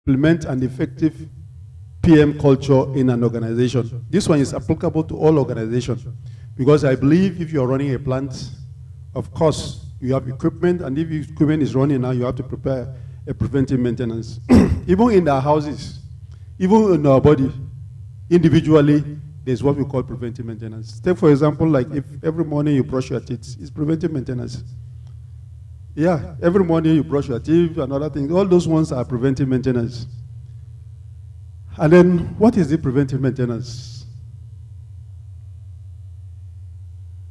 implement an effective PM culture in an organization. This one is applicable to all organizations because I believe if you're running a plant, of course, you have equipment, and if equipment is running now, you have to prepare a preventive maintenance. Even in our houses, even in our body, individually, there's what we call preventive maintenance. Take, for example, like if every morning you brush your teeth, it's preventive maintenance. Yeah, every morning you brush your teeth and other things. All those ones are preventive maintenance. And then, what is the preventive maintenance?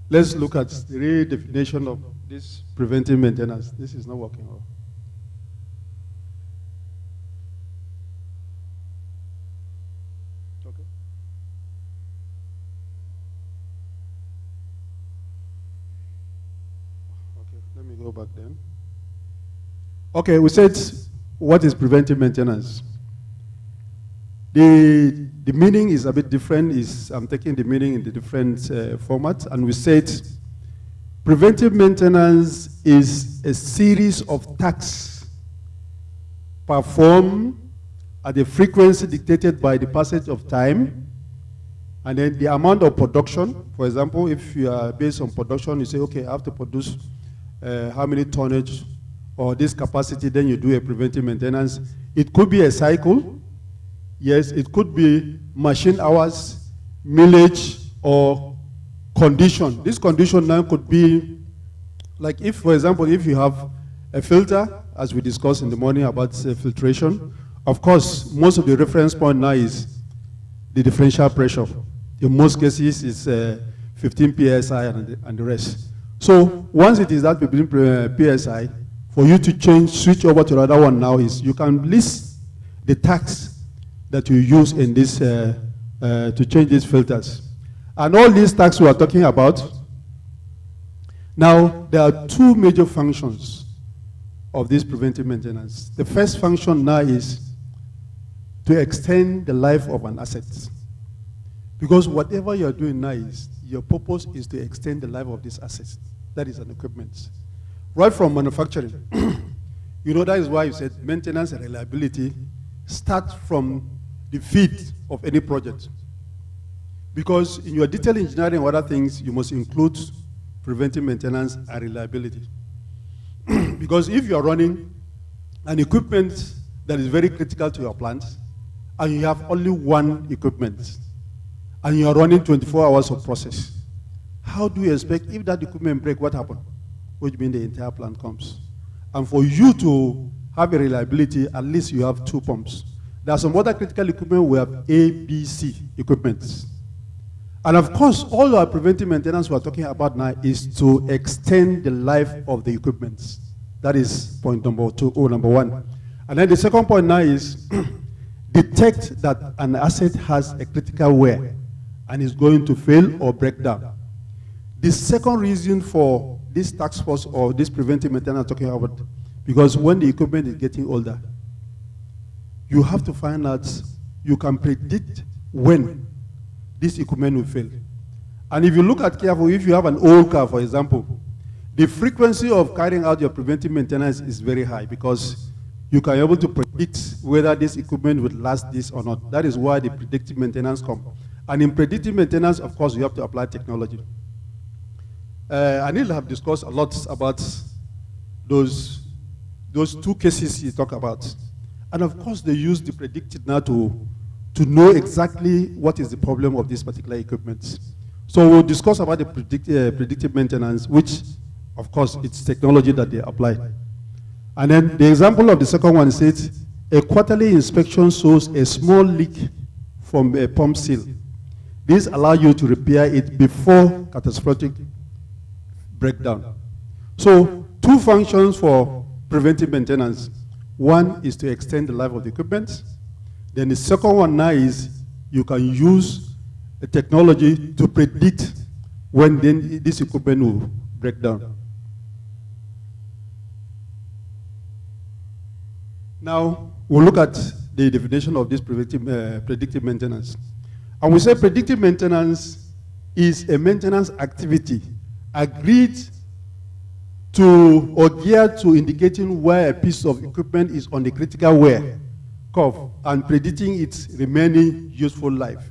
Let's look at the real definition of this preventive maintenance. This is not working well. Okay. Okay, let me go back then. Okay, we said, what is preventive maintenance? The meaning is a bit different. I'm taking the meaning in the different formats, and we said preventive maintenance is a series of tasks performed at a frequency dictated by the passage of time, and then the amount of production. For example, if you are based on production, you say, okay, I have to produce how many tonnage or this capacity, then you do a preventive maintenance. It could be a cycle. Yes, it could be machine hours, millage, or condition. This condition now could be, like if, for example, if you have a filter, as we discussed in the morning about filtration, of course, most of the reference point now is the differential pressure. In most cases, it's 15 psi and the rest. So once it is that 15 psi, for you to switch over to another one now is you can list the tasks that you use in this to change these filters. And all these tasks we are talking about, now there are two major functions of this preventive maintenance. The first function now is to extend the life of an asset. Because whatever you're doing now is, your purpose is to extend the life of this asset. That is an equipment. Right from manufacturing. You know, that is why you said maintenance and reliability start from the feed of any project. Because in your detailed engineering and other things, you must include preventive maintenance and reliability. Because if you are running an equipment that is very critical to your plant, and you have only one equipment, and you are running 24 hours of process, how do you expect if that equipment breaks, what happens? Which means the entire plant comes. And for you to have a reliability, at least you have 2 pumps. There are some other critical equipment, we have A, B, C equipment. And of course, all our preventive maintenance we're talking about now is to extend the life of the equipment. That is point number 2, or number 1. And then the second point now is detect that an asset has a critical wear and is going to fail or break down. The second reason for this task force or this preventive maintenance I'm talking about, because when the equipment is getting older, you have to find out, you can predict when this equipment will fail. And if you look at carefully, if you have an old car, for example, the frequency of carrying out your preventive maintenance is very high because you can be able to predict whether this equipment would last this or not. That is why the predictive maintenance comes. And in predictive maintenance, of course, you have to apply technology. Anil have discussed a lot about those 2 cases he talked about. And of course, they use the predicted now to know exactly what is the problem of this particular equipment. So we'll discuss about the predictive maintenance, which, of course, it's technology that they apply. And then the example of the second one says, a quarterly inspection shows a small leak from a pump seal. This allows you to repair it before catastrophic breakdown. So 2 functions for preventive maintenance. One is to extend the life of the equipment. Then the second one now is you can use a technology to predict when then this equipment will break down. Now, we'll look at the definition of this predictive maintenance. And we say predictive maintenance is a maintenance activity agreed to or geared to indicating where a piece of equipment is on the critical wear curve and predicting its remaining useful life.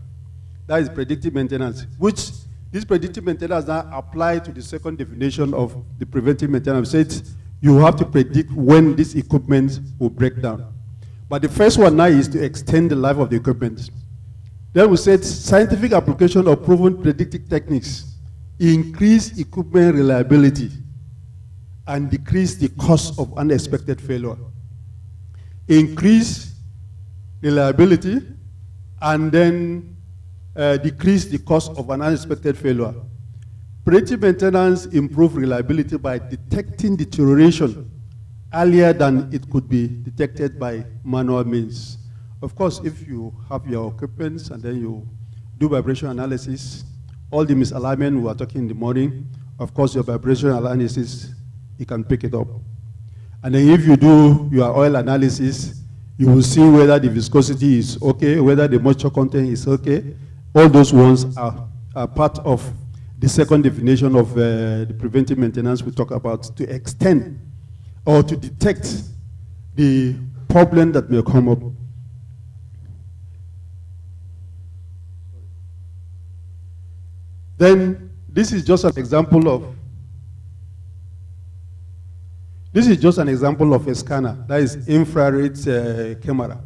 That is predictive maintenance, which this predictive maintenance now apply to the second definition of the preventive maintenance. It says you have to predict when this equipment will break down. But the first one now is to extend the life of the equipment. Then we said scientific application of proven predictive techniques increase equipment reliability and decrease the cost of unexpected failure. Increase reliability and then decrease the cost of an unexpected failure. Predictive maintenance improves reliability by detecting deterioration earlier than it could be detected by manual means. Of course, if you have your equipment and then you do vibration analysis, all the misalignment we were talking in the morning, of course your vibration analysis, you can pick it up. And then if you do your oil analysis, you will see whether the viscosity is okay, whether the moisture content is okay. All those ones are part of the second definition of the preventive maintenance we talk about, to extend or to detect the problem that may come up. Then this is just an example of a scanner. That is infrared camera.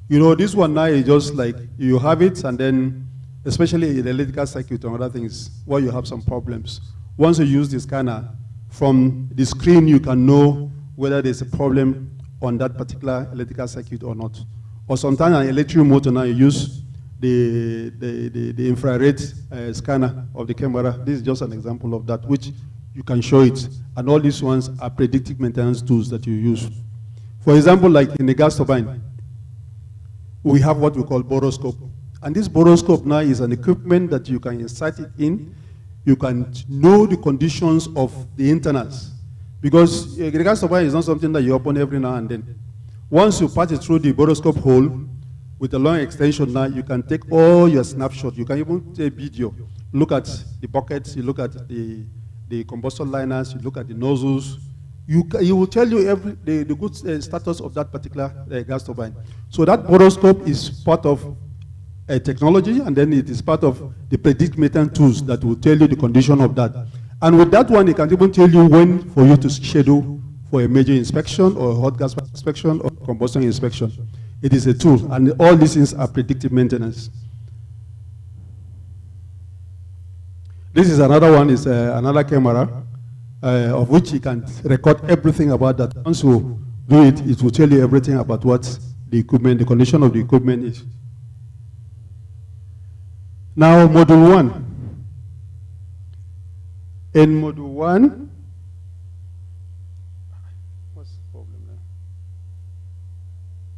You know, this one now is just like you have it, and then especially in the electrical circuit and other things where you have some problems. Once you use the scanner, from the screen you can know whether there's a problem on that particular electrical circuit or not. Or sometimes an electric motor now you use the infrared scanner of the camera. This is just an example of that, which you can show it. And all these ones are predictive maintenance tools that you use. For example, like in the gas turbine, we have what we call boroscope. And this boroscope now is an equipment that you can insert it in. You can know the conditions of the internals. Because the gas turbine is not something that you open every now and then. Once you pass it through the boroscope hole, with a long extension now, you can take all your snapshots. You can even take video. Look at the buckets, you look at the combustion liners, you look at the nozzles. You will tell you the good status of that particular gas turbine. So that boroscope is part of technology, and then it is part of the predictive maintenance tools that will tell you the condition of that. And with that one, it can even tell you when for you to schedule for a major inspection or a hot gas inspection or combustion inspection. It is a tool, and all these things are predictive maintenance. This is another one, is another camera, of which you can record everything about that. Once you do it, it will tell you everything about what the equipment, the condition of the equipment is. Now, module 1. In module 1, what's the problem now?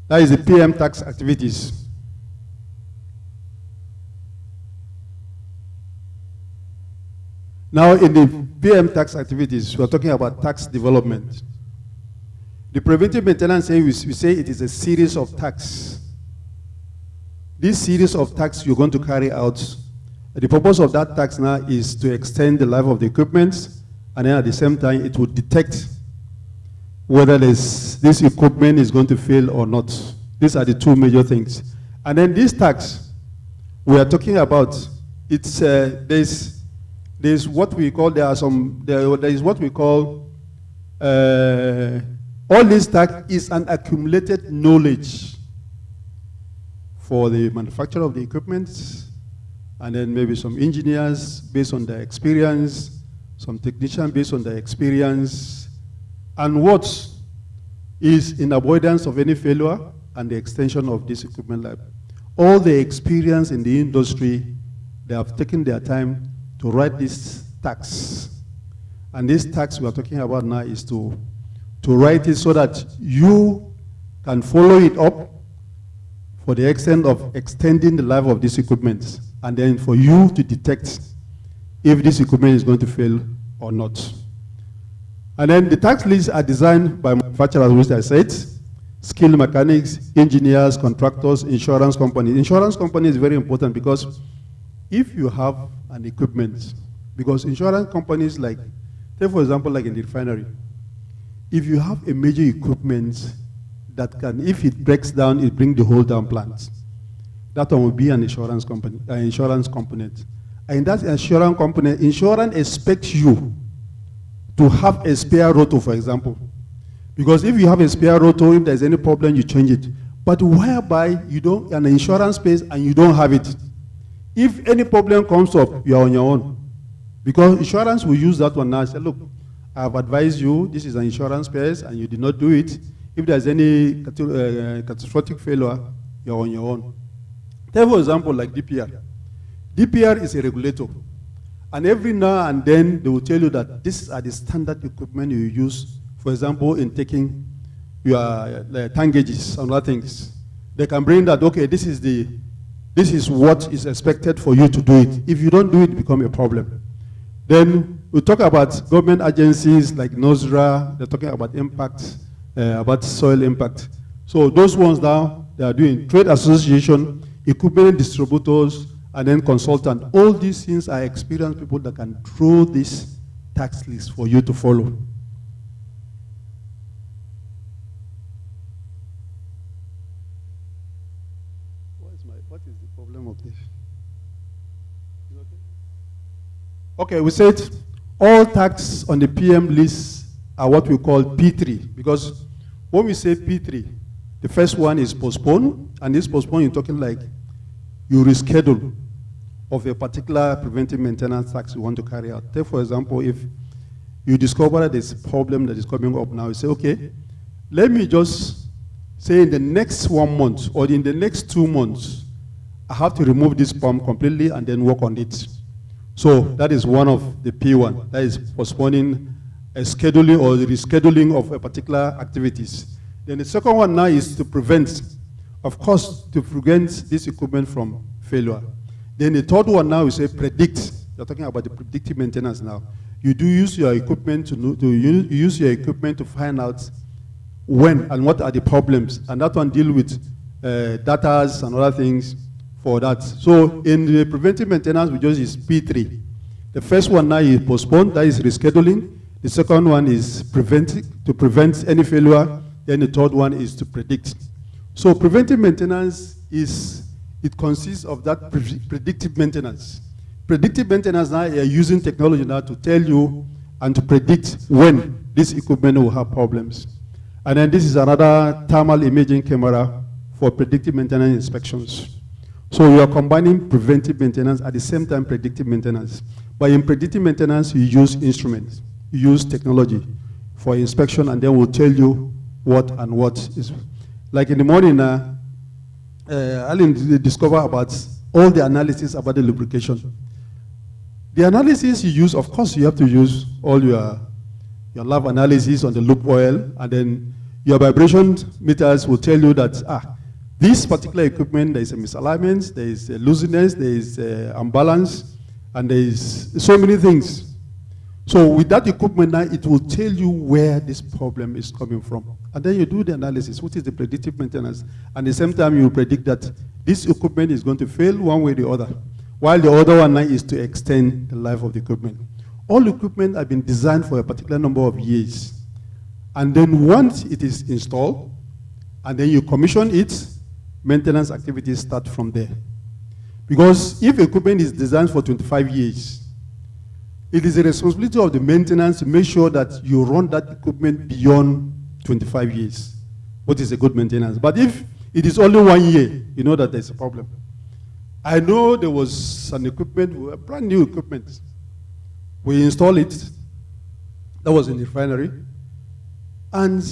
That is the PM tax activities. Now, in the PM tax activities, we are talking about tax development. The preventive maintenance, we say it is a series of tasks. This series of tasks you're going to carry out, the purpose of that task now is to extend the life of the equipment, and then at the same time, it will detect whether this equipment is going to fail or not. These are the two major things. And then these tasks we are talking about, it's there's what we call, there is what we call, all this tasks is an accumulated knowledge for the manufacturer of the equipment, and then maybe some engineers based on their experience, some technicians based on their experience, and what is in avoidance of any failure and the extension of this equipment life. All the experience in the industry, they have taken their time to write this tax. And this tax we are talking about now is to write it so that you can follow it up for the extent of extending the life of this equipment, and then for you to detect if this equipment is going to fail or not. And then the tax lists are designed by manufacturers, which I said, skilled mechanics, engineers, contractors, insurance companies. Insurance company is very important because if you have an equipment, because insurance companies, like, take for example, like in the refinery, if you have a major equipment that can, if it breaks down, it brings the whole down plant. That one will be an insurance company, insurance component. And that insurance component, insurance expects you to have a spare rotor, for example. Because if you have a spare rotor, if there's any problem, you change it. But whereby you don't, an insurance space and you don't have it, if any problem comes up, you're on your own. Because insurance will use that one now and say, look, I've advised you, this is an insurance space, and you did not do it. If there's any catastrophic failure, you're on your own. Take for example, like DPR. DPR is a regulator. And every now and then, they will tell you that these are the standard equipment you use, for example, in taking your tank gauges and other things. They can bring that, okay, this is what is expected for you to do it. If you don't do it, it becomes a problem. Then we talk about government agencies like NOSRA, they're talking about impact, about soil impact. So those ones now, they are doing trade association, equipment distributors, and then consultant. All these things are experienced people that can draw this tax list for you to follow. What is the problem of this? Okay, we said all tax on the PM list are what we call P3, because when we say P3, the first one is postpone, and this postpone, you're talking like you reschedule of a particular preventive maintenance tax you want to carry out. Take, for example, if you discover that there's a problem that is coming up now, you say, okay, let me just say in the next 1 month or in the next 2 months, I have to remove this pump completely and then work on it. So that is one of the P1, that is postponing a scheduling or the rescheduling of a particular activities. Then the second one now is to prevent, of course, to prevent this equipment from failure. Then the third one now is say predict. You're talking about the predictive maintenance now. You do use your equipment to find out when and what are the problems, and that one deal with data and other things for that. So in the preventive maintenance, we just use P3. The first one now is postpone, that is rescheduling. The second one is to prevent any failure. Then the third one is to predict. So preventive maintenance it consists of that predictive maintenance. Predictive maintenance now, you're using technology now to tell you and to predict when this equipment will have problems. And then this is another thermal imaging camera for predictive maintenance inspections. So you are combining preventive maintenance at the same time predictive maintenance. But in predictive maintenance, you use instruments, you use technology for inspection, and then we'll tell you what and what is. Like in the morning, Alan discovered about all the analysis about the lubrication. The analysis you use, of course, you have to use all your lab analysis on the loop oil, and then your vibration meters will tell you that, this particular equipment, there is a misalignment, there is a looseness, there is a imbalance, and there is so many things. So with that equipment now, it will tell you where this problem is coming from. And then you do the analysis, which is the predictive maintenance. And at the same time, you predict that this equipment is going to fail one way or the other, while the other one now is to extend the life of the equipment. All equipment have been designed for a particular number of years. And then once it is installed, and then you commission it, maintenance activities start from there. Because if equipment is designed for 25 years, it is a responsibility of the maintenance to make sure that you run that equipment beyond 25 years. What is a good maintenance? But if it is only 1 year, you know that there's a problem. I know there was an equipment, brand new equipment. We installed it. That was in the refinery. And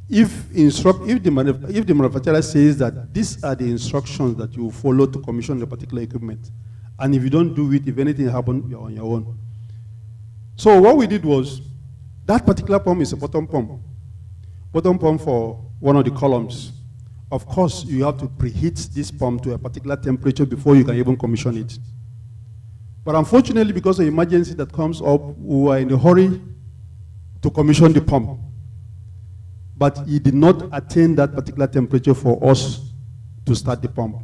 if the manufacturer says that these are the instructions that you follow to commission the particular equipment, and if you don't do it, if anything happens, you're on your own. So what we did was, that particular pump is a bottom pump for one of the columns. Of course, you have to preheat this pump to a particular temperature before you can even commission it. But unfortunately, because of emergency that comes up, we were in a hurry to commission the pump. But it did not attain that particular temperature for us to start the pump.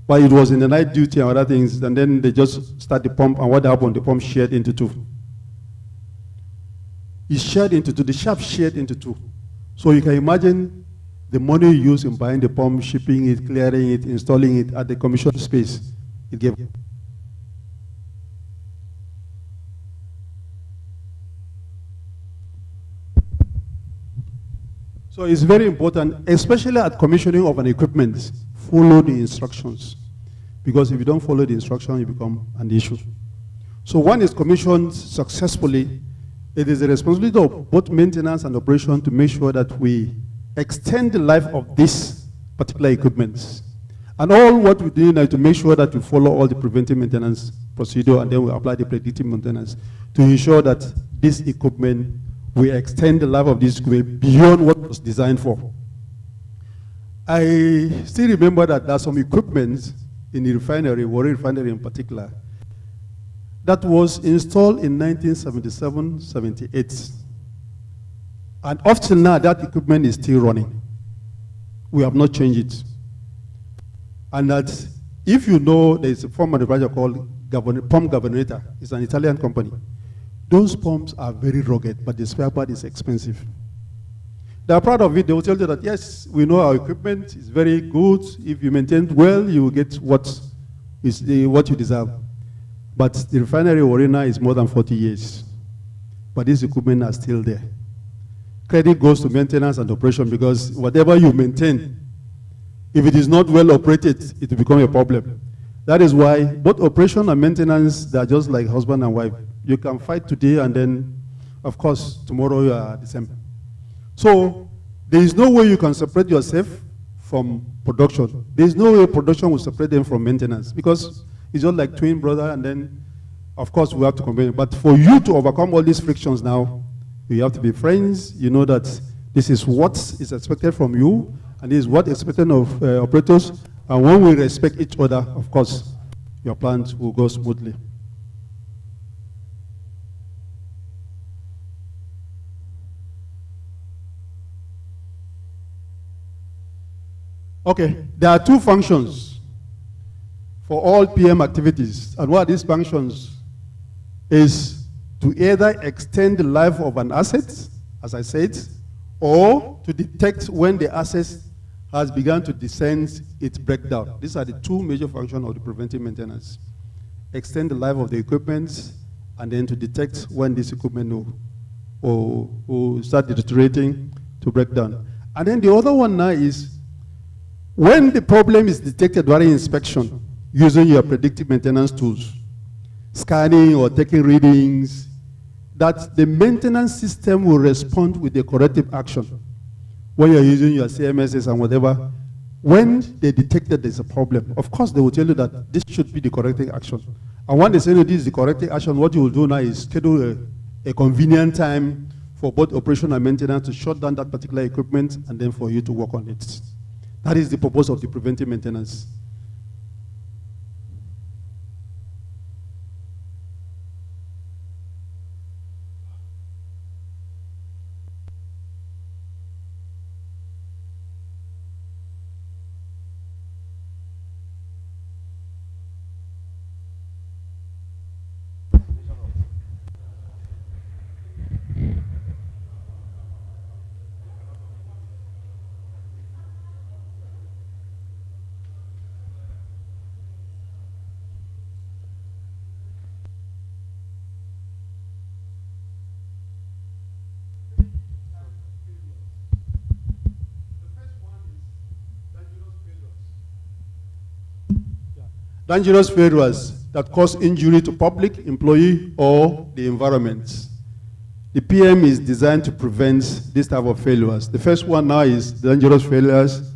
But it was in the night duty and other things, and then they just start the pump, and what happened, the pump shared into two. It shared into two, the shaft shared into two. So you can imagine the money you use in buying the pump, shipping it, clearing it, installing it at the commissioned space, it gave. So it's very important, especially at commissioning of an equipment, follow the instructions. Because if you don't follow the instruction, you become an issue. So when it's commissioned successfully, it is the responsibility of both maintenance and operation to make sure that we extend the life of this particular equipment. And all what we do now is to make sure that we follow all the preventive maintenance procedure, and then we apply the predictive maintenance to ensure that this equipment, we extend the life of this equipment beyond what it was designed for. I still remember that there are some equipment in the refinery, Warri Refinery in particular, that was installed in 1977, 78. And up till now, that equipment is still running. We have not changed it. And that, if you know, there is a form manufacturer called Pump Governator. It's an Italian company. Those pumps are very rugged, but the spare part is expensive. They are proud of it. They will tell you that, yes, we know our equipment is very good. If you maintain it well, you will get what you deserve. But the refinery Warina is more than 40 years. But these equipment are still there. Credit goes to maintenance and operation, because whatever you maintain, if it is not well operated, it will become a problem. That is why both operation and maintenance, they are just like husband and wife. You can fight today, and then, of course, tomorrow you are the same. So there is no way you can separate yourself from production. There is no way production will separate them from maintenance, because it's just like twin brother, and then, of course, we have to combine. But for you to overcome all these frictions now, you have to be friends. You know that this is what is expected from you, and this is what is expected of operators. And when we respect each other, of course, your plant will go smoothly. Okay, there are two functions for all PM activities. And what are these functions is to either extend the life of an asset, as I said, or to detect when the asset has begun to descend its breakdown. These are the two major functions of the preventive maintenance. Extend the life of the equipment, and then to detect when this equipment will start deteriorating to break down. And then the other one now is when the problem is detected during inspection, using your predictive maintenance tools, scanning or taking readings, that the maintenance system will respond with the corrective action. When you're using your CMSs and whatever, when they detect that there's a problem, of course they will tell you that this should be the corrective action. And when they say that this is the corrective action, what you will do now is schedule a convenient time for both operation and maintenance to shut down that particular equipment, and then for you to work on it. That is the purpose of the preventive maintenance. Dangerous failures that cause injury to public, employee, or the environment. The PM is designed to prevent this type of failures. The first one now is dangerous failures,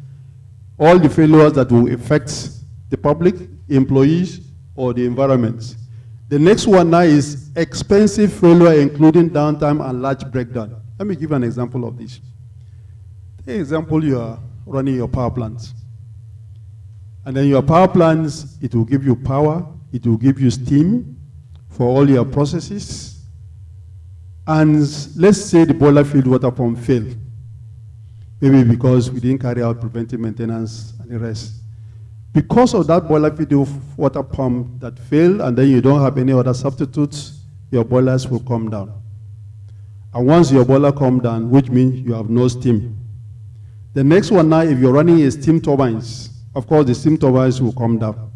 all the failures that will affect the public, employees, or the environment. The next one now is expensive failure, including downtime and large breakdown. Let me give you an example of this. Take example, you are running your power plant. And then your power plants, it will give you power, it will give you steam for all your processes. And let's say the boiler field water pump failed. Maybe because we didn't carry out preventive maintenance and the rest. Because of that boiler field water pump that failed, and then you don't have any other substitutes, your boilers will come down. And once your boiler comes down, which means you have no steam, The next one now, if you're running a steam turbines, of course the steam turbines will come down.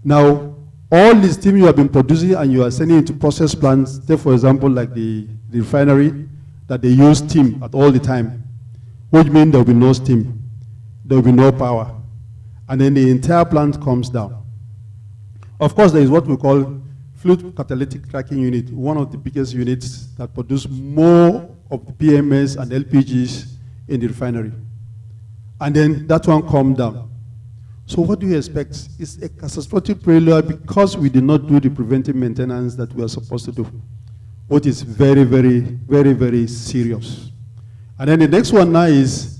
Now, all the steam you have been producing and you are sending into process plants, take for example like the refinery, that they use steam at all the time, which means there will be no steam, there will be no power, and then the entire plant comes down. Of course, there is what we call fluid catalytic cracking unit, one of the biggest units that produce more of the PMS and LPGs in the refinery. And then that one comes down. So what do you expect? It's a catastrophic failure because we did not do the preventive maintenance that we are supposed to do, which is very, very, very, very serious. And then the next one now is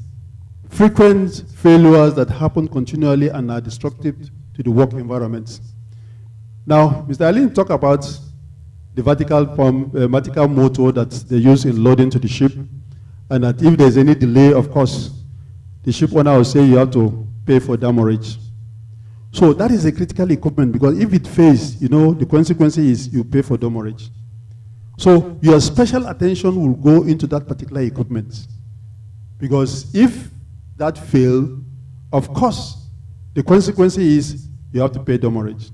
frequent failures that happen continually and are destructive to the work environment. Now, Mr. Alin talked about the vertical motor that they use in loading to the ship, and that if there's any delay, of course, the ship owner will say you have to pay for demurrage. So that is a critical equipment because if it fails, you know, the consequence is you pay for demurrage. So your special attention will go into that particular equipment because if that fails, of course, the consequence is you have to pay demurrage.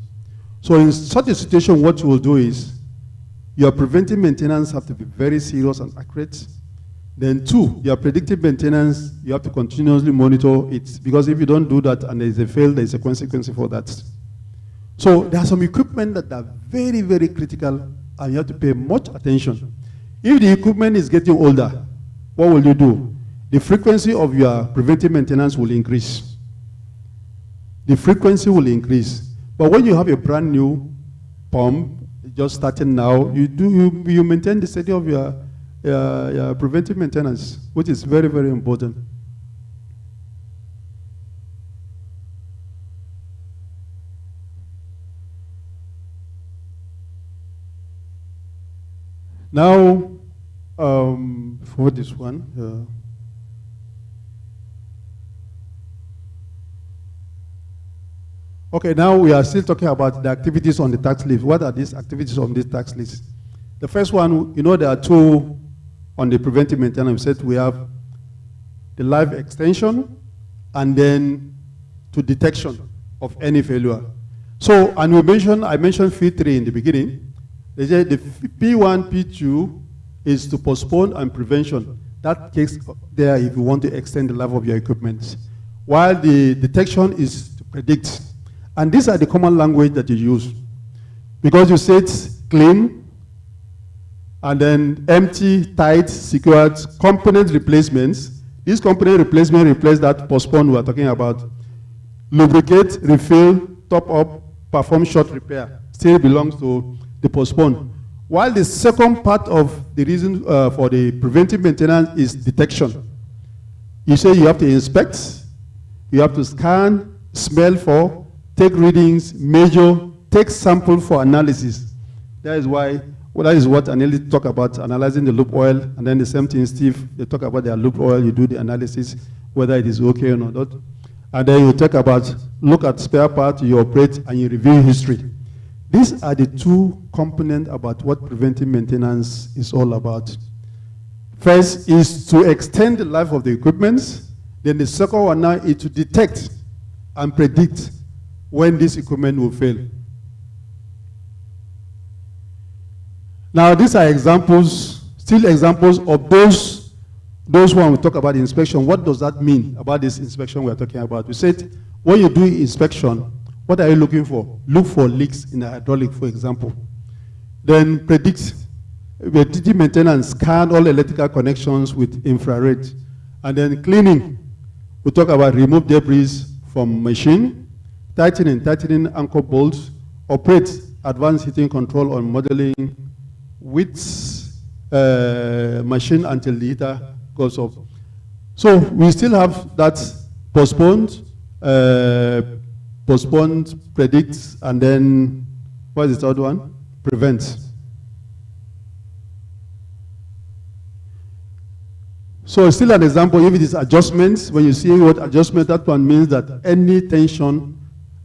So in such a situation, what you will do is your preventive maintenance have to be very serious and accurate. Then two, your predictive maintenance, you have to continuously monitor it because if you don't do that and there is a fail, there is a consequence for that. So there are some equipment that are very, very critical and you have to pay much attention. If the equipment is getting older, what will you do? The frequency of your preventive maintenance will increase. The frequency will increase. But when you have a brand new pump, just starting now, you maintain the steady of your preventive maintenance, which is very, very important. Now, for this one, okay, now we are still talking about the activities on the task list. What are these activities on this task list? The first one, you know, there are two on the preventive maintenance. We said we have the life extension and then to detection of any failure. So, and I mentioned P3 in the beginning. They say the P1, P2 is to postpone and prevention. That takes there if you want to extend the life of your equipment. While the detection is to predict. And these are the common language that you use. Because you said clean, and then empty, tight, secured, component replacements. These component replacements replace that postpone we are talking about. Lubricate, refill, top up, perform short repair. Still belongs to the postpone. While the second part of the reason for the preventive maintenance is detection. You say you have to inspect, you have to scan, smell for, take readings, measure, take sample for analysis. That is why, well, that is what analysts talk about, analyzing the loop oil, and then the same thing, Steve, they talk about their loop oil, you do the analysis, whether it is okay or not. And then you talk about, look at spare part, you operate, and you review history. These are the two components about what preventive maintenance is all about. First is to extend the life of the equipment. Then the second one now is to detect and predict when this equipment will fail. Now these are examples, still examples of those when we talk about inspection. What does that mean about this inspection we are talking about? We said when you do inspection, what are you looking for? Look for leaks in the hydraulic, for example. Then predict, predictive maintenance, scan all electrical connections with infrared. And then cleaning, we talk about remove debris from machine, tightening anchor bolts, operate advanced heating control on modeling with machine until the heater goes off. So we still have that postponed, predict, and then what is the third one? Prevent. So still an example, if it is adjustments, when you see what adjustment, that one means that any tension,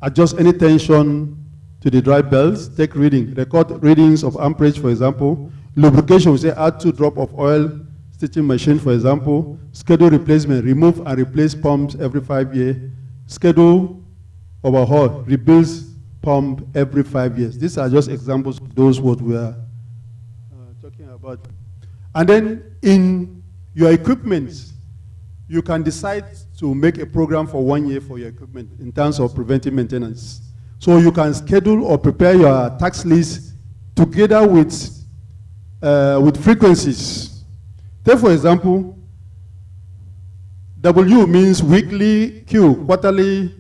adjust any tension to the drive belts, take reading, record readings of amperage, for example. Lubrication, we say add 2 drops of oil, stitching machine, for example, schedule replacement, remove and replace pumps every 5 years, schedule overhaul, rebuilds pump every 5 years. These are just examples of those what we are talking about. And then in your equipment, you can decide to make a program for 1 year for your equipment in terms of preventive maintenance. So you can schedule or prepare your tax list together with frequencies. Take for example, W means weekly, Q quarterly,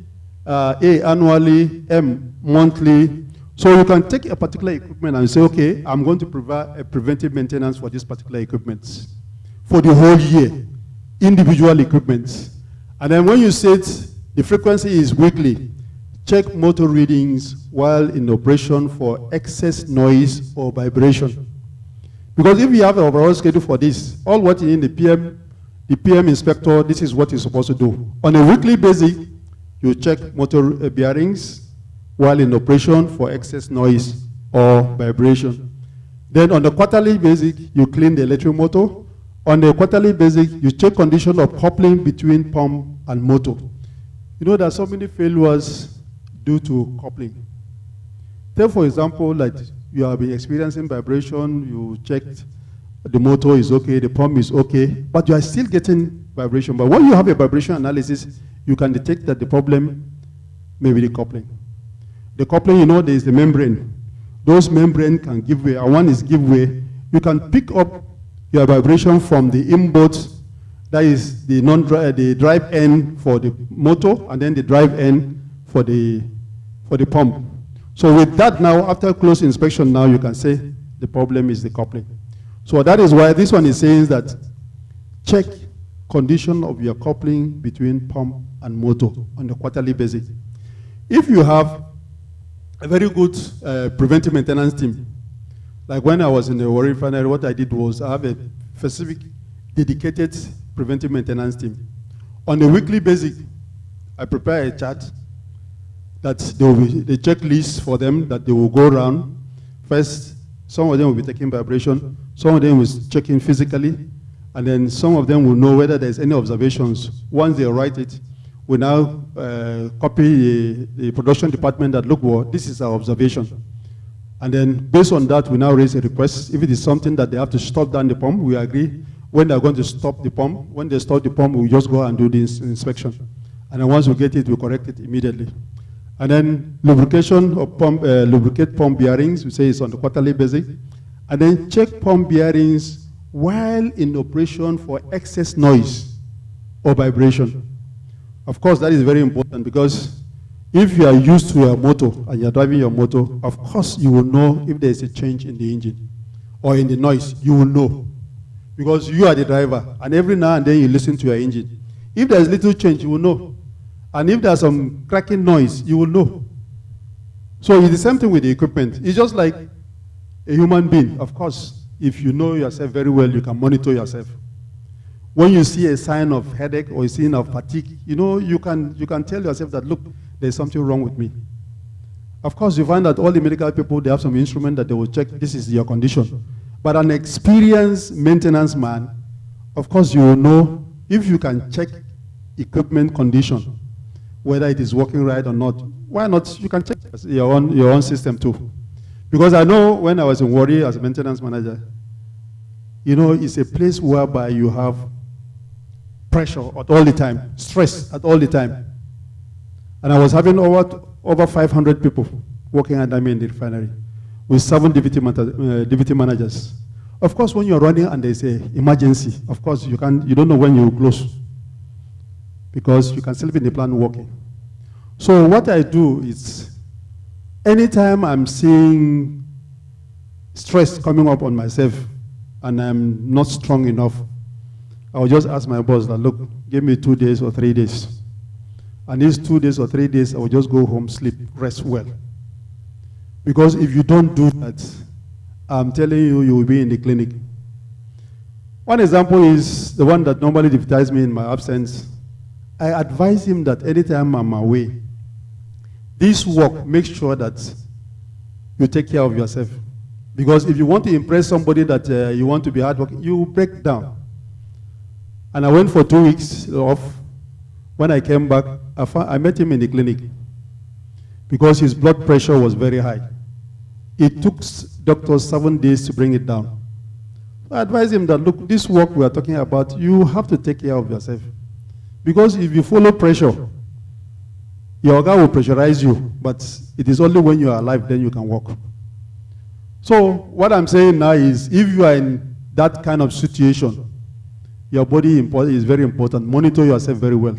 A annually, M monthly. So you can take a particular equipment and say, okay, I'm going to provide a preventive maintenance for this particular equipment for the whole year, individual equipment. And then when you set the frequency is weekly, check motor readings while in operation for excess noise or vibration. Because if you have an overall schedule for this, all what you need, the PM inspector, this is what you're supposed to do. On a weekly basis, you check motor bearings while in operation for excess noise or vibration. Then on the quarterly basis, you clean the electric motor. On the quarterly basis, you check condition of coupling between pump and motor. You know, there are so many failures due to coupling. Take for example, like you have been experiencing vibration, you checked the motor is okay, the pump is okay, but you are still getting vibration. But when you have a vibration analysis, you can detect that the problem may be the coupling. The coupling, you know, there is the membrane. Those membrane can give way, and one is give way. You can pick up your vibration from the input, that is the the drive end for the motor, and then the drive end for the pump. So with that now, after close inspection now, you can say the problem is the coupling. So that is why this one is saying that check condition of your coupling between pump and motor on a quarterly basis. If you have a very good preventive maintenance team, like when I was in the Warri Refinery, what I did was I have a specific dedicated preventive maintenance team. On a weekly basis, I prepare a chart that there will be the checklist for them that they will go around. First, some of them will be taking vibration, some of them will be checking physically, and then some of them will know whether there's any observations. Once they write it, we now copy the production department that, look, well, this is our observation. And then based on that, we now raise a request. If it is something that they have to stop down the pump, we agree when they're going to stop the pump. When they stop the pump, we just go and do the inspection. And then once we get it, we correct it immediately. And then lubrication of pump, lubricate pump bearings, we say it's on the quarterly basis. And then check pump bearings while in operation for excess noise or vibration. Of course, that is very important because if you are used to your motor and you're driving your motor, of course you will know if there's a change in the engine or in the noise, you will know. Because you are the driver, and every now and then you listen to your engine. If there's little change, you will know. And if there's some cracking noise, you will know. So it's the same thing with the equipment. It's just like a human being. Of course, if you know yourself very well, you can monitor yourself. When you see a sign of headache or a sign of fatigue, you know, you can tell yourself that, look, there's something wrong with me. Of course, you find that all the medical people, they have some instrument that they will check, this is your condition. But an experienced maintenance man, of course, you will know if you can check equipment condition, whether it is working right or not. Why not? You can check your own system too. Because I know when I was in Warri as a maintenance manager, you know, it's a place whereby you have pressure at all the time, stress at all the time. And I was having over 500 people working under me in the refinery with 7 deputy managers. Of course, when you're running and there's an emergency, of course, you don't know when you close because you can still be in the plant working. So what I do is, anytime I'm seeing stress coming up on myself and I'm not strong enough, I'll just ask my boss that, look, give me 2 days or 3 days. And these 2 days or 3 days, I will just go home, sleep, rest well. Because if you don't do that, I'm telling you, you will be in the clinic. One example is the one that normally deputizes me in my absence. I advise him that anytime I'm away, this work, make sure that you take care of yourself. Because if you want to impress somebody that you want to be hardworking, you will break down. And I went for 2 weeks off. When I came back, I met him in the clinic because his blood pressure was very high. It took doctors 7 days to bring it down. I advised him that, look, this work we are talking about, you have to take care of yourself. Because if you follow pressure, your guy will pressurize you, but it is only when you are alive then you can walk. So what I'm saying now is, if you are in that kind of situation, your body is very important. Monitor yourself very well.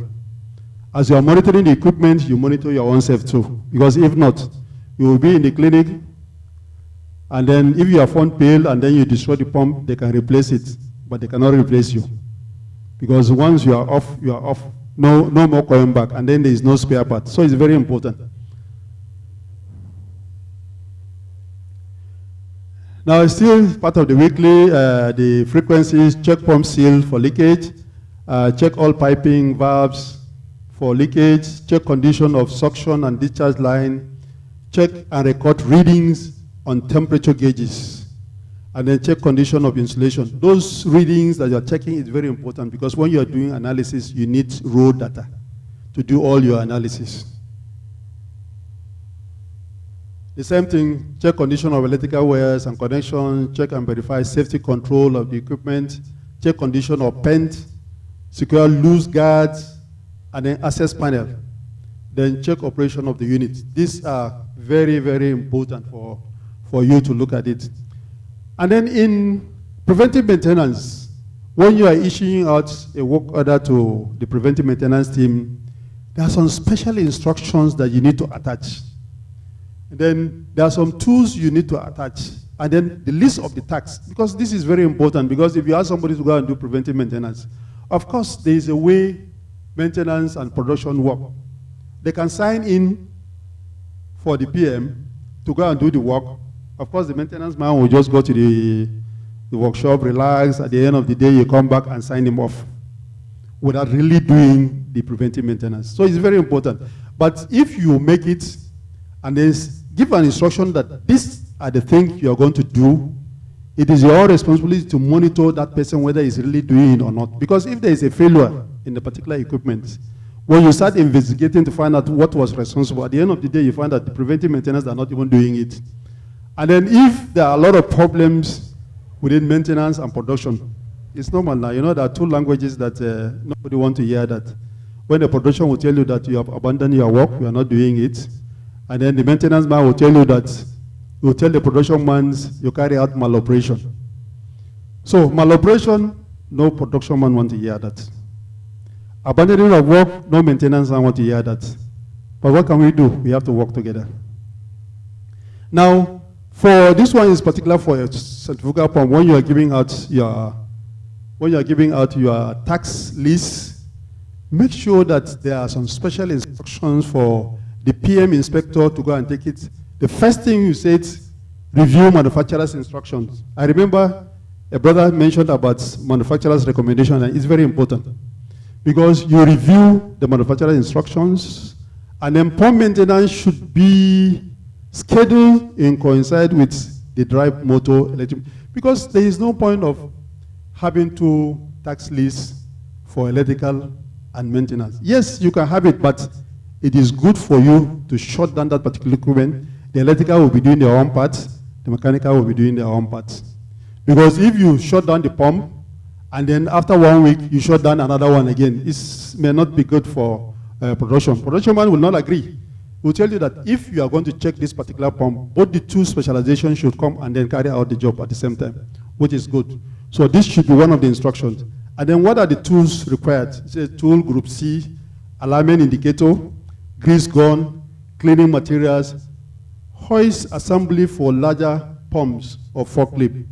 As you are monitoring the equipment, you monitor your own self too. Because if not, you will be in the clinic, and then if your phone fails and then you destroy the pump, they can replace it, but they cannot replace you. Because once you are off, you are off. No more coming back, and then there is no spare part. So it's very important. Now, still part of the weekly, the frequencies, check pump seal for leakage, check all piping valves for leakage, check condition of suction and discharge line, check and record readings on temperature gauges, and then check condition of insulation. Those readings that you are checking is very important because when you are doing analysis, you need raw data to do all your analysis. The same thing, check condition of electrical wires and connections, check and verify safety control of the equipment, check condition of pent, secure loose guards, and then access panel. Then check operation of the unit. These are very, very important for you to look at it. And then in preventive maintenance, when you are issuing out a work order to the preventive maintenance team, there are some special instructions that you need to attach. And then there are some tools you need to attach. And then the list of the tasks, because this is very important, because if you ask somebody to go and do preventive maintenance, of course, there is a way maintenance and production work. They can sign in for the PM to go and do the work. Of course, the maintenance man will just go to the workshop, relax. At the end of the day, you come back and sign him off without really doing the preventive maintenance. So it's very important. But if you make it and then give an instruction that these are the things you are going to do, it is your responsibility to monitor that person whether he's really doing it or not. Because if there is a failure in the particular equipment, when you start investigating to find out what was responsible, at the end of the day, you find that the preventive maintenance are not even doing it. And then if there are a lot of problems within maintenance and production, it's normal now. You know, there are two languages that nobody wants to hear that. When the production will tell you that you have abandoned your work, you are not doing it. And then the maintenance man will tell you that, you will tell the production man you carry out maloperation. So maloperation, no production man wants to hear that. Abandoning of work, no maintenance man wants to hear that. But what can we do? We have to work together. Now, for this one is particular for a centrifugal pump. When you are giving out your tax list, make sure that there are some special instructions for the PM inspector to go and take it. The first thing you said, review manufacturer's instructions. I remember a brother mentioned about manufacturer's recommendation, and it's very important because you review the manufacturer's instructions, and then pump maintenance should be scheduled in coincide with the drive motor electric, because there is no point of having two tax lists for electrical and maintenance. Yes, you can have it, but it is good for you to shut down that particular equipment. The electrical will be doing their own part, the mechanical will be doing their own part. Because if you shut down the pump, and then after 1 week, you shut down another one again, it may not be good for production. Production man will not agree. Will tell you that if you are going to check this particular pump, both the two specializations should come and then carry out the job at the same time, which is good. So this should be one of the instructions. And then what are the tools required? It says tool group C, alignment indicator, grease gun, cleaning materials, hoist assembly for larger pumps or forklift.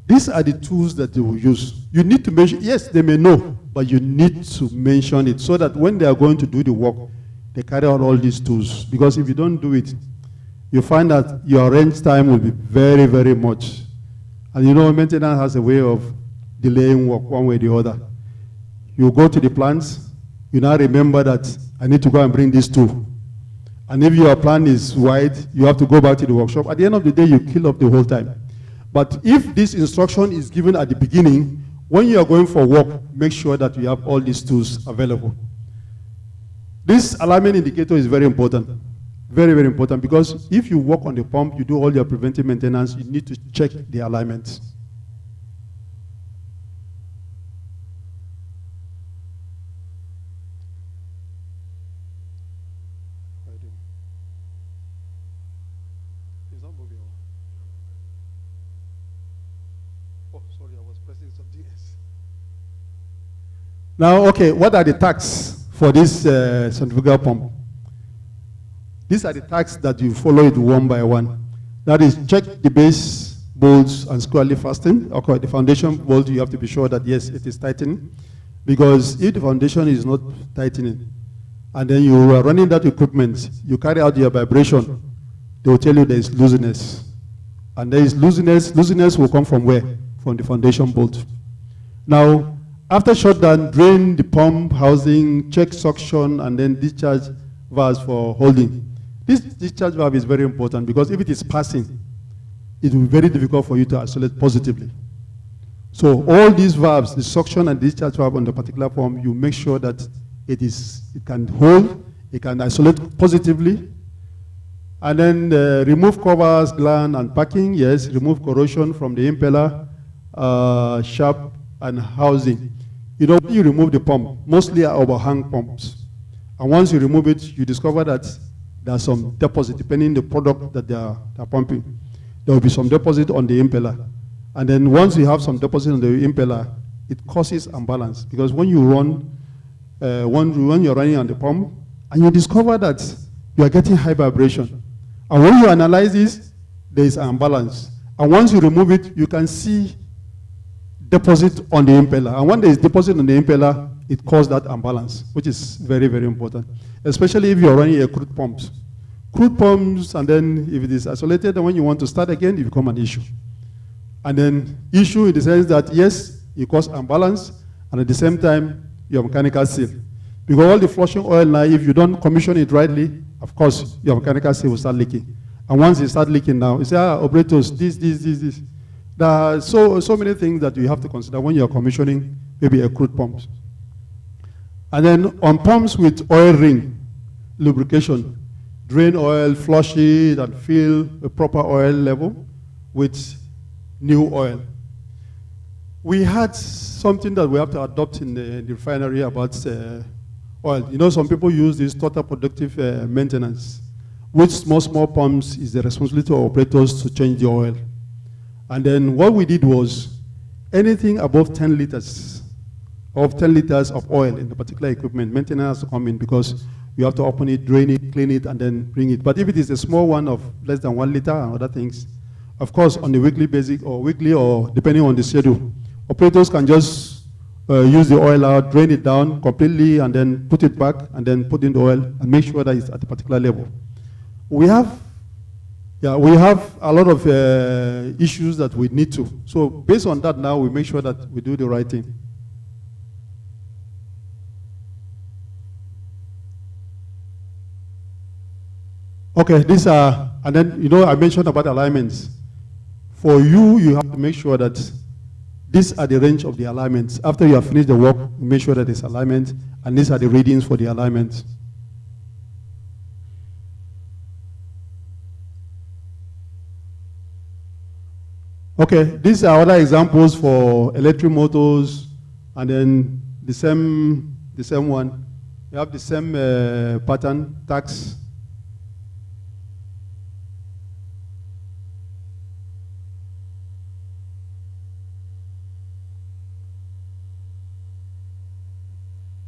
These are the tools that they will use. You need to mention, yes, they may know, but you need to mention it so that when they are going to do the work, they carry out all these tools. Because if you don't do it, you find that your range time will be very, very much. And you know, maintenance has a way of delaying work one way or the other. You go to the plants, you now remember that I need to go and bring this tool. And if your plan is wide, you have to go back to the workshop. At the end of the day, you kill up the whole time. But if this instruction is given at the beginning, when you are going for work, make sure that you have all these tools available. This alignment indicator is very important. Very, very important, because if you work on the pump, you do all your preventive maintenance, you need to check the alignment. Now, okay, what are the tags for this centrifugal pump? These are the tags that you follow it one by one. That is, check the base bolts and squarely fasten. Okay, the foundation bolt, you have to be sure that, yes, it is tightening. Because if the foundation is not tightening, and then you are running that equipment, you carry out your vibration, they will tell you there is looseness. And there is looseness. Looseness will come from where? From the foundation bolt. Now, after shutdown, drain the pump housing, check suction, and then discharge valves for holding. This discharge valve is very important, because if it is passing, it will be very difficult for you to isolate positively. So all these valves, the suction and discharge valve on the particular pump, you make sure that it can hold, it can isolate positively. And then remove covers, gland, and packing. Yes, remove corrosion from the impeller, shaft, and housing. You know, when you remove the pump, mostly are overhang pumps. And once you remove it, you discover that there's some deposit, depending on the product that they're pumping. There will be some deposit on the impeller. And then once you have some deposit on the impeller, it causes imbalance. Because when you run, when you're running on the pump, and you discover that you are getting high vibration. And when you analyze this, there is an imbalance. And once you remove it, you can see deposit on the impeller. And when there is deposit on the impeller, it causes that imbalance, which is very, very important. Especially if you're running a crude pumps. Crude pumps, and then if it is isolated, and when you want to start again, it becomes an issue. And then issue in the sense that, yes, it causes imbalance, and at the same time, your mechanical seal. Because all the flushing oil now, if you don't commission it rightly, of course, your mechanical seal will start leaking. And once it starts leaking now, you say, operators, this. There are so many things that you have to consider when you're commissioning maybe a crude pump. And then on pumps with oil ring, lubrication, drain oil, flush it, and fill a proper oil level with new oil. We had something that we have to adopt in the refinery about oil. You know, some people use this total productive maintenance, which small pumps is the responsibility of operators to change the oil. And then what we did was, anything above 10 liters of oil in the particular equipment, maintenance has to come in, because you have to open it, drain it, clean it, and then bring it. But if it is a small one of less than 1 liter and other things, of course, on the weekly basis or weekly, or depending on the schedule, operators can just use the oil out, drain it down completely, and then put it back, and then put in the oil, and make sure that it's at a particular level. We have a lot of issues that we need to. So based on that now, we make sure that we do the right thing. Okay, these are, and then, you know, I mentioned about alignments. For you, you have to make sure that these are the range of the alignments. After you have finished the work, make sure that there's alignment, and these are the readings for the alignment. Okay, these are other examples for electric motors, and then the same one. You have the same pattern, tags.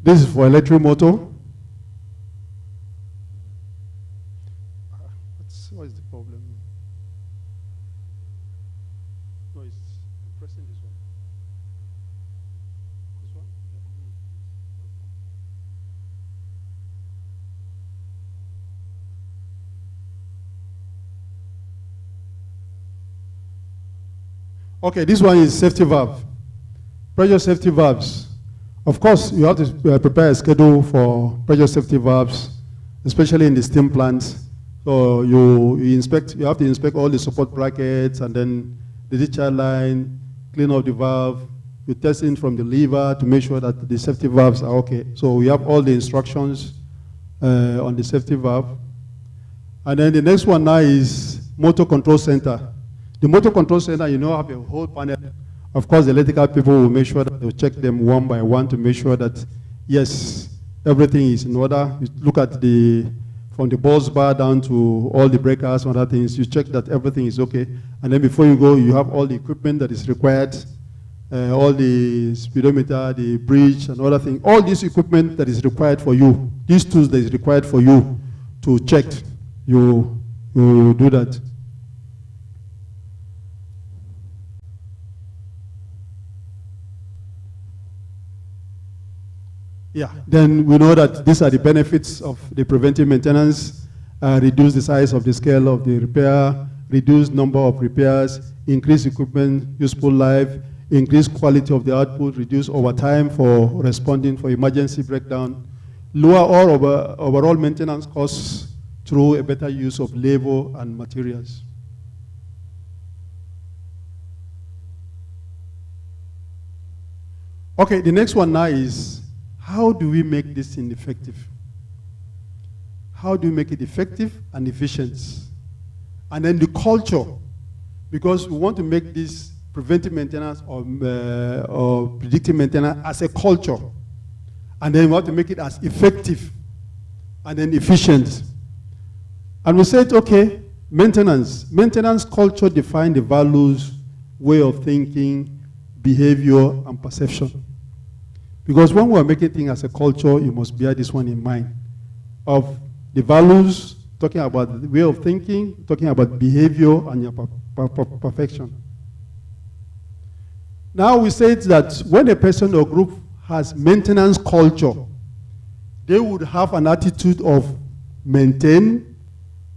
This is for electric motor. What is the problem? No, it's pressing this one. This one? Okay, this one is safety valve. Pressure safety valves. Of course, you have to prepare a schedule for pressure safety valves, especially in the steam plants. So you have to inspect all the support brackets, and then the discharge line, clean up the valve, You're testing from the lever to make sure that the safety valves are okay. So we have all the instructions on the safety valve. And then the next one now is motor control center. The motor control center, you know, have a whole panel. Of course, the electrical people will make sure that they'll check them one by one to make sure that, yes, everything is in order. You look at from the bus bar down to all the breakers and other things, you check that everything is okay. And then before you go, you have all the equipment that is required, all the speedometer, the bridge, and other things. All this equipment that is required for you, these tools that is required for you to check, you do that. Yeah, then we know that these are the benefits of the preventive maintenance, reduce the size of the scale of the repair, reduce number of repairs, increase equipment useful life, increase quality of the output, reduce overtime for responding for emergency breakdown, lower all overall maintenance costs through a better use of labor and materials. Okay, the next one now is, how do we make this thing effective? How do we make it effective and efficient? And then the culture, because we want to make this preventive maintenance or predictive maintenance as a culture. And then we want to make it as effective and then efficient. And we said, okay, maintenance culture define the values, way of thinking, behavior, and perception. Because when we're making things as a culture, you must bear this one in mind. Of the values, talking about the way of thinking, talking about behavior and your perfection. Now we said that when a person or group has maintenance culture, they would have an attitude of maintain,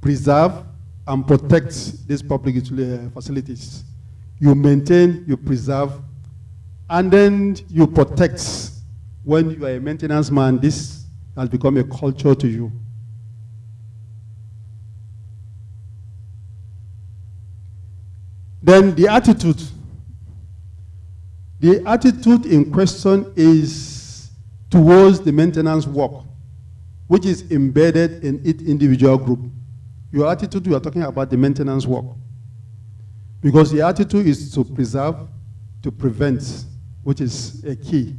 preserve, and protect these public facilities. You maintain, you preserve, and then you protect. When you are a maintenance man, this has become a culture to you. Then the attitude. The attitude in question is towards the maintenance work, which is embedded in each individual group. Your attitude, you are talking about the maintenance work. Because the attitude is to preserve, to prevent, which is a key.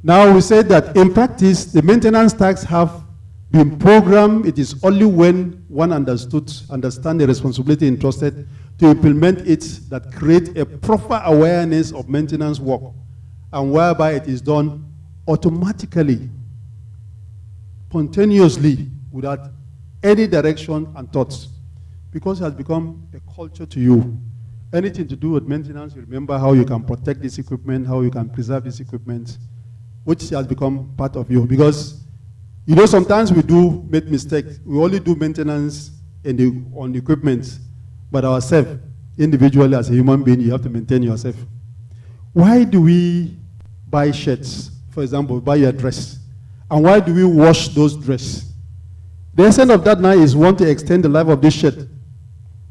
Now we said that in practice, the maintenance tasks have been programmed. It is only when one understand the responsibility entrusted to implement it that create a proper awareness of maintenance work, and whereby it is done automatically, spontaneously, without any direction and thoughts, because it has become a culture to you. Anything to do with maintenance, you remember how you can protect this equipment, how you can preserve this equipment, which has become part of you. Because, you know, sometimes we do make mistakes. We only do maintenance on the equipment, but ourselves, individually as a human being, you have to maintain yourself. Why do we buy shirts? For example, buy your dress. And why do we wash those dresses? The essence of that now is we want to extend the life of this shirt.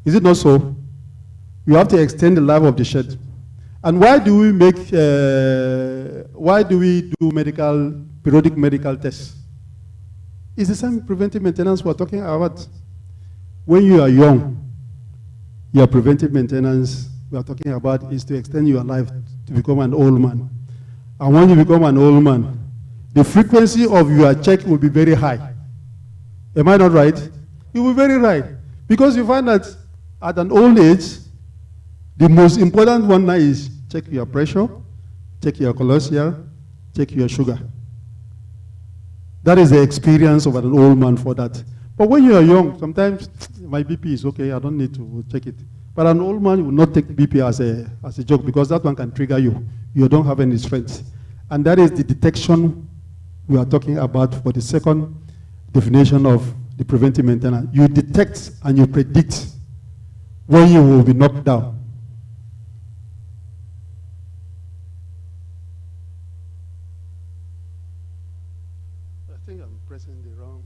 Is it not so? You have to extend the life of the shirt. And why do we do periodic medical tests? It's the same preventive maintenance we're talking about. When you are young, your preventive maintenance we are talking about is to extend your life to become an old man. And when you become an old man, the frequency of your check will be very high. Am I not right? It will be very right. Because you find that at an old age, the most important one now is check your pressure, check your cholesterol, check your sugar. That is the experience of an old man for that. But when you are young, sometimes my BP is okay, I don't need to check it. But an old man will not take BP as a joke, because that one can trigger you. You don't have any strength. And that is the detection we are talking about for the second definition of the preventive maintenance. You detect and you predict when you will be knocked down. I think I'm pressing the wrong.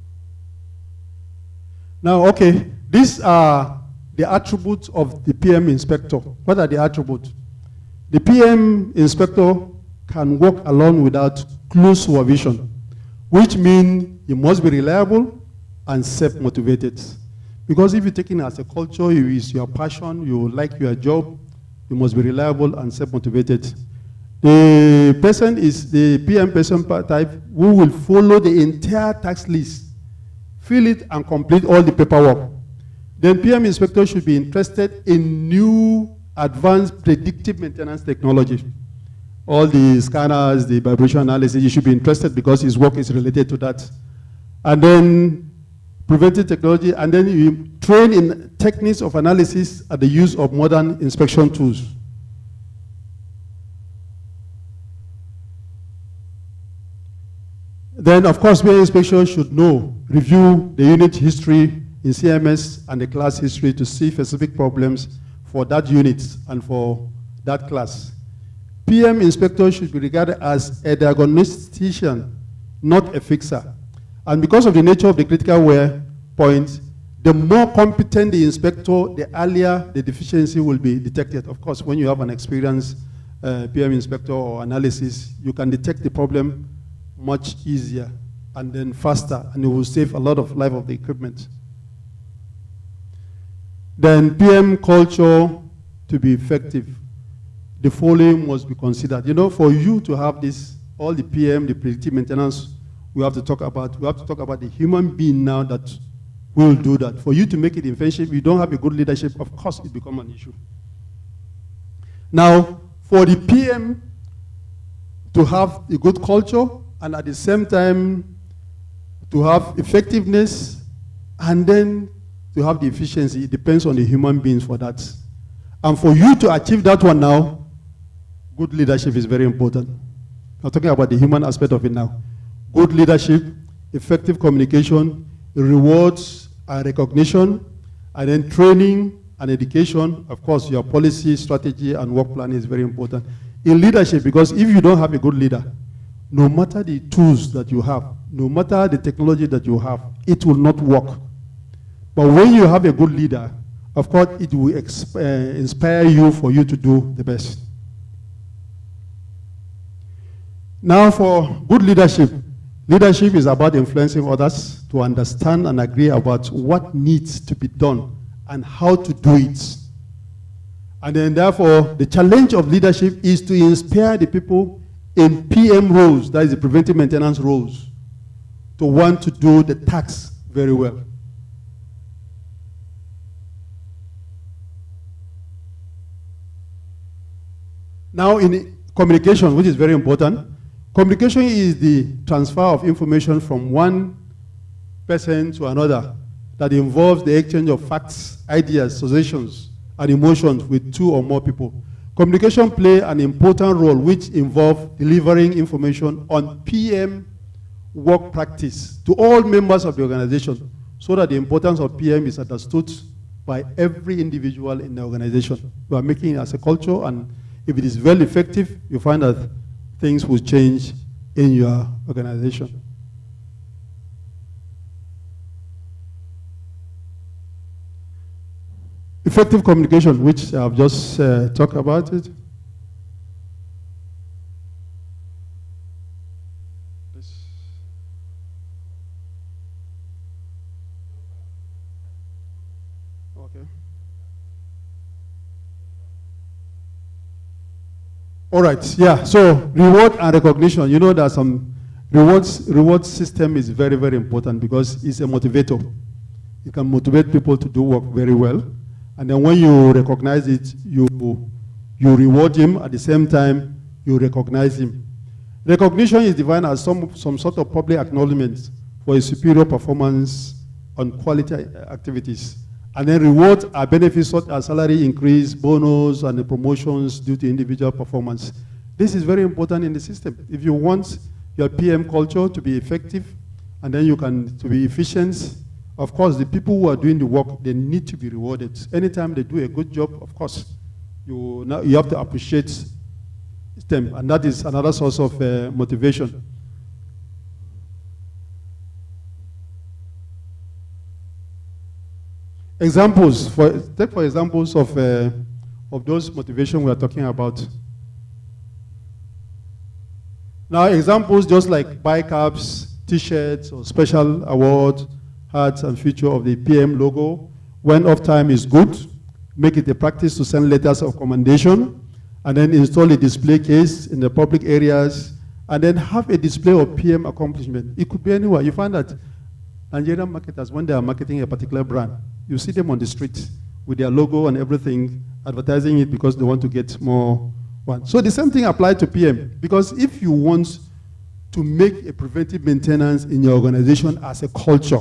Now, okay, these are the attributes of the PM inspector. What are the attributes? The PM inspector can work alone without close supervision, which means he must be reliable and self-motivated. Because if you take it as a culture, it is your passion, you like your job, you must be reliable and self-motivated. The person is the PM person type who will follow the entire task list, fill it and complete all the paperwork. Then PM inspector should be interested in new advanced predictive maintenance technology. All the scanners, the vibration analysis, you should be interested because his work is related to that. And then preventive technology, and then you train in techniques of analysis and the use of modern inspection tools. Then, of course, PM inspection should review the unit history in CMS and the class history to see specific problems for that unit and for that class. PM inspector should be regarded as a diagnostician, not a fixer. And because of the nature of the critical wear point, the more competent the inspector, the earlier the deficiency will be detected. Of course, when you have an experienced PM inspector or analysis, you can detect the problem much easier and then faster, and it will save a lot of life of the equipment. Then PM culture to be effective, the following must be considered. You know, for you to have this, all the PM, the predictive maintenance, we have to talk about the human being now that will do that. For you to make it effective, if you don't have a good leadership, of course it becomes an issue. Now, for the PM to have a good culture and at the same time to have effectiveness and then to have the efficiency, it depends on the human beings for that. And for you to achieve that one now, good leadership is very important. I'm talking about the human aspect of it now. Good leadership, effective communication, rewards and recognition, and then training and education. Of course, your policy, strategy, and work plan is very important. In leadership, because if you don't have a good leader, no matter the tools that you have, no matter the technology that you have, it will not work. But when you have a good leader, of course, it will inspire you for you to do the best. Now, for good leadership, leadership is about influencing others to understand and agree about what needs to be done and how to do it. And then, therefore, the challenge of leadership is to inspire the people in PM roles, that is the preventive maintenance roles, to want to do the tasks very well. Now, in communication, which is very important, communication is the transfer of information from one person to another that involves the exchange of facts, ideas, suggestions, and emotions with two or more people. Communication plays an important role which involves delivering information on PM work practice to all members of the organization so that the importance of PM is understood by every individual in the organization. We are making it as a culture, and if it is very effective, you find that things will change in your organization. Effective communication, which I've just talked about it. Okay. All right, yeah, so reward and recognition. You know that some reward system is very, very important because it's a motivator. It can motivate people to do work very well. And then when you recognize it, you reward him. At the same time, you recognize him. Recognition is defined as some sort of public acknowledgement for a superior performance on quality activities. And then rewards are benefits such as salary increase, bonus, and the promotions due to individual performance. This is very important in the system. If you want your PM culture to be effective, and then to be efficient, of course, the people who are doing the work, they need to be rewarded. Anytime they do a good job, of course, you have to appreciate them, and that is another source of motivation. Examples, take for examples of those motivation we are talking about. Now, examples just like bike caps, T-shirts, or special awards, hats, and feature of the PM logo. When off time is good, make it a practice to send letters of commendation, and then install a display case in the public areas, and then have a display of PM accomplishment. It could be anywhere. You find that Nigerian marketers, when they are marketing a particular brand, you see them on the street with their logo and everything, advertising it because they want to get more one. So the same thing applies to PM, because if you want to make a preventive maintenance in your organization as a culture,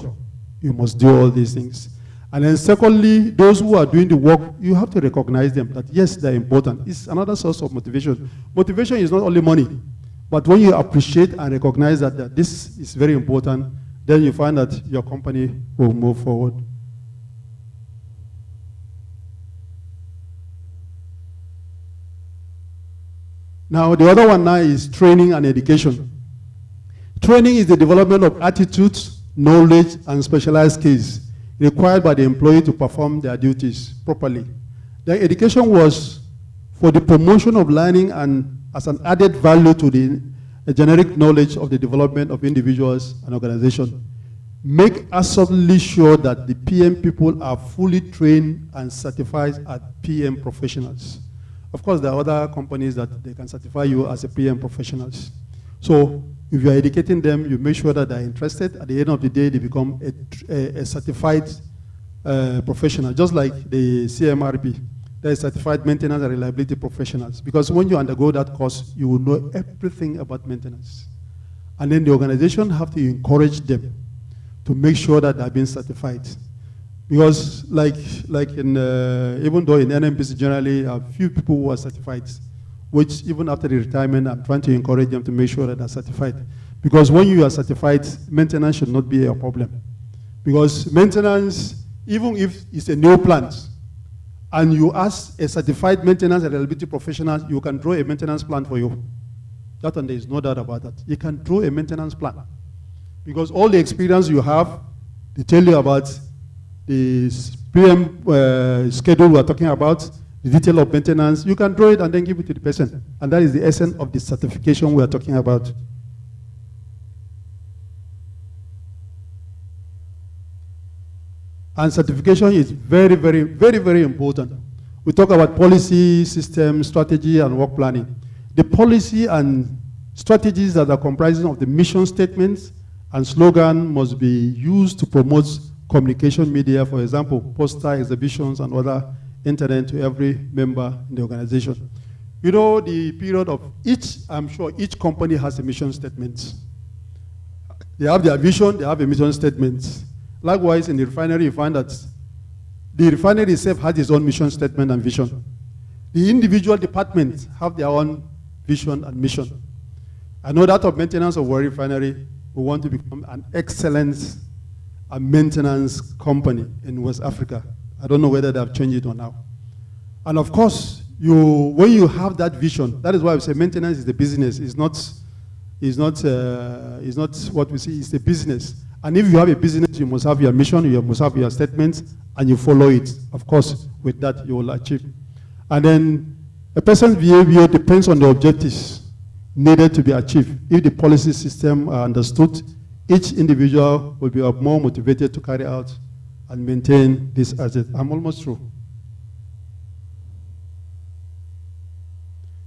you must do all these things. And then secondly, those who are doing the work, you have to recognize them, that yes, they're important. It's another source of motivation. Motivation is not only money, but when you appreciate and recognize that this is very important, then you find that your company will move forward. Now, the other one now is training and education. Training is the development of attitudes, knowledge, and specialized skills required by the employee to perform their duties properly. The education was for the promotion of learning and as an added value to the generic knowledge of the development of individuals and organizations. Make absolutely sure that the PM people are fully trained and certified as PM professionals. Of course, there are other companies that they can certify you as a PM professionals. So if you are educating them, you make sure that they're interested. At the end of the day, they become a certified professional, just like the CMRP. They're certified maintenance and reliability professionals. Because when you undergo that course, you will know everything about maintenance. And then the organization have to encourage them to make sure that they're being certified. Because like in, even though in NMPC generally, a few people who are certified, which even after the retirement, I'm trying to encourage them to make sure that they're certified. Because when you are certified, maintenance should not be a problem. Because maintenance, even if it's a new plant, and you ask a certified maintenance and reliability professional, you can draw a maintenance plan for you. That one, there is no doubt about that. You can draw a maintenance plan. Because all the experience you have, they tell you about the PM schedule we're talking about, the detail of maintenance. You can draw it and then give it to the person. And that is the essence of the certification we're talking about. And certification is very, very, very, very important. We talk about policy, system, strategy, and work planning. The policy and strategies that are comprising of the mission statements and slogan must be used to promote communication media, for example, poster, exhibitions, and other internet to every member in the organization. You know, the period of each, I'm sure each company has a mission statement. They have their vision, they have a mission statement. Likewise, in the refinery, you find that the refinery itself has its own mission statement and vision. The individual departments have their own vision and mission. I know that of maintenance of Warri Refinery, we want to become an excellence and maintenance company in West Africa. I don't know whether they have changed it or now. And of course, when you have that vision, that is why we say maintenance is the business. It's not what we see, it's the business. And if you have a business, you must have your mission, you must have your statements, and you follow it. Of course, with that, you will achieve. And then a person's behavior depends on the objectives needed to be achieved. If the policy system are understood, each individual will be more motivated to carry out and maintain this asset. I'm almost through.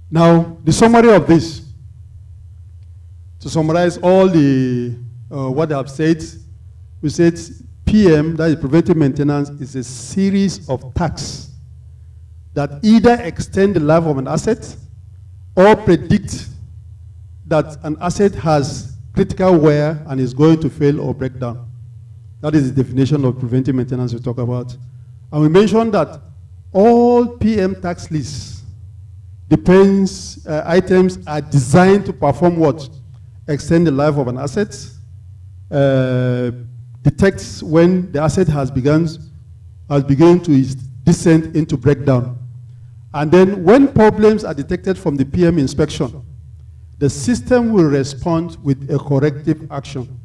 Now, the summary of this, to summarize all the what I've said, we said PM, that is preventive maintenance, is a series of tasks that either extend the life of an asset or predict that an asset has critical wear and is going to fail or break down. That is the definition of preventive maintenance we talk about. And we mentioned that all PM task lists items are designed to perform what? Extend the life of an asset, detects when the asset has begun to descend into breakdown. And then when problems are detected from the PM inspection, the system will respond with a corrective action.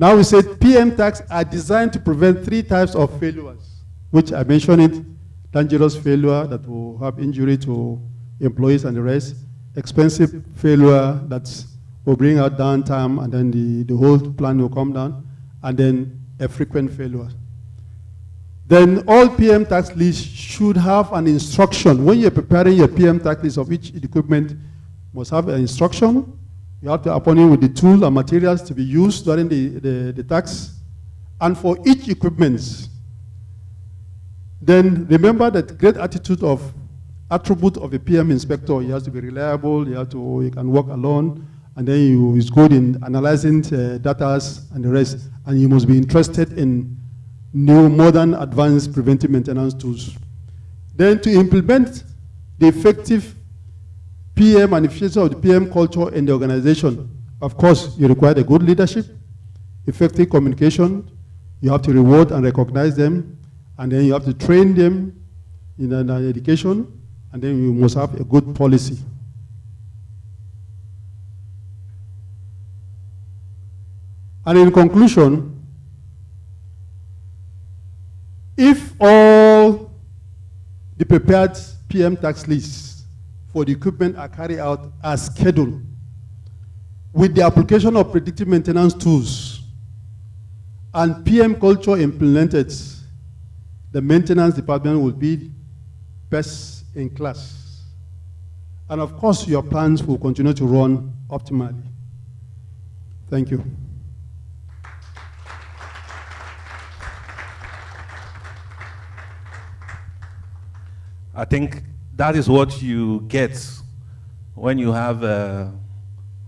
Now we said PM tax are designed to prevent 3 types of failures, which I mentioned it: dangerous failure that will have injury to employees and the rest, expensive failure that will bring out downtime and then the whole plan will come down, and then a frequent failure. Then all PM tax lists should have an instruction. When you're preparing your PM tax list of each equipment, must have an instruction. You have to appoint it with the tools and materials to be used during the tax. And for each equipment, then remember that great attribute of a PM inspector. He has to be reliable, he can work alone, and then he's good in analyzing data and the rest, and you must be interested in new, modern, advanced preventive maintenance tools. Then to implement the effective PM and efficiency of the PM culture in the organization, of course, you require a good leadership, effective communication, you have to reward and recognize them, and then you have to train them in an education, and then you must have a good policy. And in conclusion, if all the prepared PM tax lists for the equipment are carried out as scheduled, with the application of predictive maintenance tools and PM culture implemented, the maintenance department will be best in class. And of course, your plans will continue to run optimally. Thank you. I think that is what you get when you have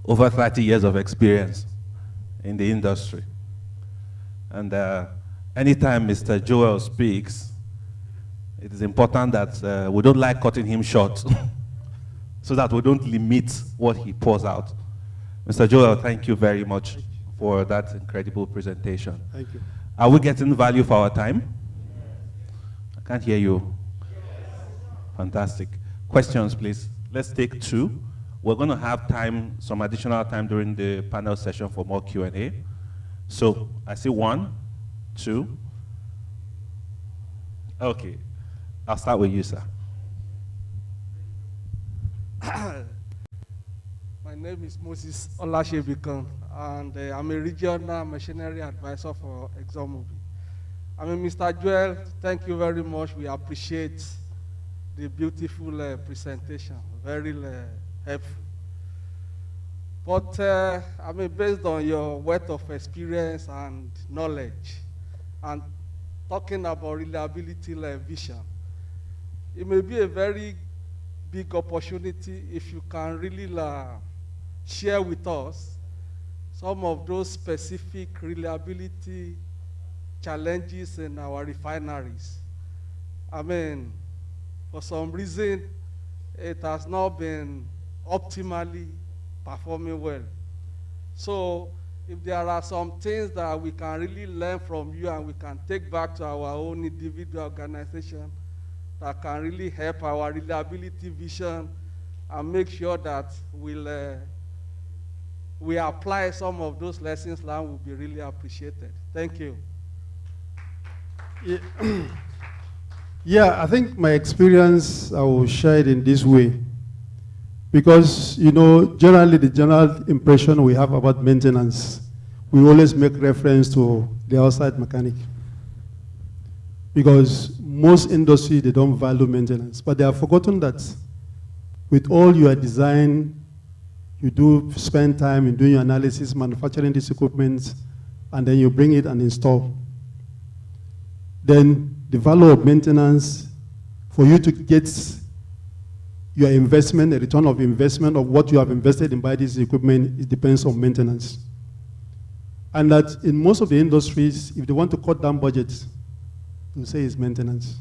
over 30 years of experience in the industry. And anytime Mr. Joel speaks, it is important that we don't like cutting him short so that we don't limit what he pours out. Mr. Joel, thank you very much for that incredible presentation. Thank you. Are we getting value for our time? I can't hear you. Fantastic. Questions, please. Let's take 2. We're going to have time, some additional time during the panel session for more Q&A. So I see 1, 2. Okay. I'll start with you, sir. My name is Moses Olashebikan, and I'm a regional machinery advisor for ExxonMobil. Mr. Joel, thank you very much. We appreciate the beautiful presentation, very helpful. But based on your wealth of experience and knowledge, and talking about reliability vision, it may be a very big opportunity if you can really share with us some of those specific reliability challenges in our refineries. For some reason, it has not been optimally performing well. So if there are some things that we can really learn from you and we can take back to our own individual organization that can really help our reliability vision and make sure that we apply some of those lessons learned, will be really appreciated. Thank you. Yeah, I think my experience, I will share it in this way. Because, generally the general impression we have about maintenance, we always make reference to the outside mechanic. Because most industry, they don't value maintenance. But they have forgotten that with all your design, you do spend time in doing your analysis, manufacturing this equipment, and then you bring it and install. Then the value of maintenance, for you to get your investment, a return of investment of what you have invested in by this equipment, it depends on maintenance. And that in most of the industries, if they want to cut down budgets, they'll say it's maintenance.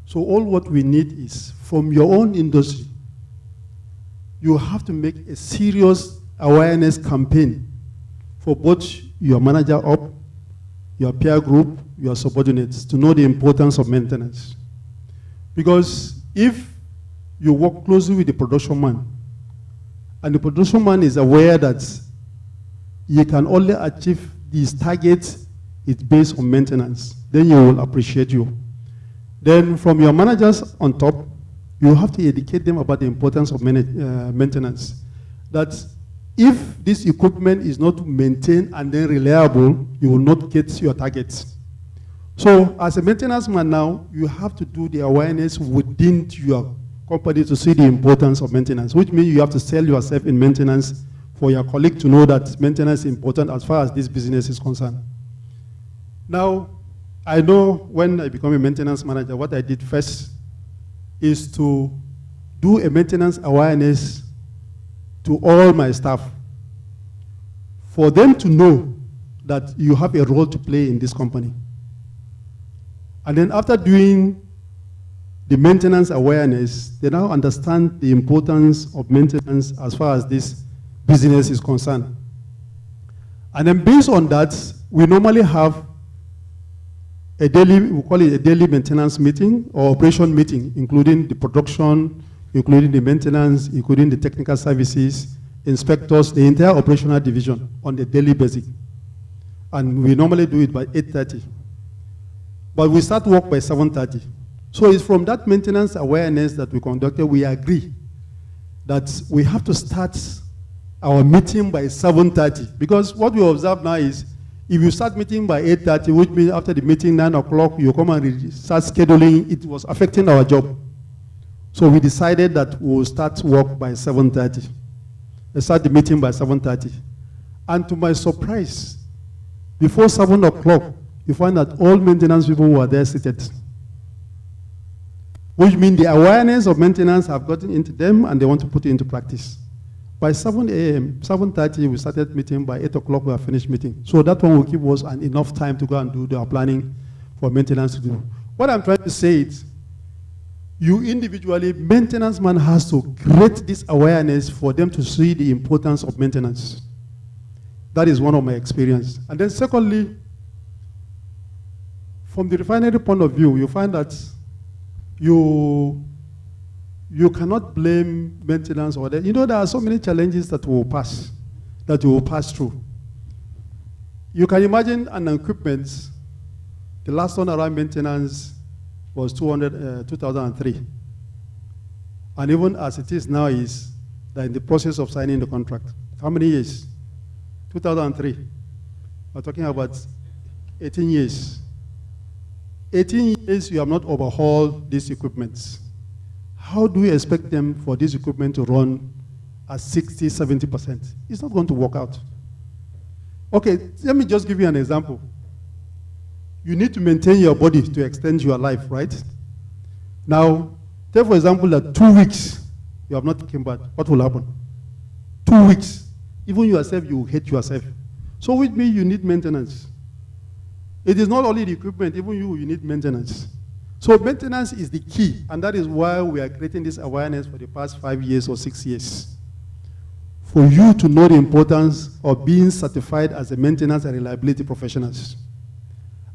So all what we need is, from your own industry, you have to make a serious awareness campaign for both your manager up, your peer group, your subordinates, to know the importance of maintenance. Because if you work closely with the production man, and the production man is aware that you can only achieve these targets is based on maintenance, then you will appreciate you. Then from your managers on top, you have to educate them about the importance of maintenance. That if this equipment is not maintained and then reliable, you will not get your targets. So as a maintenance man now, you have to do the awareness within your company to see the importance of maintenance, which means you have to sell yourself in maintenance for your colleague to know that maintenance is important as far as this business is concerned. Now, I know when I become a maintenance manager, what I did first is to do a maintenance awareness to all my staff, for them to know that you have a role to play in this company. And then after doing the maintenance awareness, they now understand the importance of maintenance as far as this business is concerned. And then based on that, we normally have a daily, we call it a daily maintenance meeting or operation meeting, including the production, including the maintenance, including the technical services, inspectors, the entire operational division on a daily basis. And we normally do it by 8:30. But we start work by 7:30. So it's from that maintenance awareness that we conducted, we agree that we have to start our meeting by 7:30. Because what we observe now is, if you start meeting by 8:30, which means after the meeting, 9 o'clock, you come and start scheduling, it was affecting our job. So we decided that we will start work by 7:30. Let's start the meeting by 7:30. And to my surprise, before 7 o'clock, you find that all maintenance people were there seated. Which means the awareness of maintenance have gotten into them and they want to put it into practice. By 7 a.m., 7:30, we started meeting. By 8 o'clock, we have finished meeting. So that one will give us enough time to go and do the planning for maintenance to do. What I'm trying to say is, you individually, maintenance man has to create this awareness for them to see the importance of maintenance. That is one of my experience. And then secondly, from the refinery point of view, you find that you cannot blame maintenance or that. You know, there are so many challenges that you will pass through. You can imagine an equipment, the last one around maintenance was 2003. And even as it is now is, they're in the process of signing the contract. How many years? 2003. We're talking about 18 years. 18 years you have not overhauled these equipments. How do we expect them for this equipment to run at 60, 70%? It's not going to work out. Okay, let me just give you an example. You need to maintain your body to extend your life, right? Now, take for example that 2 weeks you have not taken bath. What will happen? 2 weeks. Even yourself, you will hate yourself. So with me, you need maintenance. It is not only the equipment, even you need maintenance. So maintenance is the key, and that is why we are creating this awareness for the past 5 years or 6 years. For you to know the importance of being certified as a maintenance and reliability professionals.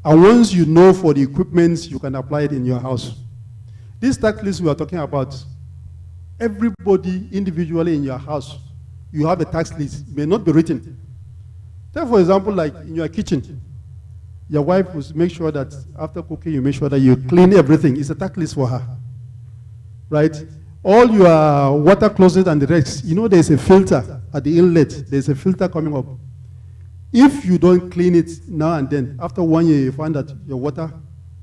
And once you know for the equipment, you can apply it in your house. This task list we are talking about, everybody individually in your house, you have a task list. It may not be written. Take for example, like in your kitchen, your wife will make sure that after cooking, you make sure that you clean everything. It's a task list for her, right? All your water closet and the rest, you know there's a filter at the inlet. There's a filter coming up. If you don't clean it now and then, after 1 year, you find that your water,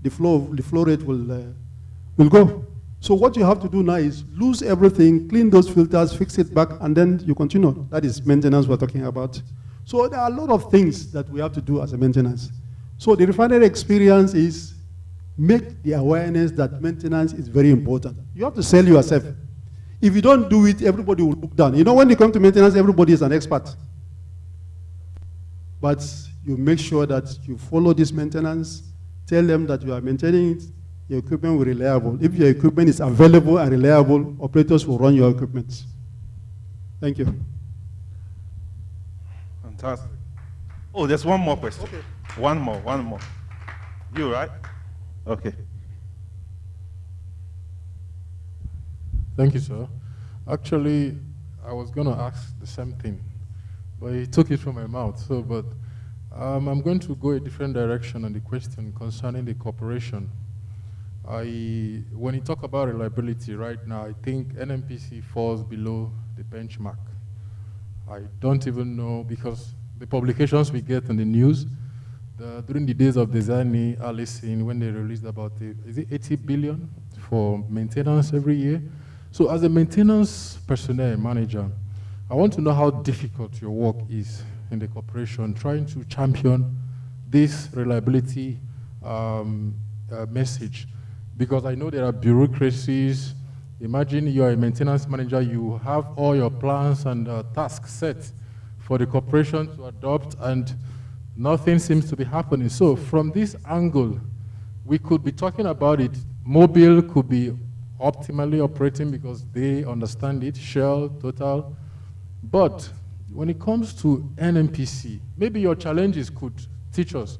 the flow rate will go. So what you have to do now is lose everything, clean those filters, fix it back, and then you continue. That is maintenance we're talking about. So there are a lot of things that we have to do as a maintenance. So the refinery experience is make the awareness that maintenance is very important. You have to sell yourself. If you don't do it, everybody will look down. You know, when you come to maintenance, everybody is an expert. But you make sure that you follow this maintenance, tell them that you are maintaining it, your equipment will be reliable. If your equipment is available and reliable, operators will run your equipment. Thank you. Fantastic. Oh, there's one more question. Okay. One more. You, right? Okay. Thank you, sir. Actually, I was going to ask the same thing, but he took it from my mouth. So, but I'm going to go a different direction on the question concerning the corporation. When you talk about reliability right now, I think NNPC falls below the benchmark. I don't even know, because the publications we get in the news, during the days of Desani, Allison, when they released about, is it 80 billion for maintenance every year? So as a maintenance personnel manager, I want to know how difficult your work is in the corporation, trying to champion this reliability message. Because I know there are bureaucracies. Imagine you are a maintenance manager, you have all your plans and tasks set for the corporation to adopt, and nothing seems to be happening. So from this angle, we could be talking about it. Mobile could be optimally operating because they understand it, Shell, Total. But when it comes to NNPC, maybe your challenges could teach us.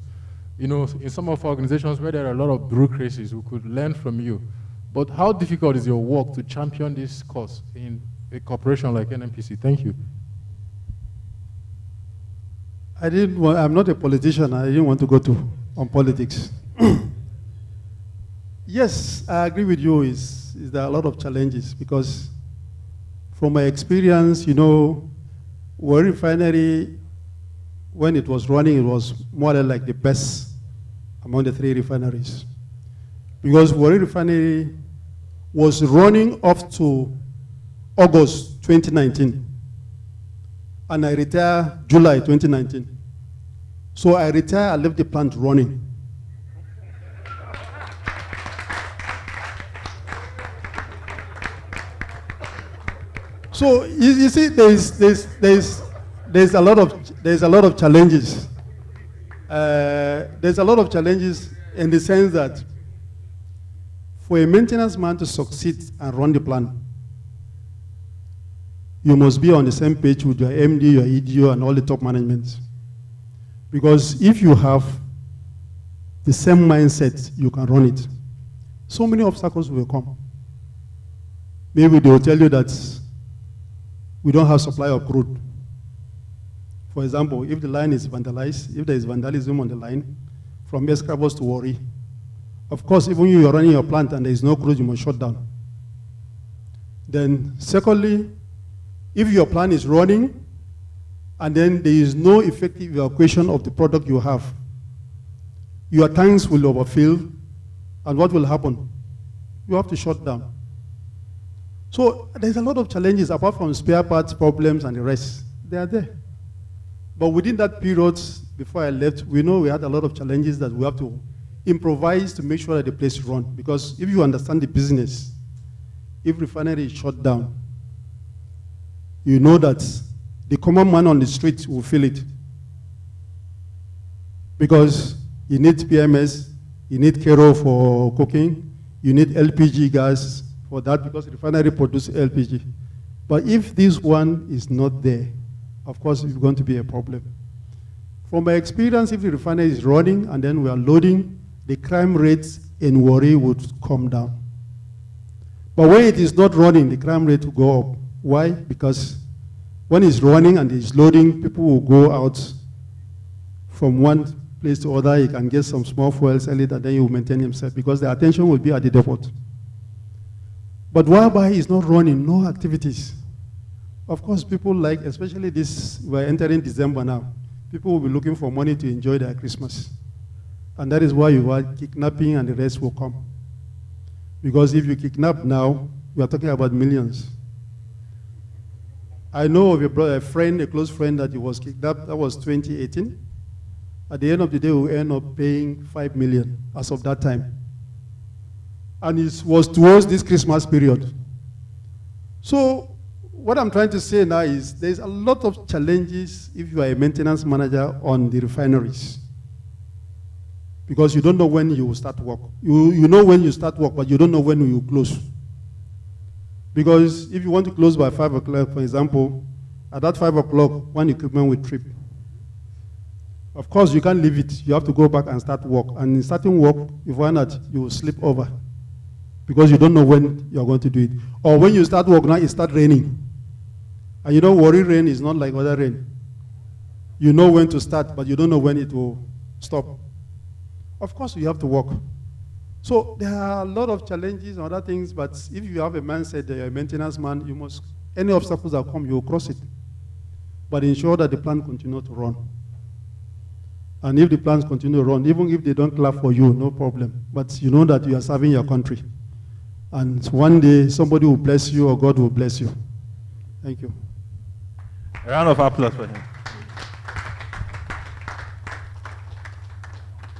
You know, in some of our organizations where there are a lot of bureaucracies, we could learn from you. But how difficult is your work to champion this cause in a corporation like NNPC? Thank you. I'm not a politician. I didn't want to go on politics. Yes, I agree with you. There are a lot of challenges because from my experience, you know, Warri Refinery, when it was running, it was more or less like the best among the 3 refineries. Because Warri Refinery was running up to August 2019. And I retired July 2019. So I retired, I left the plant running. So you see, there's a lot of challenges. There's a lot of challenges in the sense that for a maintenance man to succeed and run the plant, you must be on the same page with your MD, your EDO, and all the top management. Because if you have the same mindset, you can run it. So many obstacles will come. Maybe they will tell you that we don't have supply of crude. For example, if the line is vandalized, if there is vandalism on the line, from Escravos to Warri, of course, even if you're running your plant and there is no crude, you must shut down. Then, secondly, if your plant is running and then there is no effective evacuation of the product you have, your tanks will overfill, and what will happen? You have to shut down. So there's a lot of challenges apart from spare parts problems and the rest. They are there. But within that period, before I left, we know we had a lot of challenges that we have to improvise to make sure that the place is run. Because if you understand the business, if refinery is shut down, you know that the common man on the street will feel it. Because you need PMS, you need kero for cooking, you need LPG gas for that because the refinery produces LPG. But if this one is not there, of course it's going to be a problem. From my experience, if the refinery is running and then we are loading, the crime rates in Warri would come down. But when it is not running, the crime rate will go up. Why? Because when it's running and it's loading, people will go out from one place to other. You can get some small fuel, sell it, and then you will maintain himself because the attention will be at the depot. But whereby it's not running, no activities. Of course, people like, especially this, we're entering December now, people will be looking for money to enjoy their Christmas. And that is why you are kidnapping and the rest will come. Because if you kidnap now, we are talking about millions. I know of a friend, a close friend that he was kidnapped, that was 2018. At the end of the day, we end up paying 5 million as of that time. And it was towards this Christmas period. So what I'm trying to say now is there's a lot of challenges if you are a maintenance manager on the refineries. Because you don't know when you will start work. You know when you start work, but you don't know when you will close. Because if you want to close by 5 o'clock, for example, at that 5 o'clock, one equipment will trip. Of course, you can't leave it. You have to go back and start work. And in starting work, you find that you will slip over because you don't know when you're going to do it. Or when you start work now, it starts raining. And you know, Warri rain is not like other rain. You know when to start, but you don't know when it will stop. Of course, you have to work. So there are a lot of challenges and other things, but if you have a mindset that you're a maintenance man, you must, any obstacles that come, you will cross it. But ensure that the plant continue to run. And if the plants continue to run, even if they don't clap for you, no problem. But you know that you are serving your country. And one day, somebody will bless you or God will bless you. Thank you. A round of applause for him.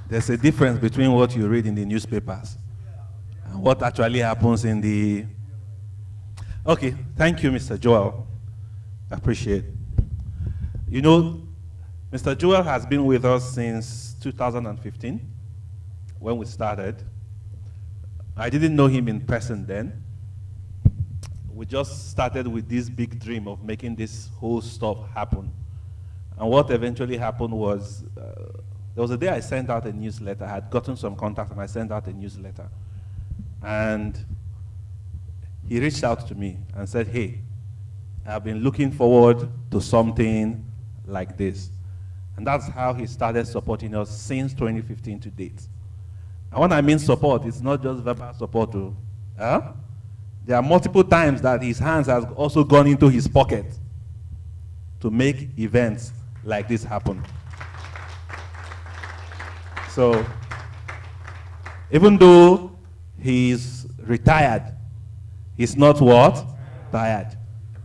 There's a difference between what you read in the newspapers and what actually happens in the... Okay, thank you, Mr. Joel. I appreciate it. You know, Mr. Joel has been with us since 2015, when we started. I didn't know him in person then. We just started with this big dream of making this whole stuff happen. And what eventually happened was, there was a day I sent out a newsletter. I had gotten some contact and I sent out a newsletter. And he reached out to me and said, hey, I've been looking forward to something like this. And that's how he started supporting us since 2015 to date. And when I mean support, it's not just verbal support. There are multiple times that his hands have also gone into his pocket to make events like this happen. So, even though he's retired, he's not what? Tired.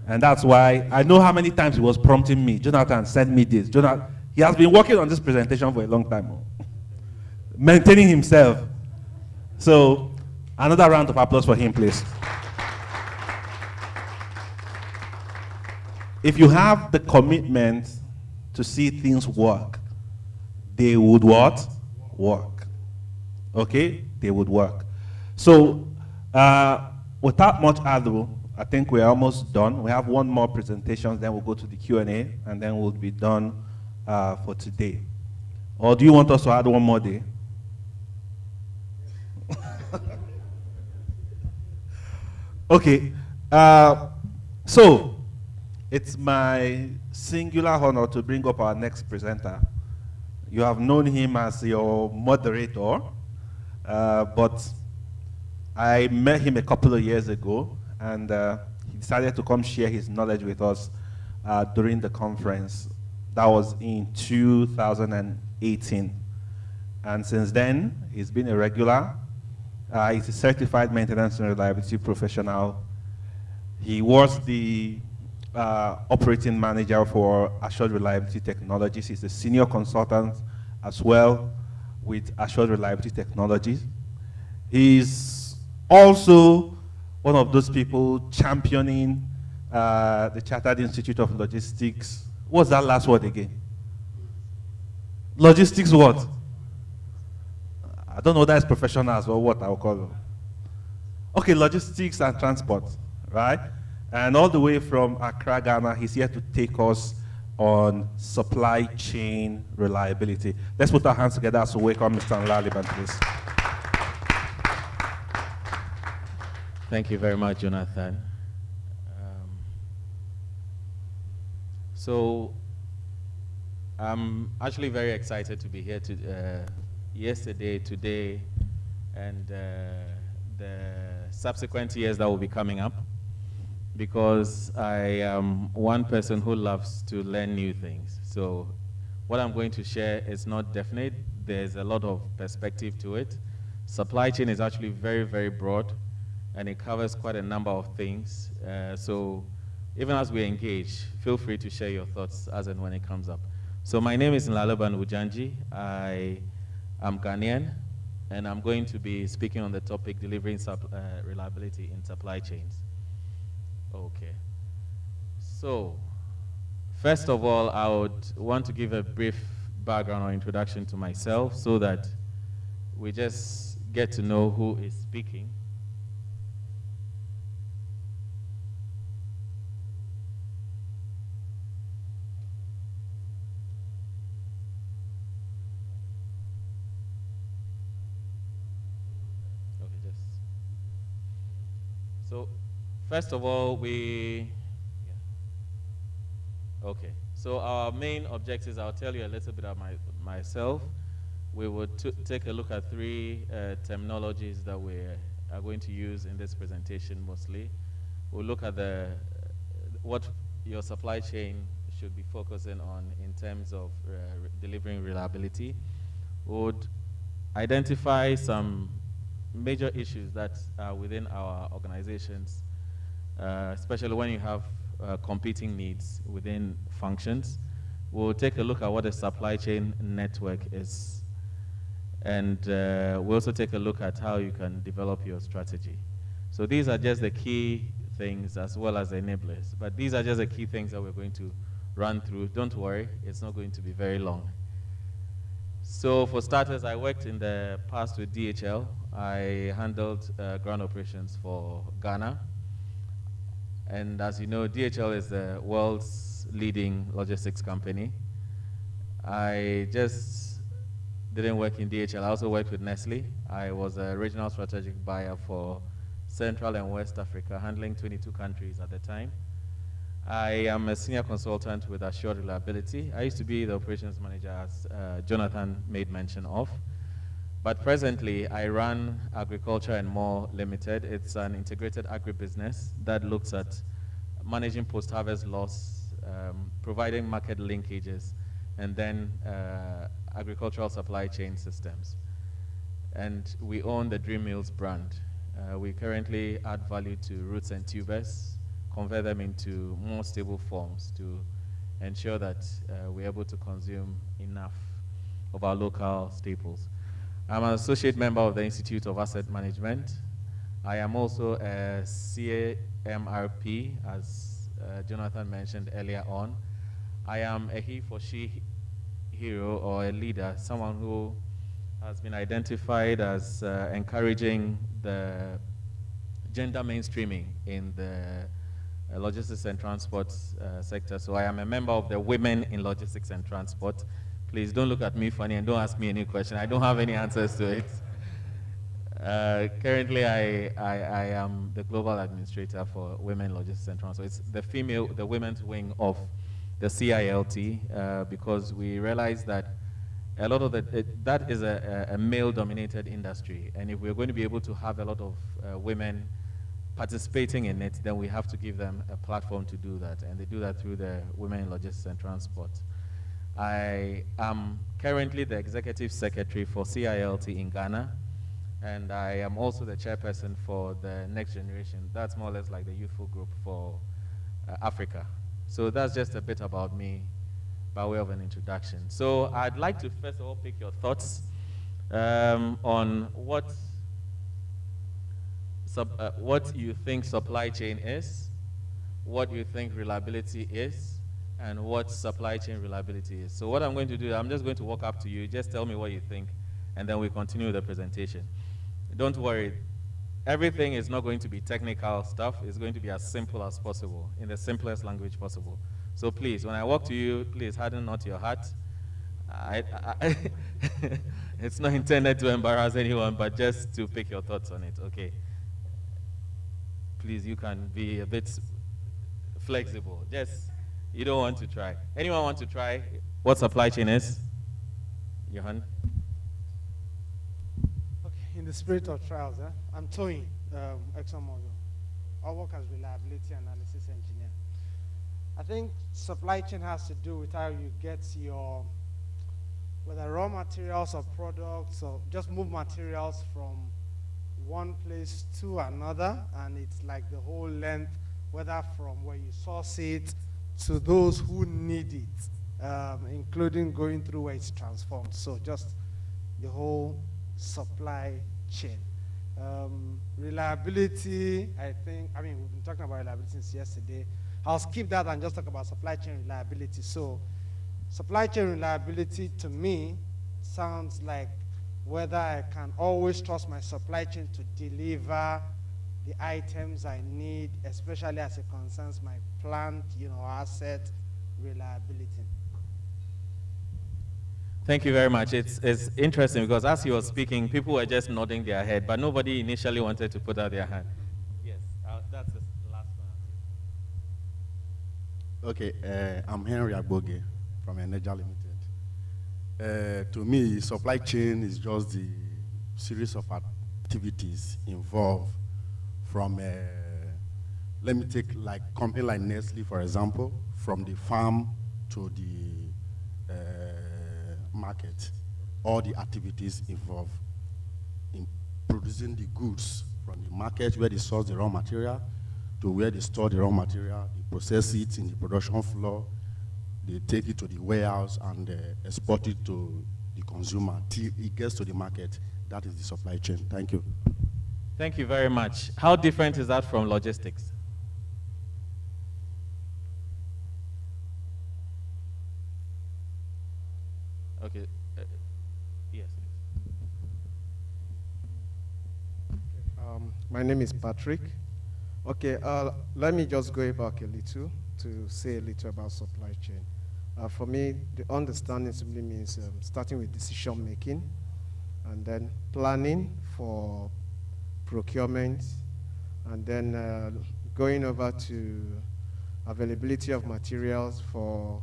And that's why I know how many times he was prompting me, Jonathan, send me this. Jonathan, he has been working on this presentation for a long time, maintaining himself. So, another round of applause for him, please. If you have the commitment to see things work, they would what? Work. Okay? They would work. So, without much ado, I think we're almost done. We have one more presentation, then we'll go to the Q&A, and then we'll be done for today. Or do you want us to add one more day? Okay. So, it's my singular honor to bring up our next presenter. You have known him as your moderator, but I met him a couple of years ago, and he decided to come share his knowledge with us during the conference. That was in 2018. And since then, he's been a regular. He's a certified maintenance and reliability professional. He was the operating manager for Assured Reliability Technologies. He's a senior consultant as well with Assured Reliability Technologies. He's also one of those people championing the Chartered Institute of Logistics. What's that last word again? Logistics what? I don't know whether it's professionals or what I'll call them. Okay, logistics and transport, right? And all the way from Accra, Ghana, he's here to take us on supply chain reliability. Let's put our hands together as we welcome Mr. Nlaliban, please. Thank you very much, Jonathan. So I'm actually very excited to be here yesterday, today, and the subsequent years that will be coming up, because I am one person who loves to learn new things. So what I'm going to share is not definite. There's a lot of perspective to it. Supply chain is actually very, very broad, and it covers quite a number of things. So even as we engage, feel free to share your thoughts as and when it comes up. So my name is Nlaliban Wujanji. I am Ghanaian, and I'm going to be speaking on the topic delivering reliability in supply chains. Okay. So, first of all, I would want to give a brief background or introduction to myself so that we just get to know who is speaking. So, first of all, Okay. So our main objectives, I'll tell you a little bit about myself. We will take a look at three terminologies that we are going to use in this presentation mostly. We'll look at what your supply chain should be focusing on in terms of delivering reliability. We would identify some major issues that are within our organizations, especially when you have competing needs within functions. We'll take a look at what a supply chain network is. And we'll also take a look at how you can develop your strategy. So these are just the key things as well as the enablers. But these are just the key things that we're going to run through. Don't worry, it's not going to be very long. So for starters, I worked in the past with DHL. I handled ground operations for Ghana. And as you know, DHL is the world's leading logistics company. I just didn't work in DHL. I also worked with Nestle. I was a regional strategic buyer for Central and West Africa, handling 22 countries at the time. I am a senior consultant with Assured Reliability. I used to be the operations manager, as Jonathan made mention of. But presently, I run Agriculture and More Limited. It's an integrated agribusiness that looks at managing post-harvest loss, providing market linkages, and then agricultural supply chain systems. And we own the Dream Mills brand. We currently add value to roots and tubers, convert them into more stable forms to ensure that we're able to consume enough of our local staples. I'm an associate member of the Institute of Asset Management. I am also a CAMRP, as Jonathan mentioned earlier on. I am a he for she hero or a leader, someone who has been identified as encouraging the gender mainstreaming in the logistics and transport sector. So I am a member of the Women in Logistics and Transport. Please don't look at me funny and don't ask me any question. I don't have any answers to it. Currently, I am the global administrator for Women in Logistics and Transport. It's the women's wing of the CILT, because we realize that a lot of that is a male-dominated industry, and if we're going to be able to have a lot of women participating in it, then we have to give them a platform to do that, and they do that through the Women in Logistics and Transport. I am currently the executive secretary for CILT in Ghana, and I am also the chairperson for the Next Generation. That's more or less like the youthful group for Africa. So that's just a bit about me by way of an introduction. So I'd like to first of all pick your thoughts on what you think supply chain is, what you think reliability is, and what supply chain reliability is. So what I'm going to do, I'm just going to walk up to you, just tell me what you think, and then we continue the presentation. Don't worry, everything is not going to be technical stuff. It's going to be as simple as possible, in the simplest language possible. So please, when I walk to you, please harden not your heart. It's not intended to embarrass anyone, but just to pick your thoughts on it, okay? Please, you can be a bit flexible. Just, you don't want to try. Anyone want to try what supply chain is? Johan? Okay, in the spirit of trials, I'm Toyin, ExxonMobil. I work as reliability analysis engineer. I think supply chain has to do with how you get your, whether raw materials or products, or just move materials from one place to another, and it's like the whole length, whether from where you source it to those who need it, including going through where it's transformed. So just the whole supply chain. Reliability, I mean, we've been talking about reliability since yesterday. I'll skip that and just talk about supply chain reliability. So supply chain reliability to me sounds like whether I can always trust my supply chain to deliver the items I need, especially as it concerns my plant, asset reliability. Thank you very much. It's interesting because as he was speaking, people were just nodding their head, but nobody initially wanted to put out their hand. Yes, that's the last one. Okay, I'm Henry Agboge from Energia Limited. To me, supply chain is just the series of activities involved from, let me take like company like Nestle, for example, from the farm to the market, all the activities involved in producing the goods from the market where they source the raw material to where they store the raw material, they process it in the production floor, they take it to the warehouse and export it to the consumer till it gets to the market. That is the supply chain. Thank you. Thank you very much. How different is that from logistics? Okay. Yes. My name is Patrick. Okay, let me just go back a little to say a little about supply chain. For me, the understanding simply means starting with decision making and then planning for procurement and then going over to availability of materials for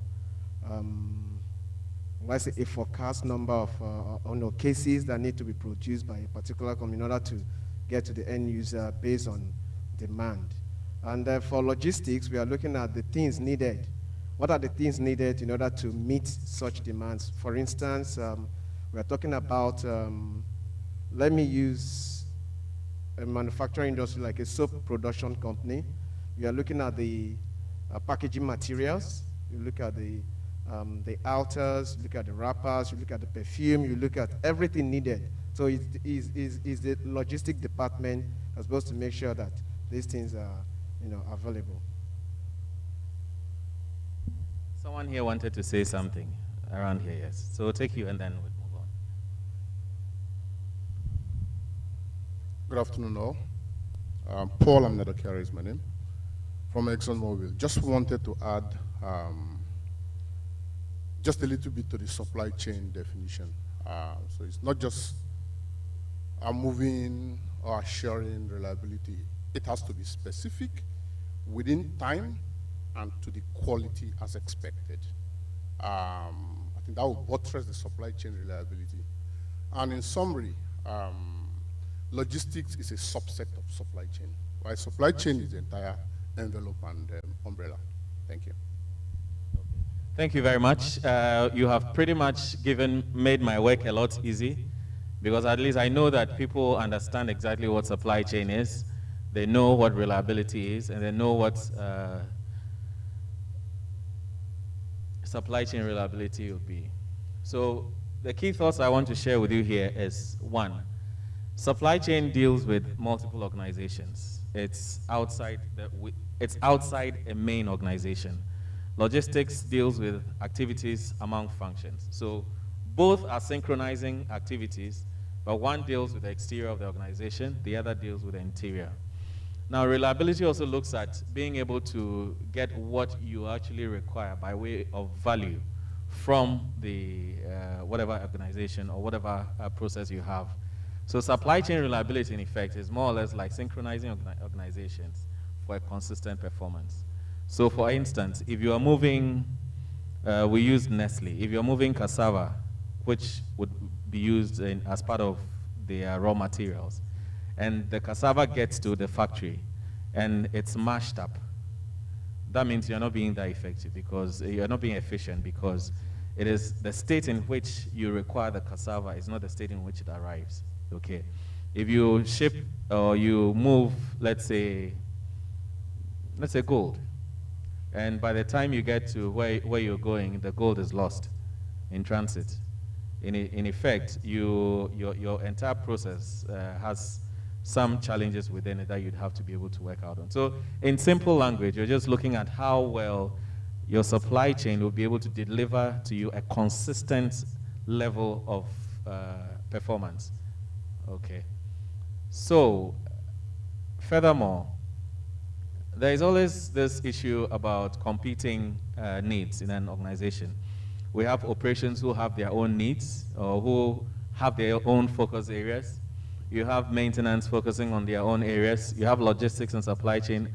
let's say a forecast number of cases that need to be produced by a particular company in order to get to the end user based on demand. And for logistics, we are looking at the things needed. What are the things needed in order to meet such demands? For instance, we are talking about, let me use a manufacturing industry like a soap production company. We are looking at the packaging materials. You look at the outers, you look at the wrappers, you look at the perfume, you look at everything needed. So is the logistic department that's supposed to make sure that these things are, available. Someone here wanted to say something around here, yes. So we'll take you and then we'll move on. Good afternoon, all. Paul Amnadokere is my name, from ExxonMobil. Just wanted to add just a little bit to the supply chain definition. So it's not just moving or assuring reliability. It has to be specific, within time, and to the quality as expected. I think that will buttress the supply chain reliability. And in summary, logistics is a subset of supply chain, while supply chain is the entire envelope and umbrella. Thank you. Thank you very much. You have pretty much made my work a lot easy, because at least I know that people understand exactly what supply chain is. They know what reliability is, and they know what supply chain reliability will be. So the key thoughts I want to share with you here is, one, supply chain deals with multiple organizations. It's outside a main organization. Logistics deals with activities among functions. So both are synchronizing activities, but one deals with the exterior of the organization, the other deals with the interior. Now, reliability also looks at being able to get what you actually require by way of value from the whatever organization or whatever process you have. So supply chain reliability, in effect, is more or less like synchronizing organizations for a consistent performance. So for instance, if you are moving, we use Nestle. If you're moving cassava, which would be used as part of the raw materials, and the cassava gets to the factory and it's mashed up, that means you're not being that effective, because you're not being efficient, because it is the state in which you require the cassava is not the state in which it arrives. Okay. If you ship or you move, let's say gold, and by the time you get to where you're going, the gold is lost in transit. In effect, your entire process has some challenges within it that you'd have to be able to work out on. So in simple language, you're just looking at how well your supply chain will be able to deliver to you a consistent level of performance. Okay. So furthermore, there is always this issue about competing needs in an organization. We have operations who have their own needs or who have their own focus areas. You have maintenance focusing on their own areas. You have logistics and supply chain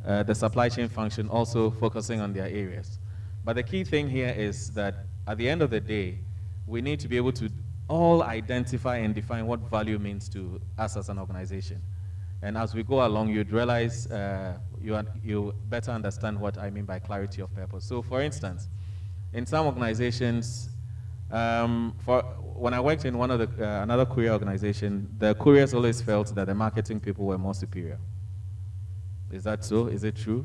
the supply chain function also focusing on their areas. But the key thing here is that at the end of the day, we need to be able to all identify and define what value means to us as an organization. And as we go along, you'd realize you better understand what I mean by clarity of purpose. So for instance, in some organizations, when I worked in one of the, another courier organization, the couriers always felt that the marketing people were more superior. Is that so? Is it true?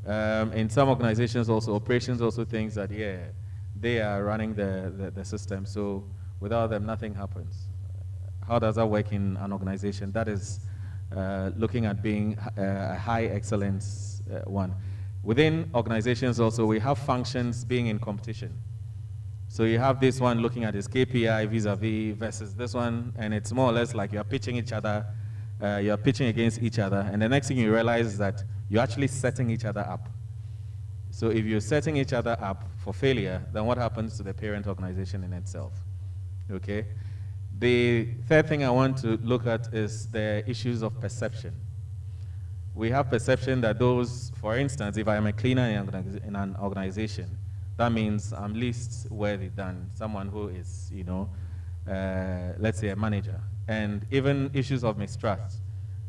In some organizations also, operations also thinks that, yeah, they are running the system, so without them, nothing happens. How does that work in an organization? That is looking at being a high excellence one. Within organizations also, we have functions being in competition. So you have this one looking at its KPI vis-a-vis versus this one, and it's more or less like you're pitching each other, you're pitching against each other, and the next thing you realize is that you're actually setting each other up. So if you're setting each other up for failure, then what happens to the parent organization in itself? Okay? The third thing I want to look at is the issues of perception. We have perception that those, for instance, if I'm a cleaner in an organization, that means I'm least worthy than someone who is, you know, let's say a manager. And even issues of mistrust.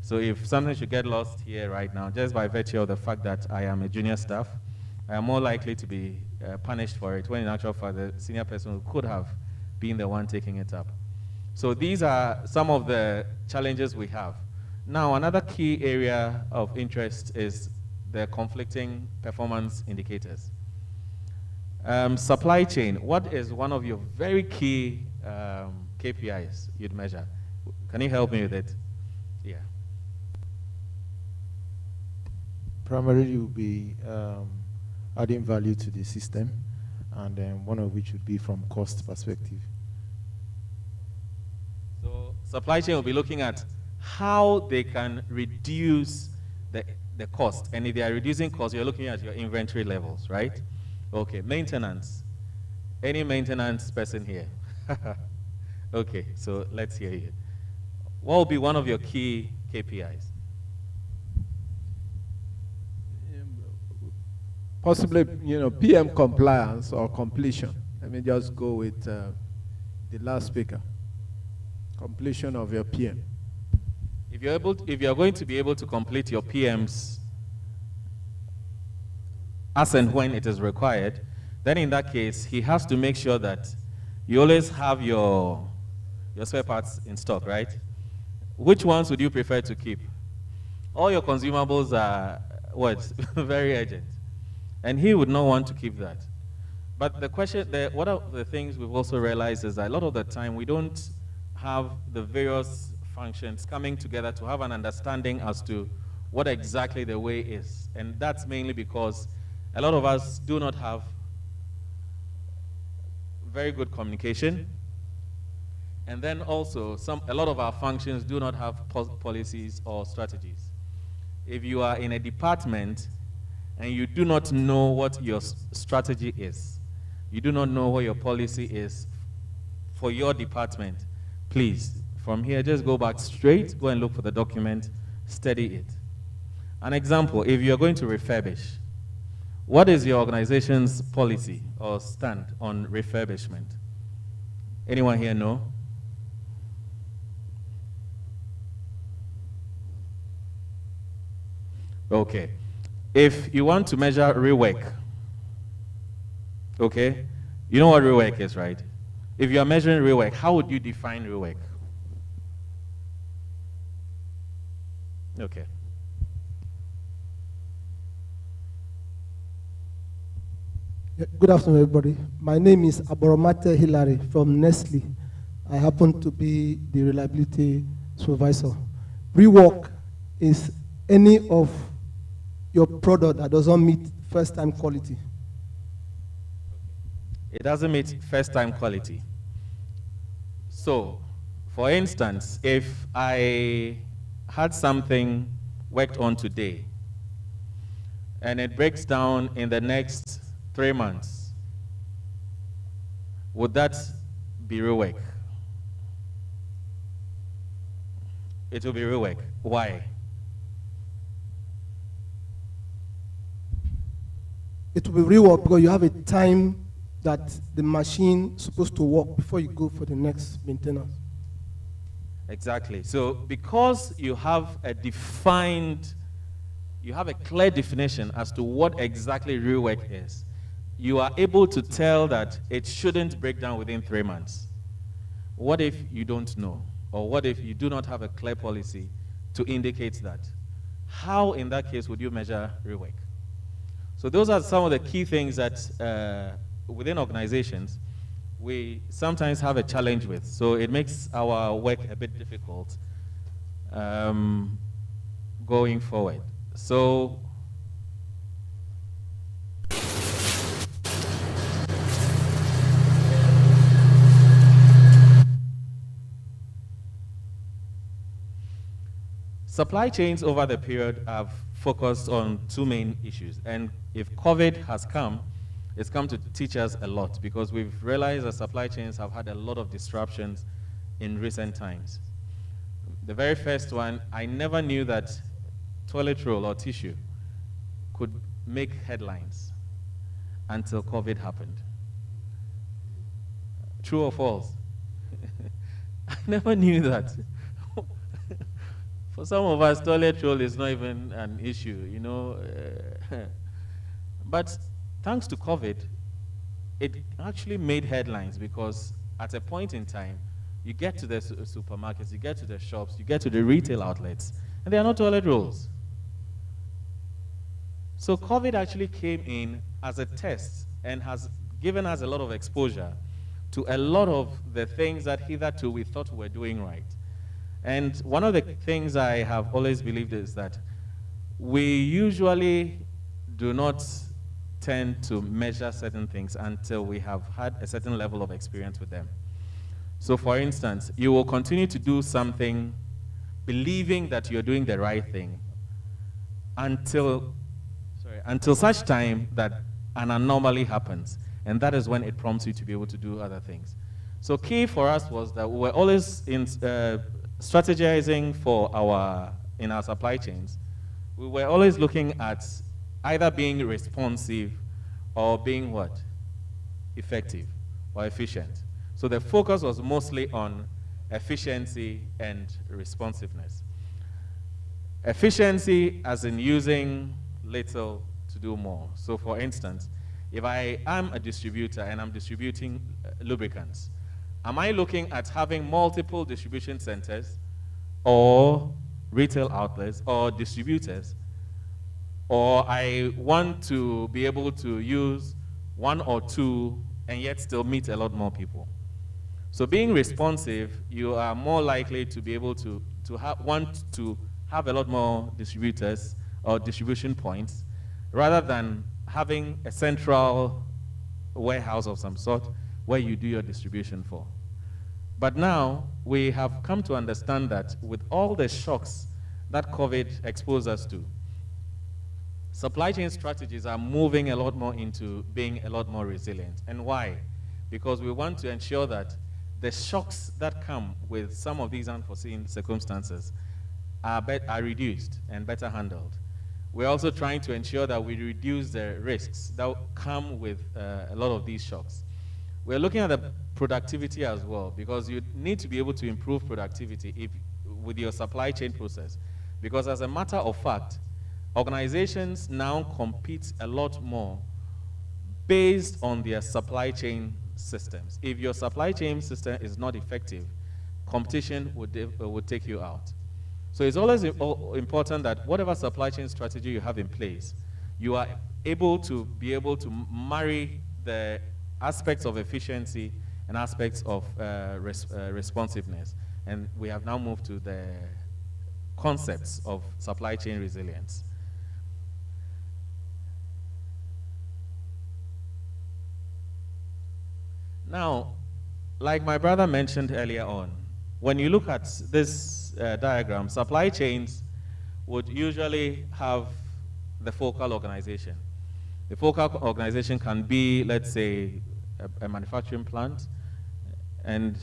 So if something should get lost here right now, just by virtue of the fact that I am a junior staff, I am more likely to be punished for it, when in actual fact the senior person who could have been the one taking it up. So these are some of the challenges we have. Now, another key area of interest is the conflicting performance indicators. Supply chain, what is one of your very key KPIs you'd measure? Can you help me with it? Yeah. Primarily, will be adding value to the system, and then one of which would be from cost perspective. So supply chain will be looking at how they can reduce the cost. And if they are reducing cost, you're looking at your inventory levels, right? Okay, maintenance. Any maintenance person here? Okay, so let's hear you. What will be one of your key KPIs? Possibly, you know, PM compliance or completion. Let me just go with the last speaker. Completion of your PM. If you're going to be able to complete your PMs as and when it is required, then in that case, he has to make sure that you always have your spare parts in stock, right? Which ones would you prefer to keep? All your consumables are, what, very urgent. And he would not want to keep that. But the question, one of the things we've also realized is that a lot of the time we don't have the various functions coming together to have an understanding as to what exactly the way is. And that's mainly because a lot of us do not have very good communication. And then also, a lot of our functions do not have policies or strategies. If you are in a department and you do not know what your strategy is, you do not know what your policy is for your department, please, from here, just go back straight, go and look for the document, study it. An example, if you're going to refurbish, what is your organization's policy or stand on refurbishment? Anyone here know? Okay. If you want to measure rework, okay, you know what rework is, right? If you are measuring rework, how would you define rework? Okay. Good afternoon, everybody. My name is Aboromate Hilary from Nestle. I happen to be the reliability supervisor. Rework is any of your product that doesn't meet first-time quality. It doesn't meet first-time quality. So, for instance, if I had something worked on today, and it breaks down in the next 3 months, would that be rework? It will be rework. Why? it will be reworked because you have a time that the machine is supposed to work before you go for the next maintenance. Exactly. So because you have a clear definition as to what exactly rework is, you are able to tell that it shouldn't break down within 3 months. What if you don't know? Or what if you do not have a clear policy to indicate that? How, in that case, would you measure rework? So those are some of the key things that within organizations we sometimes have a challenge with. So it makes our work a bit difficult going forward. So supply chains over the period have focused on 2 main issues. And if COVID has come, it's come to teach us a lot, because we've realized that supply chains have had a lot of disruptions in recent times. The very first one, I never knew that toilet roll or tissue could make headlines until COVID happened. True or false? I never knew that. For some of us, toilet roll is not even an issue, you know. But thanks to COVID, it actually made headlines, because at a point in time, you get to the supermarkets, you get to the shops, you get to the retail outlets, and there are no toilet rolls. So COVID actually came in as a test and has given us a lot of exposure to a lot of the things that hitherto we thought we were doing right. And one of the things I have always believed is that we usually do not tend to measure certain things until we have had a certain level of experience with them. So for instance, you will continue to do something believing that you're doing the right thing until such time that an anomaly happens. And that is when it prompts you to be able to do other things. So key for us was that we were always strategizing in our supply chains. We were always looking at either being responsive or being what? Effective or efficient. So the focus was mostly on efficiency and responsiveness. Efficiency as in using little to do more. So for instance, if I am a distributor and I'm distributing lubricants, am I looking at having multiple distribution centers or retail outlets or distributors? Or I want to be able to use 1 or 2 and yet still meet a lot more people. So being responsive, you are more likely to be able to want to have a lot more distributors or distribution points, rather than having a central warehouse of some sort where you do your distribution for. But now we have come to understand that with all the shocks that COVID exposed us to, supply chain strategies are moving a lot more into being a lot more resilient. And why? Because we want to ensure that the shocks that come with some of these unforeseen circumstances are reduced and better handled. We're also trying to ensure that we reduce the risks that come with a lot of these shocks. We're looking at the productivity as well, because you need to be able to improve productivity with your supply chain process. Because as a matter of fact, organizations now compete a lot more based on their supply chain systems. If your supply chain system is not effective, competition would take you out. So it's always important that whatever supply chain strategy you have in place, you are able to marry the aspects of efficiency and aspects of responsiveness. And we have now moved to the concepts of supply chain resilience. Now, like my brother mentioned earlier on, when you look at this diagram, supply chains would usually have the focal organization. The focal organization can be, let's say, a manufacturing plant. And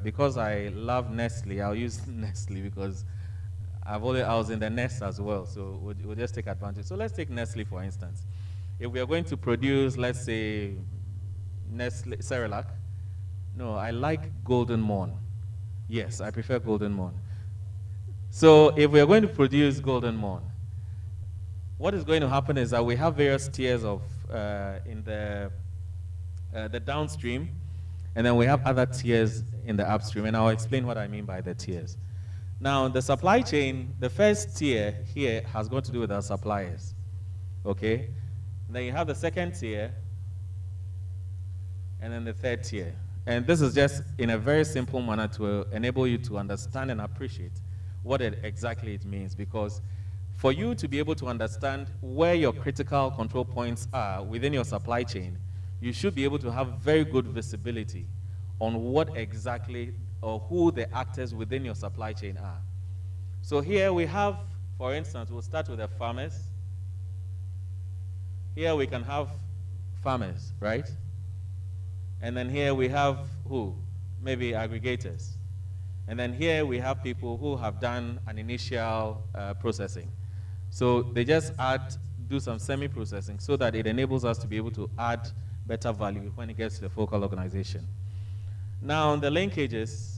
because I love Nestle, I'll use Nestle because I was in the nest as well, so we'll just take advantage. So let's take Nestle, for instance. if we are going to produce, let's say, Nestle Cerelac, no, I like Golden Morn. Yes, I prefer Golden Morn. So if we are going to produce Golden Morn, what is going to happen is that we have various tiers of in the downstream, and then we have other tiers in the upstream, and I'll explain what I mean by the tiers. Now, the supply chain, the first tier here has got to do with our suppliers, okay? Then you have the second tier, and then the third tier. And this is just in a very simple manner to enable you to understand and appreciate what exactly it means, because for you to be able to understand where your critical control points are within your supply chain, you should be able to have very good visibility on what exactly or who the actors within your supply chain are. So here we have, for instance, we'll start with the farmers. Here we can have farmers, right? And then here we have who? Maybe aggregators. And then here we have people who have done an initial processing. So they just do some semi-processing so that it enables us to be able to add better value when it gets to the focal organization. Now, the linkages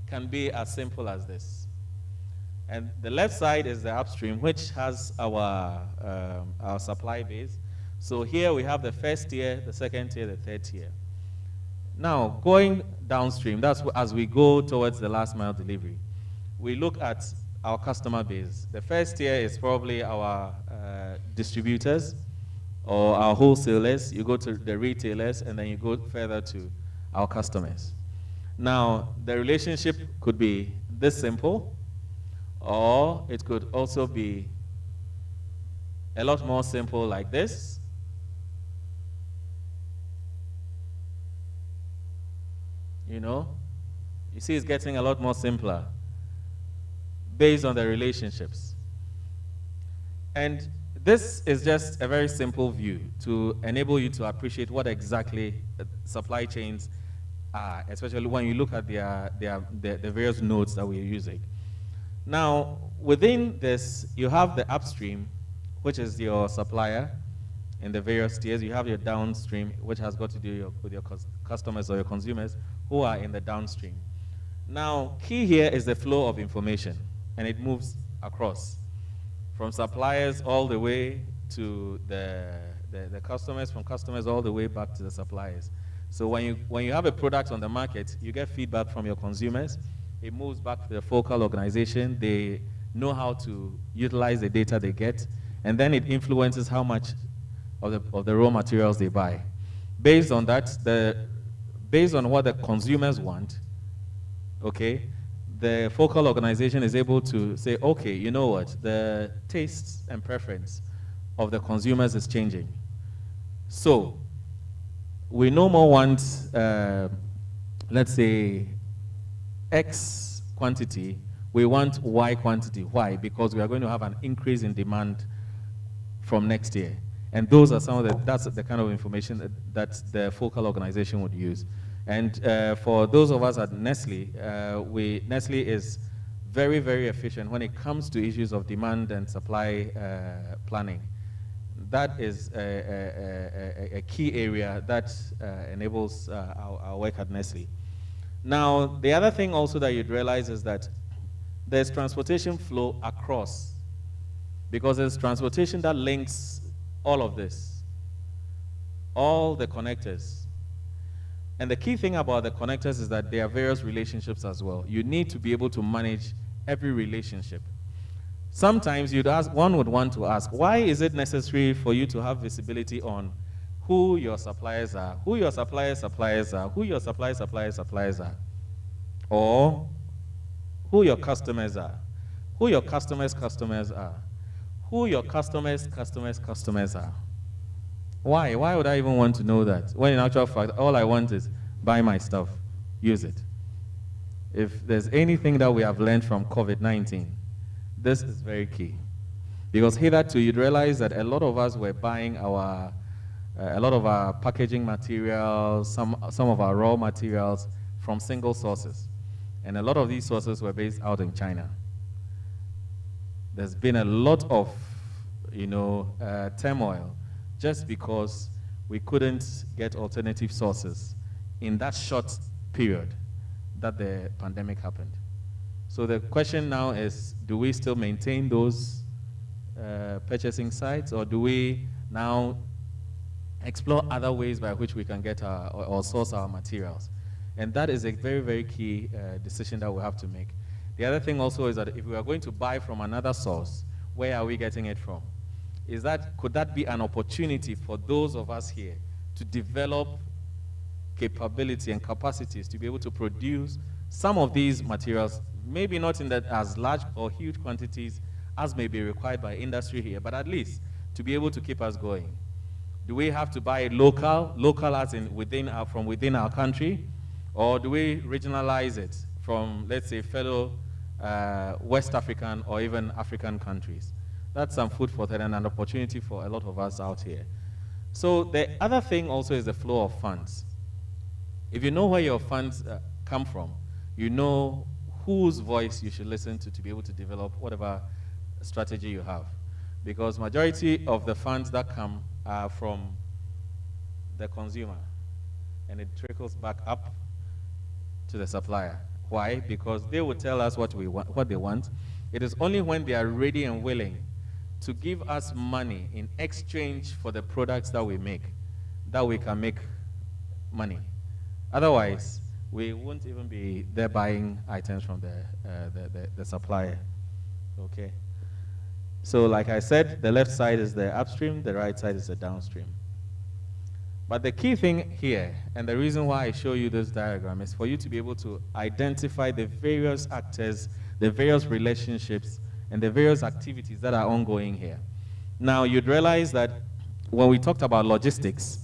can be as simple as this. And the left side is the upstream, which has our supply base. So here we have the first tier, the second tier, the third tier. Now, going downstream, that's as we go towards the last mile delivery, we look at our customer base. The first tier is probably our distributors or our wholesalers. You go to the retailers, and then you go further to our customers. Now, the relationship could be this simple, or it could also be a lot more simple like this. You know, you see it's getting a lot more simpler based on the relationships. And this is just a very simple view to enable you to appreciate what exactly supply chains are, especially when you look at the various nodes that we are using. Now, within this, you have the upstream, which is your supplier in the various tiers. You have your downstream, which has got to do with your customers or your consumers who are in the downstream. Now, key here is the flow of information, and it moves across from suppliers all the way to the customers, from customers all the way back to the suppliers. So when you have a product on the market, you get feedback from your consumers. It moves back to the focal organization. They know how to utilize the data they get, and then it influences how much of the raw materials they buy. Based on that, based on what the consumers want, okay, the focal organization is able to say, okay, you know what, the tastes and preference of the consumers is changing. So we no more want, let's say, X quantity, we want Y quantity. Why? Because we are going to have an increase in demand from next year. And those are that's the kind of information that the focal organization would use. And for those of us at Nestle, Nestle is very, very efficient when it comes to issues of demand and supply planning. That is a key area that enables our work at Nestle. Now, the other thing also that you'd realize is that there's transportation flow across, because there's transportation that links all of this, all the connectors. And the key thing about the connectors is that there are various relationships as well. You need to be able to manage every relationship. Sometimes one would want to ask, why is it necessary for you to have visibility on who your suppliers are, who your suppliers' suppliers are, who your suppliers' suppliers' suppliers are, or who your customers are, who your customers' customers are, who your customers' customers' customers are? Why? Why would I even want to know that? When in actual fact, all I want is buy my stuff, use it. If there's anything that we have learned from COVID-19, this is very key. Because hitherto, you'd realize that a lot of us were buying a lot of our packaging materials, some of our raw materials from single sources. And a lot of these sources were based out in China. There's been a lot of turmoil just because we couldn't get alternative sources in that short period that the pandemic happened. So the question now is, do we still maintain those purchasing sites, or do we now explore other ways by which we can get or source our materials? And that is a very, very key decision that we have to make. The other thing also is that if we are going to buy from another source, where are we getting it from? Could that be an opportunity for those of us here to develop capability and capacities to be able to produce some of these materials, maybe not in that as large or huge quantities as may be required by industry here, but at least to be able to keep us going? Do we have to buy local as in from within our country, or do we regionalize it from, let's say, fellow West African or even African countries? That's some food for thought and an opportunity for a lot of us out here. So the other thing also is the flow of funds. If you know where your funds come from, you know whose voice you should listen to be able to develop whatever strategy you have. Because majority of the funds that come are from the consumer, and it trickles back up to the supplier. Why? Because they will tell us what they want. It is only when they are ready and willing to give us money in exchange for the products that we make that we can make money. Otherwise, we won't even be there buying items from the supplier. Okay? So like I said, the left side is the upstream, the right side is the downstream. But the key thing here, and the reason why I show you this diagram, is for you to be able to identify the various actors, the various relationships, and the various activities that are ongoing here. Now, you'd realize that when we talked about logistics,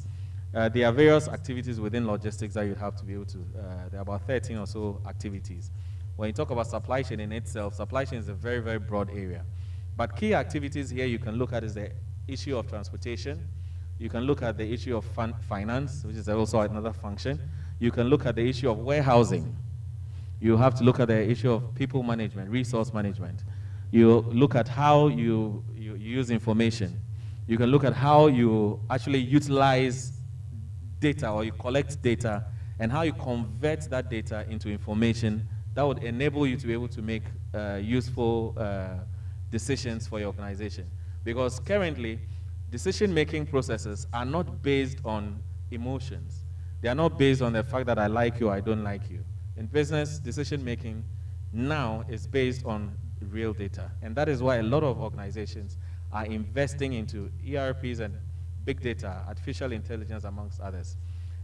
there are various activities within logistics that you have to be able to, there are about 13 or so activities. When you talk about supply chain in itself, supply chain is a very, very broad area. But key activities here you can look at is the issue of transportation. You can look at the issue of finance, which is also another function. You can look at the issue of warehousing. You have to look at the issue of people management, resource management. You look at how you use information. You can look at how you actually utilize data, or you collect data, and how you convert that data into information that would enable you to be able to make useful decisions for your organization. Because currently, decision-making processes are not based on emotions. They are not based on the fact that I like you or I don't like you. In business, decision-making now is based on real data. And that is why a lot of organizations are investing into ERPs and big data, artificial intelligence, amongst others.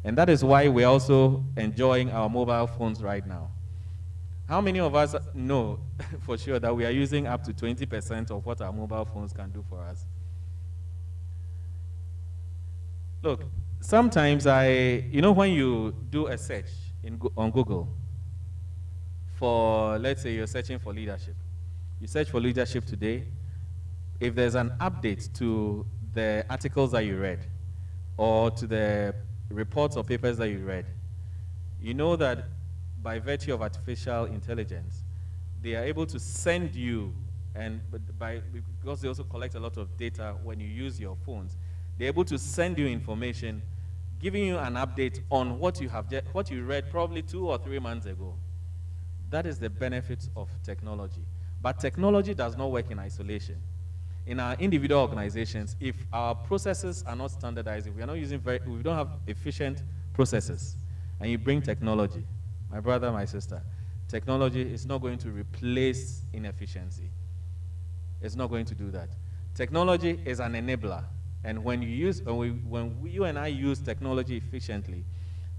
And that is why we're also enjoying our mobile phones right now. How many of us know for sure that we are using up to 20% of what our mobile phones can do for us? Look, sometimes when you do a search on Google for, let's say you're searching for leadership. You search for leadership today. If there's an update to the articles that you read, or to the reports or papers that you read, you know that by virtue of artificial intelligence, they are able to send you, and because they also collect a lot of data when you use your phones, they're able to send you information, giving you an update on what you read probably 2 or 3 months ago. That is the benefit of technology. But technology does not work in isolation. In our individual organizations, if our processes are not standardized, if we are not using we don't have efficient processes, and you bring technology, my brother, my sister, technology is not going to replace inefficiency. It's not going to do that. Technology is an enabler. And when you and I use technology efficiently,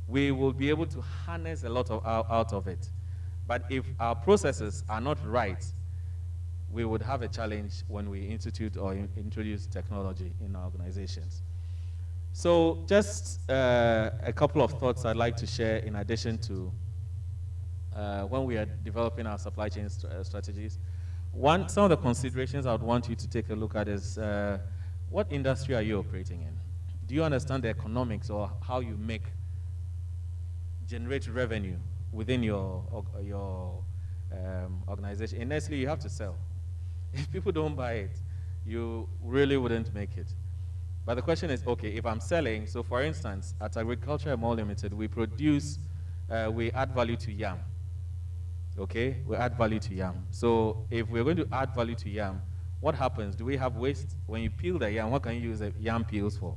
we will be able to harness a lot out of it. But if our processes are not right, we would have a challenge when we institute or introduce technology in our organizations. So just a couple of thoughts I'd like to share in addition to when we are developing our supply chain strategies. Some of the considerations I would want you to take a look at is what industry are you operating in? Do you understand the economics or how you generate revenue within your organization? In Nestle, you have to sell. If people don't buy it, you really wouldn't make it. But the question is, okay, if I'm selling, so for instance, at Agriculture More Limited, we produce, we add value to yam. Okay, we add value to yam. So if we're going to add value to yam, what happens? Do we have waste? When you peel the yam, what can you use the yam peels for?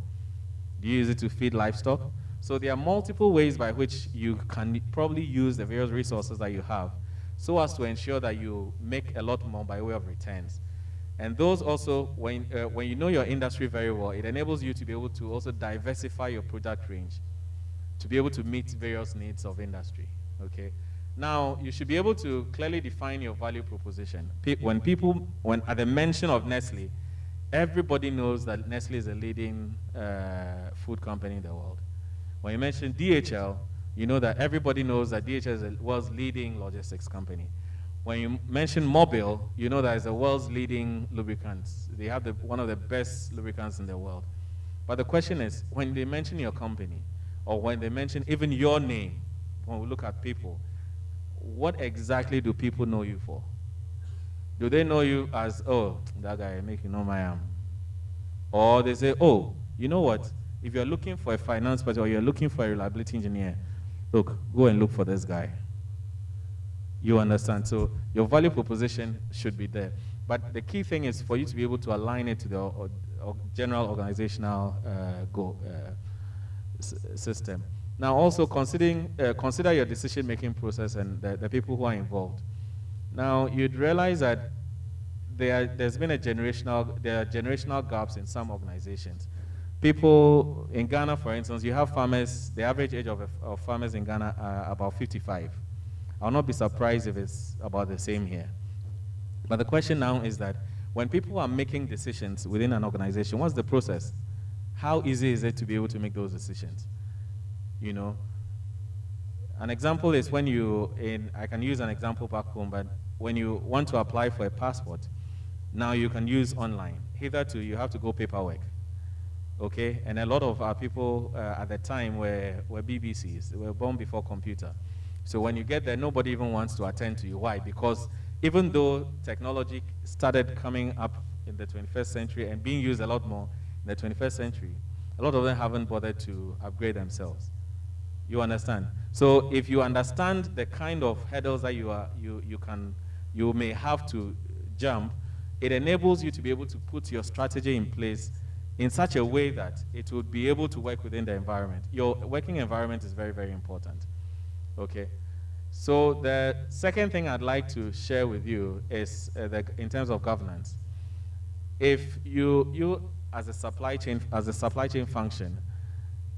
Do you use it to feed livestock? So there are multiple ways by which you can probably use the various resources that you have so as to ensure that you make a lot more by way of returns. And those also, when you know your industry very well, it enables you to be able to also diversify your product range to be able to meet various needs of industry, okay? Now, you should be able to clearly define your value proposition. When at the mention of Nestle, everybody knows that Nestle is a leading food company in the world. When you mention DHL, you know that everybody knows that DHL is the world's leading logistics company. When you mention Mobil, you know that it's the world's leading lubricants. They have one of the best lubricants in the world. But the question is, when they mention your company, or when they mention even your name, when we look at people, what exactly do people know you for? Do they know you as, oh, that guy making no my arm? Or they say, oh, you know what? If you're looking for a finance person or you're looking for a reliability engineer, look, go and look for this guy. You understand? So your value proposition should be there. But the key thing is for you to be able to align it to the general organizational goal system. Now also consider your decision-making process and the people who are involved. Now you'd realize that there are generational gaps in some organizations. People in Ghana, for instance, you have farmers, the average age of farmers in Ghana are about 55. I'll not be surprised if it's about the same here. But the question now is that when people are making decisions within an organization, what's the process? How easy is it to be able to make those decisions? You know, an example is when I can use an example back home, but when you want to apply for a passport, now you can use online. Hitherto, you have to go paperwork. Okay, and a lot of our people at the time were BBCs. They were born before computer. So when you get there, nobody even wants to attend to you. Why? Because even though technology started coming up in the 21st century and being used a lot more in the 21st century, a lot of them haven't bothered to upgrade themselves. You understand? So if you understand the kind of hurdles that you may have to jump, it enables you to be able to put your strategy in place in such a way that it would be able to work within the environment. Your working environment is very, very important. Okay? So the second thing I'd like to share with you is in terms of governance. If you as a supply chain function,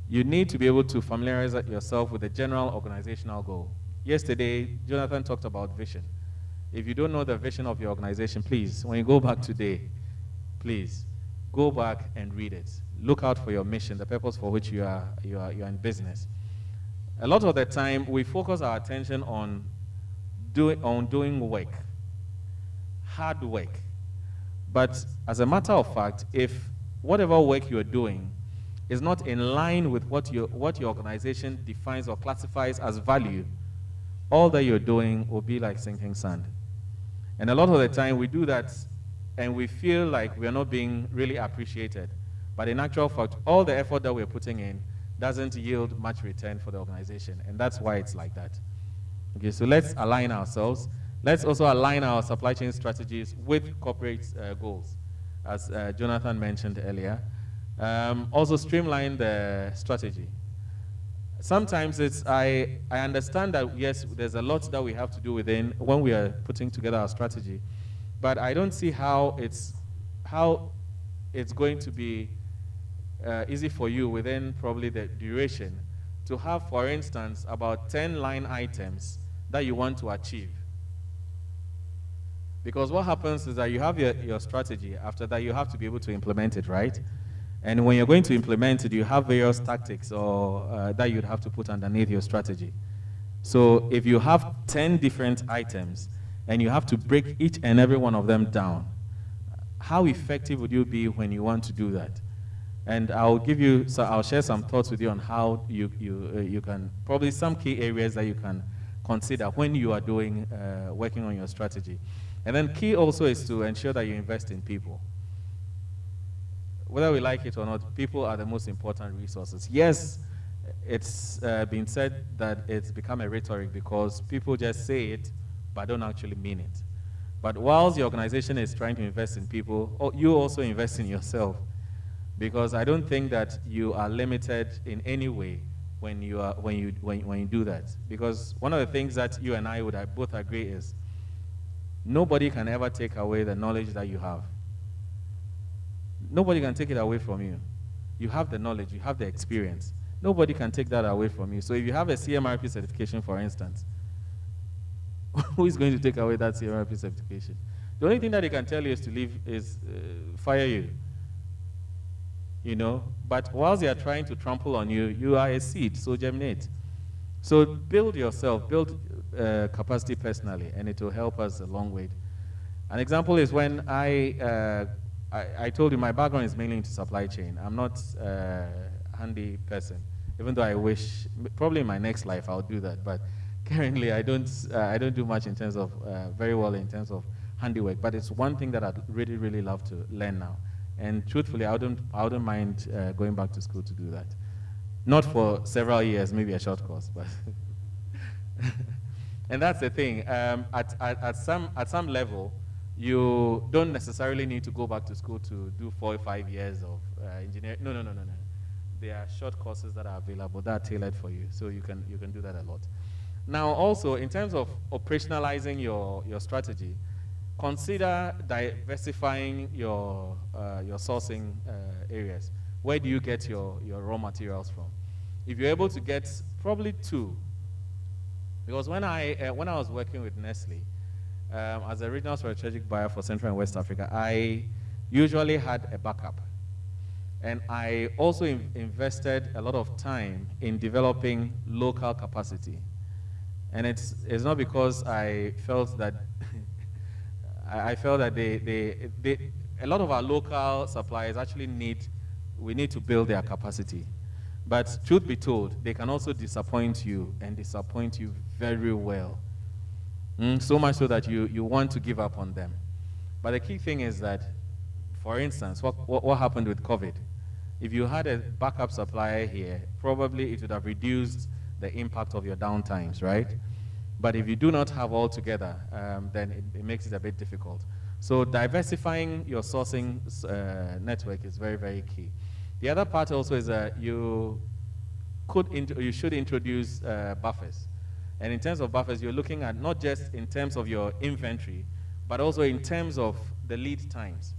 you need to be able to familiarize yourself with the general organizational goal. Yesterday, Jonathan talked about vision. If you don't know the vision of your organization, please, when you go back today, please, go back and read it. Look out for your mission, the purpose for which you are in business. A lot of the time, we focus our attention on doing work, hard work. But as a matter of fact, if whatever work you're doing is not in line with what your organization defines or classifies as value, all that you're doing will be like sinking sand. And a lot of the time, we do that and we feel like we are not being really appreciated. But in actual fact, all the effort that we're putting in doesn't yield much return for the organization. And that's why it's like that. Okay, so let's align ourselves. Let's also align our supply chain strategies with corporate goals, as Jonathan mentioned earlier. Also streamline the strategy. Sometimes I understand that, yes, there's a lot that we have to do when we are putting together our strategy. But I don't see how it's going to be easy for you within probably the duration to have, for instance, about 10 line items that you want to achieve. Because what happens is that you have your strategy. After that, you have to be able to implement it, right? And when you're going to implement it, you have various tactics that you'd have to put underneath your strategy. So if you have 10 different items, and you have to break each and every one of them down, how effective would you be when you want to do that? And I'll share some thoughts with you on how you can, probably some key areas that you can consider when you are working on your strategy. And then key also is to ensure that you invest in people. whether we like it or not, people are the most important resources. Yes, it's been said that it's become a rhetoric because people just say it, but don't actually mean it. But whilst the organization is trying to invest in people, you also invest in yourself, because I don't think that you are limited in any way when you do that. Because one of the things that you and I would both agree is nobody can ever take away the knowledge that you have. Nobody can take it away from you. You have the knowledge, you have the experience. Nobody can take that away from you. So if you have a CMRP certification, for instance, who is going to take away that CMRP certification? The only thing that they can tell you is to leave, is fire you. You know, but whilst they are trying to trample on you, you are a seed, so germinate. So build yourself, build capacity personally, and it will help us a long way. An example is when I told you my background is mainly into supply chain. I'm not a handy person, even though I wish, probably in my next life I'll do that, but currently I don't do much in terms of, very well in terms of handiwork, but it's one thing that I'd really, really love to learn now. And truthfully, I wouldn't mind going back to school to do that. Not for several years, maybe a short course, but. And that's the thing. At some level, you don't necessarily need to go back to school to do 4 or 5 years of engineering. No. There are short courses that are available that are tailored for you, so you can do that a lot. Now, also in terms of operationalizing your strategy, consider diversifying your sourcing areas. Where do you get your raw materials from? If you're able to get probably 2, because when I was working with Nestle as a regional strategic buyer for Central and West Africa, I usually had a backup, and I also invested a lot of time in developing local capacity. And it's not because I felt that I felt that a lot of our local suppliers actually we need to build their capacity. But truth be told, they can also disappoint you, and disappoint you very well. So much so that you want to give up on them. But the key thing is that, for instance, what happened with COVID? If you had a backup supplier here, probably it would have reduced the impact of your downtimes, right? But if you do not have all together, then it makes it a bit difficult. So diversifying your sourcing network is very, very key. The other part also is that you should introduce buffers. And in terms of buffers, you're looking at not just in terms of your inventory, but also in terms of the lead times.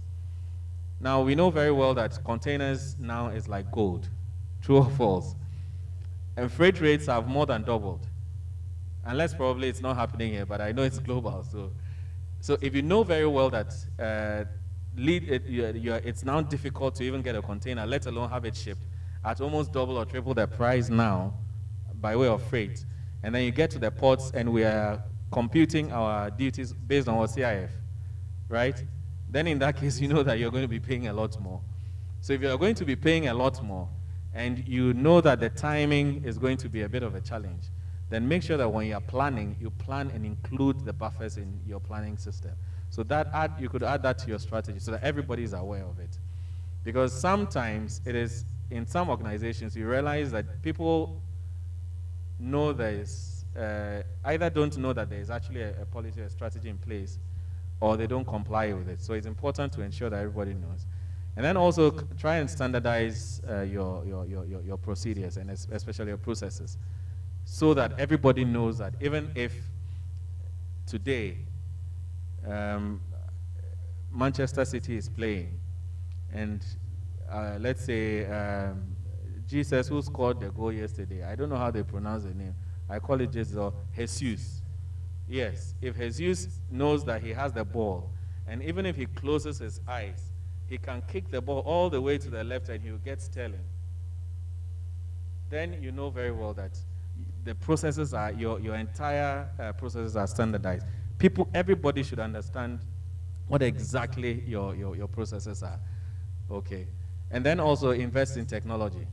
Now, we know very well that containers now is like gold, true or false. And freight rates have more than doubled. Unless probably it's not happening here, but I know it's global. So if you know very well that it's now difficult to even get a container, let alone have it shipped at almost double or triple the price now by way of freight, and then you get to the ports and we are computing our duties based on our CIF, right? Then in that case, you know that you're going to be paying a lot more. So if you're going to be paying a lot more, and you know that the timing is going to be a bit of a challenge, then make sure that when you're planning, you plan and include the buffers in your planning system. So that you could add that to your strategy so that everybody is aware of it. Because sometimes it is, in some organizations, you realize that people know there's, either don't know that there's actually a policy or strategy in place, or they don't comply with it. So it's important to ensure that everybody knows. And then also try and standardize your procedures, and especially your processes, so that everybody knows that even if today Manchester City is playing, and let's say Jesus, who scored the goal yesterday, I don't know how they pronounce the name, I call it Jesus or Jesus. Yes, if Jesus knows that he has the ball, and even if he closes his eyes, he can kick the ball all the way to the left and he will get Sterling, then you know very well that the processes are, your entire processes are standardized. Everybody should understand what exactly your processes are. Okay. And then also invest in technology.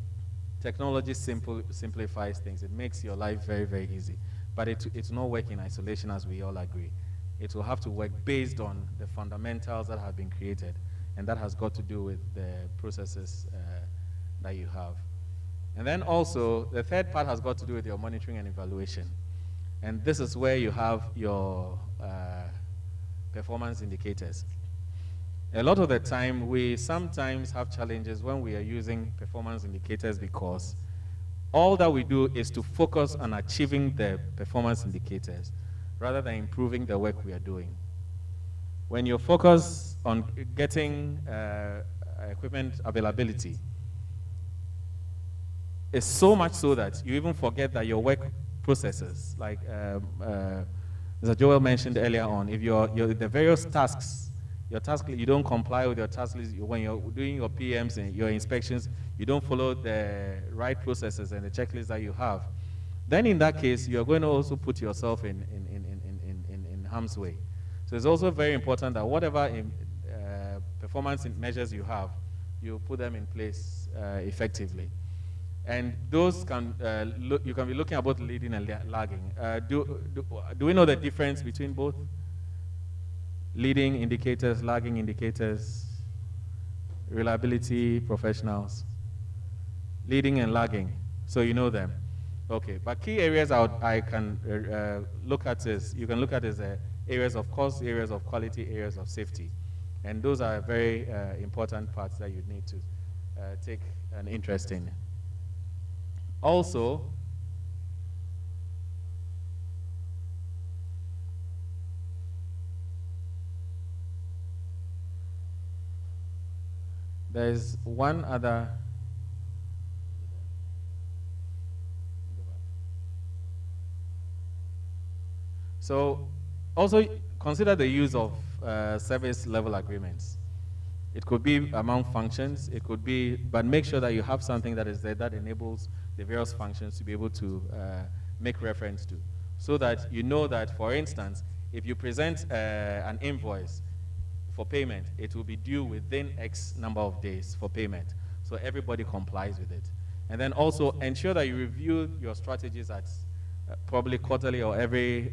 Technology simplifies things. It makes your life very, very easy. But it's not work in isolation, as we all agree. It will have to work based on the fundamentals that have been created and that has got to do with the processes that you have. And then also, the third part has got to do with your monitoring and evaluation. And this is where you have your performance indicators. A lot of the time, we sometimes have challenges when we are using performance indicators because all that we do is to focus on achieving the performance indicators rather than improving the work we are doing. When you focus on getting equipment availability, it's so much so that you even forget that your work processes, like Mr. Joel mentioned earlier on, if the various tasks, your task, you don't comply with your task list, when you're doing your PMs and your inspections, you don't follow the right processes and the checklist that you have, then in that case, you're going to also put yourself in harm's way. So it's also very important that whatever performance measures you have, you put them in place effectively. And those can, you can be looking at both leading and lagging. Do we know the difference between both? Leading indicators, lagging indicators, reliability professionals, leading and lagging. So you know them. Okay, but key areas I can look at is, you can look at as areas of cost, areas of quality, areas of safety. And those are very important parts that you need to take an interest in. Also, there's one other so also consider the use of service level agreements. It could be among functions, it could be, but make sure that you have something that is there that enables the various functions to be able to make reference to. So that you know that, for instance, if you present an invoice for payment, it will be due within X number of days for payment. So everybody complies with it. And then also ensure that you review your strategies at probably quarterly or every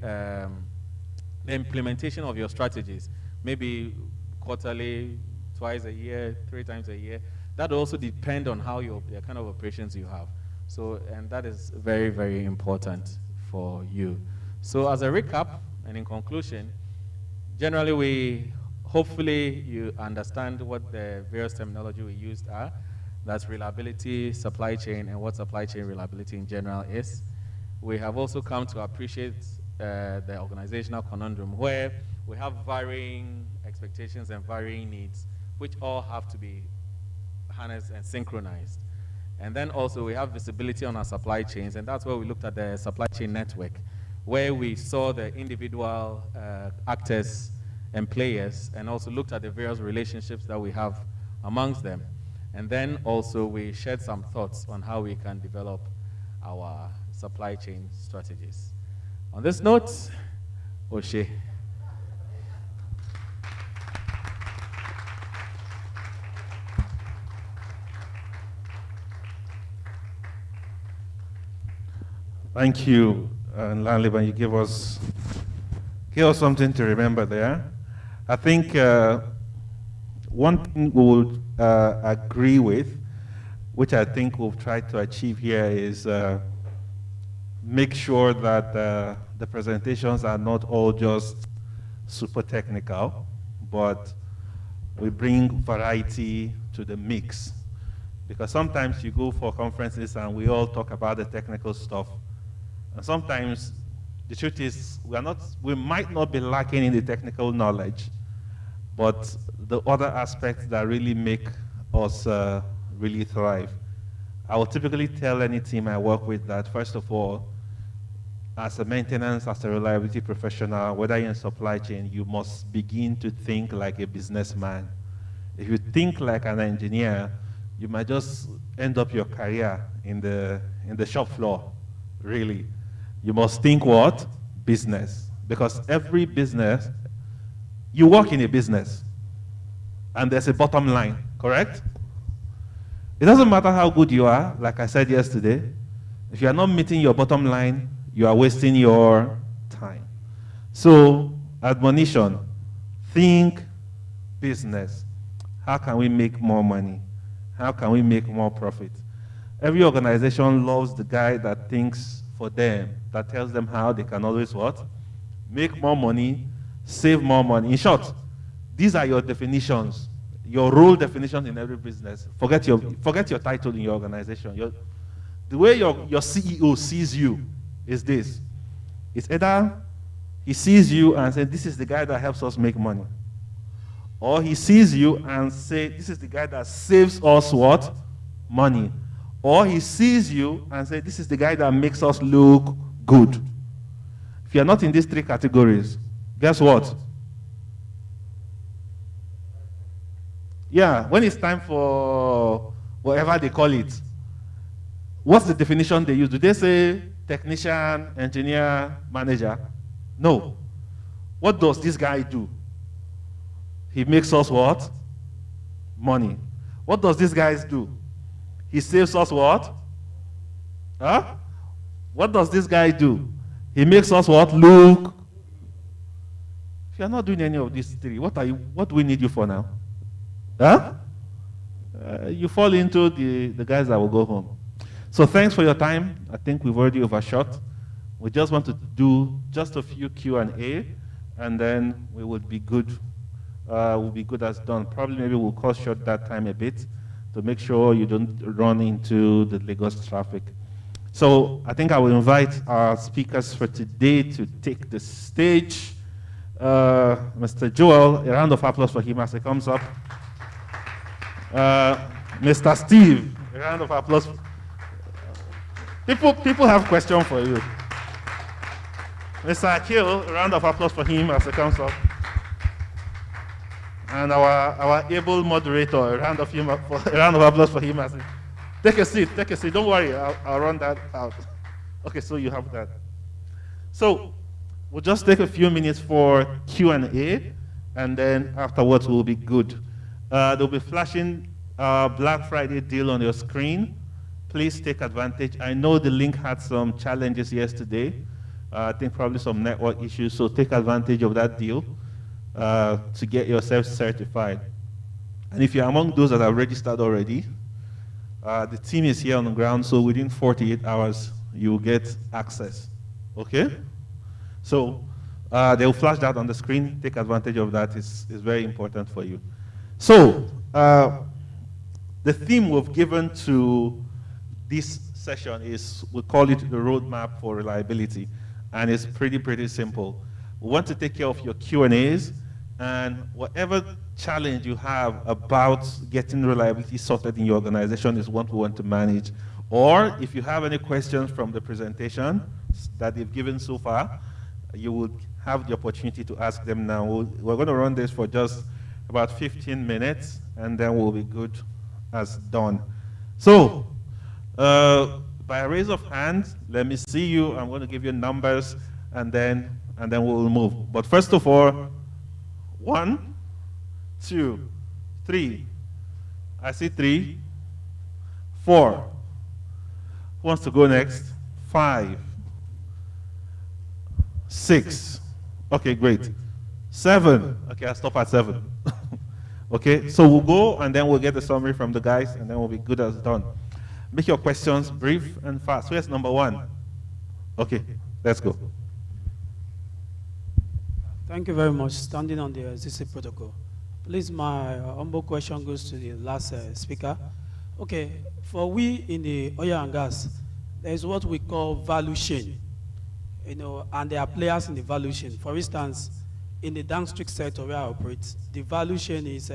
the implementation of your strategies, maybe quarterly, twice a year, 3 times a year. That will also depend on how the kind of operations you have. So, and that is very, very important for you. So as a recap and in conclusion, generally hopefully you understand what the various terminology we used are. That's reliability, supply chain, and what supply chain reliability in general is. We have also come to appreciate the organizational conundrum where we have varying expectations and varying needs, which all have to be harnessed and synchronized. And then also we have visibility on our supply chains, and that's where we looked at the supply chain network, where we saw the individual actors and players, and also looked at the various relationships that we have amongst them. And then also we shared some thoughts on how we can develop our supply chain strategies. On this note, Oshe. Thank you, Lanliban. You gave us something to remember there. I think one thing we would agree with, which I think we've tried to achieve here, is make sure that the presentations are not all just super technical, but we bring variety to the mix. Because sometimes you go for conferences and we all talk about the technical stuff. And sometimes the truth is we might not be lacking in the technical knowledge, but the other aspects that really make us really thrive. I will typically tell any team I work with that, first of all, as a maintenance, as a reliability professional, whether you're in supply chain, you must begin to think like a businessman. If you think like an engineer, you might just end up your career in the shop floor, really. You must think what? Business. Because every business, you work in a business, and there's a bottom line, correct? It doesn't matter how good you are, like I said yesterday. If you are not meeting your bottom line, you are wasting your time. So, admonition, think business. how can we make more money? How can we make more profit? Every organization loves the guy that thinks for them, that tells them how they can always what? Make more money, save more money. In short, these are your definitions, your role definition in every business. Forget your title in your organization. The way your CEO sees you is this. It's either he sees you and says, this is the guy that helps us make money. Or he sees you and says, this is the guy that saves us what? Money. Or he sees you and says, this is the guy that makes us look good. If you're not in these three categories, guess what? Yeah, when it's time for whatever they call it, what's the definition they use? Do they say technician, engineer, manager? No. What does this guy do? He makes us what? Money. What does this guy do? He saves us what? Huh? What does this guy do? He makes us what? Look. If you're not doing any of these three, what do we need you for now? Huh? You fall into the guys that will go home. So thanks for your time. I think we've already overshot. We just want to do just a few Q&A, and then we would be good. We'll be good as done. Probably maybe we'll cut short that time a bit to make sure you don't run into the Lagos traffic. So I think I will invite our speakers for today to take the stage. Mr. Joel, a round of applause for him as he comes up. Mr. Steve, a round of applause. People have questions for you. Mr. Akil, a round of applause for him as he comes up. And our able moderator, a round of applause for him as he... Take a seat, don't worry, I'll run that out. Okay, so you have that. So, we'll just take a few minutes for Q&A, and then afterwards we'll be good. They'll be flashing Black Friday deal on your screen. Please take advantage. I know the link had some challenges yesterday. I think probably some network issues, so take advantage of that deal to get yourself certified. And if you're among those that have registered already, the team is here on the ground, so within 48 hours, you will get access, okay? So they'll flash that on the screen. Take advantage of that. It's very important for you. So the theme we've given to this session is, we call it the roadmap for reliability. And it's pretty simple. We want to take care of your Q&As, and whatever challenge you have about getting reliability sorted in your organization is what we want to manage. Or if you have any questions from the presentation that they've given so far, you will have the opportunity to ask them now. We're going to run this for just about 15 minutes, and then we'll be good as done. So, by a raise of hands, let me see you. I'm going to give you numbers, and then we'll move. But first of all, 1, 2, 3. I see 3, 4. Who wants to go next? 5, 6. Okay, great. 7. Okay, I'll stop at 7. Okay, so we'll go, and then we'll get the summary from the guys, and then we'll be good as done. Make your questions brief and fast. Where's number 1? Okay, let's go. Thank you very much. Standing on the ZC protocol. Please, my humble question goes to the last speaker. Okay, for we in the oil and gas, there is what we call value chain, and there are players in the value chain. For instance, in the downstream sector where I operate, the value chain is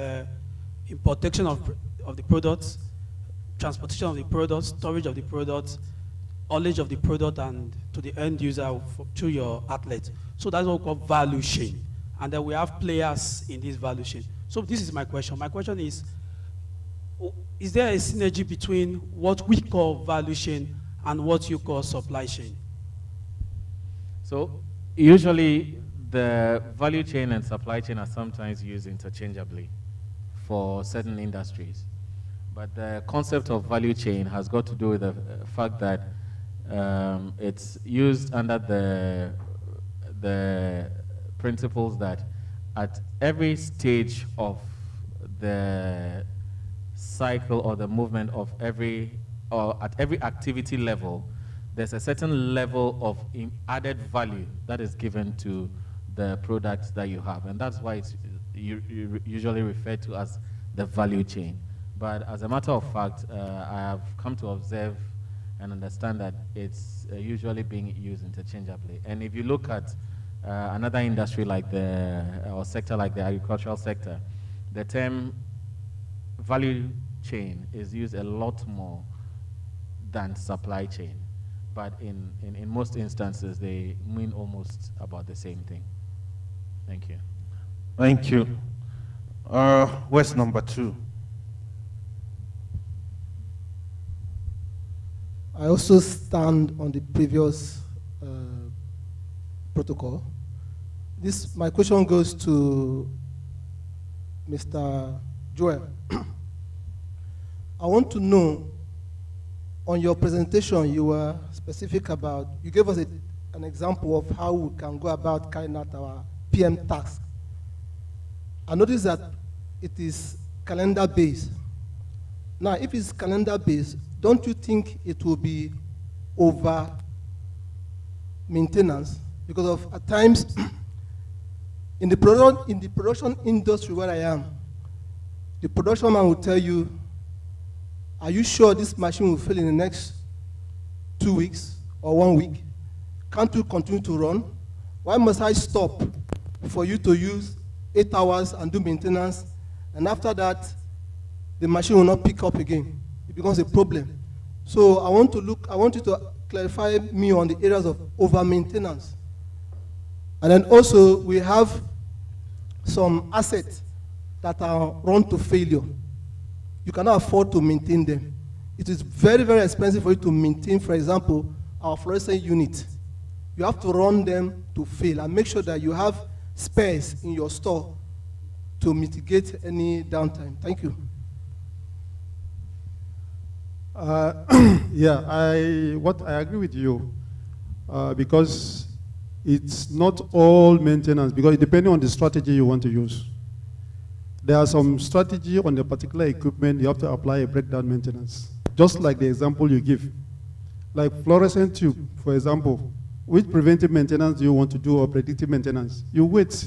importation of the products, transportation of the products, storage of the products, haulage of the product, and to the end user to your outlet. So that's what we call value chain. And then we have players in this value chain. So this is my question. My question is there a synergy between what we call value chain and what you call supply chain? So usually the value chain and supply chain are sometimes used interchangeably for certain industries. But the concept of value chain has got to do with the fact that it's used under the principles that at every stage of the cycle or the movement of at every activity level, there's a certain level of added value that is given to the products that you have. And that's why it's usually referred to as the value chain. But as a matter of fact, I have come to observe and understand that it's usually being used interchangeably. And if you look at another industry like or sector like the agricultural sector, the term value chain is used a lot more than supply chain. But in most instances, they mean almost about the same thing. Thank you. Thank you. Where's number 2? I also stand on the previous protocol. My question goes to Mr. Joel. I want to know, on your presentation, you were specific about, you gave us an example of how we can go about carrying out our PM task. I noticed that it is calendar-based. Now, if it's calendar-based, don't you think it will be over maintenance? Because of, at times, in the production industry where I am, the production man will tell you, are you sure this machine will fail in the next 2 weeks or 1 week? Can't you continue to run? Why must I stop for you to use 8 hours and do maintenance, and after that, the machine will not pick up again? It becomes a problem. So I want you to clarify me on the areas of over-maintenance. And then also, we have some assets that are run to failure. You cannot afford to maintain them. It is very, very expensive for you to maintain, for example, our fluorescent unit. You have to run them to fail and make sure that you have spares in your store to mitigate any downtime. Thank you. Yeah, I agree with you because it's not all maintenance, because depending on the strategy you want to use. There are some strategy on the particular equipment, you have to apply a breakdown maintenance. Just like the example you give. Like fluorescent tube, for example, which preventive maintenance do you want to do or predictive maintenance? You wait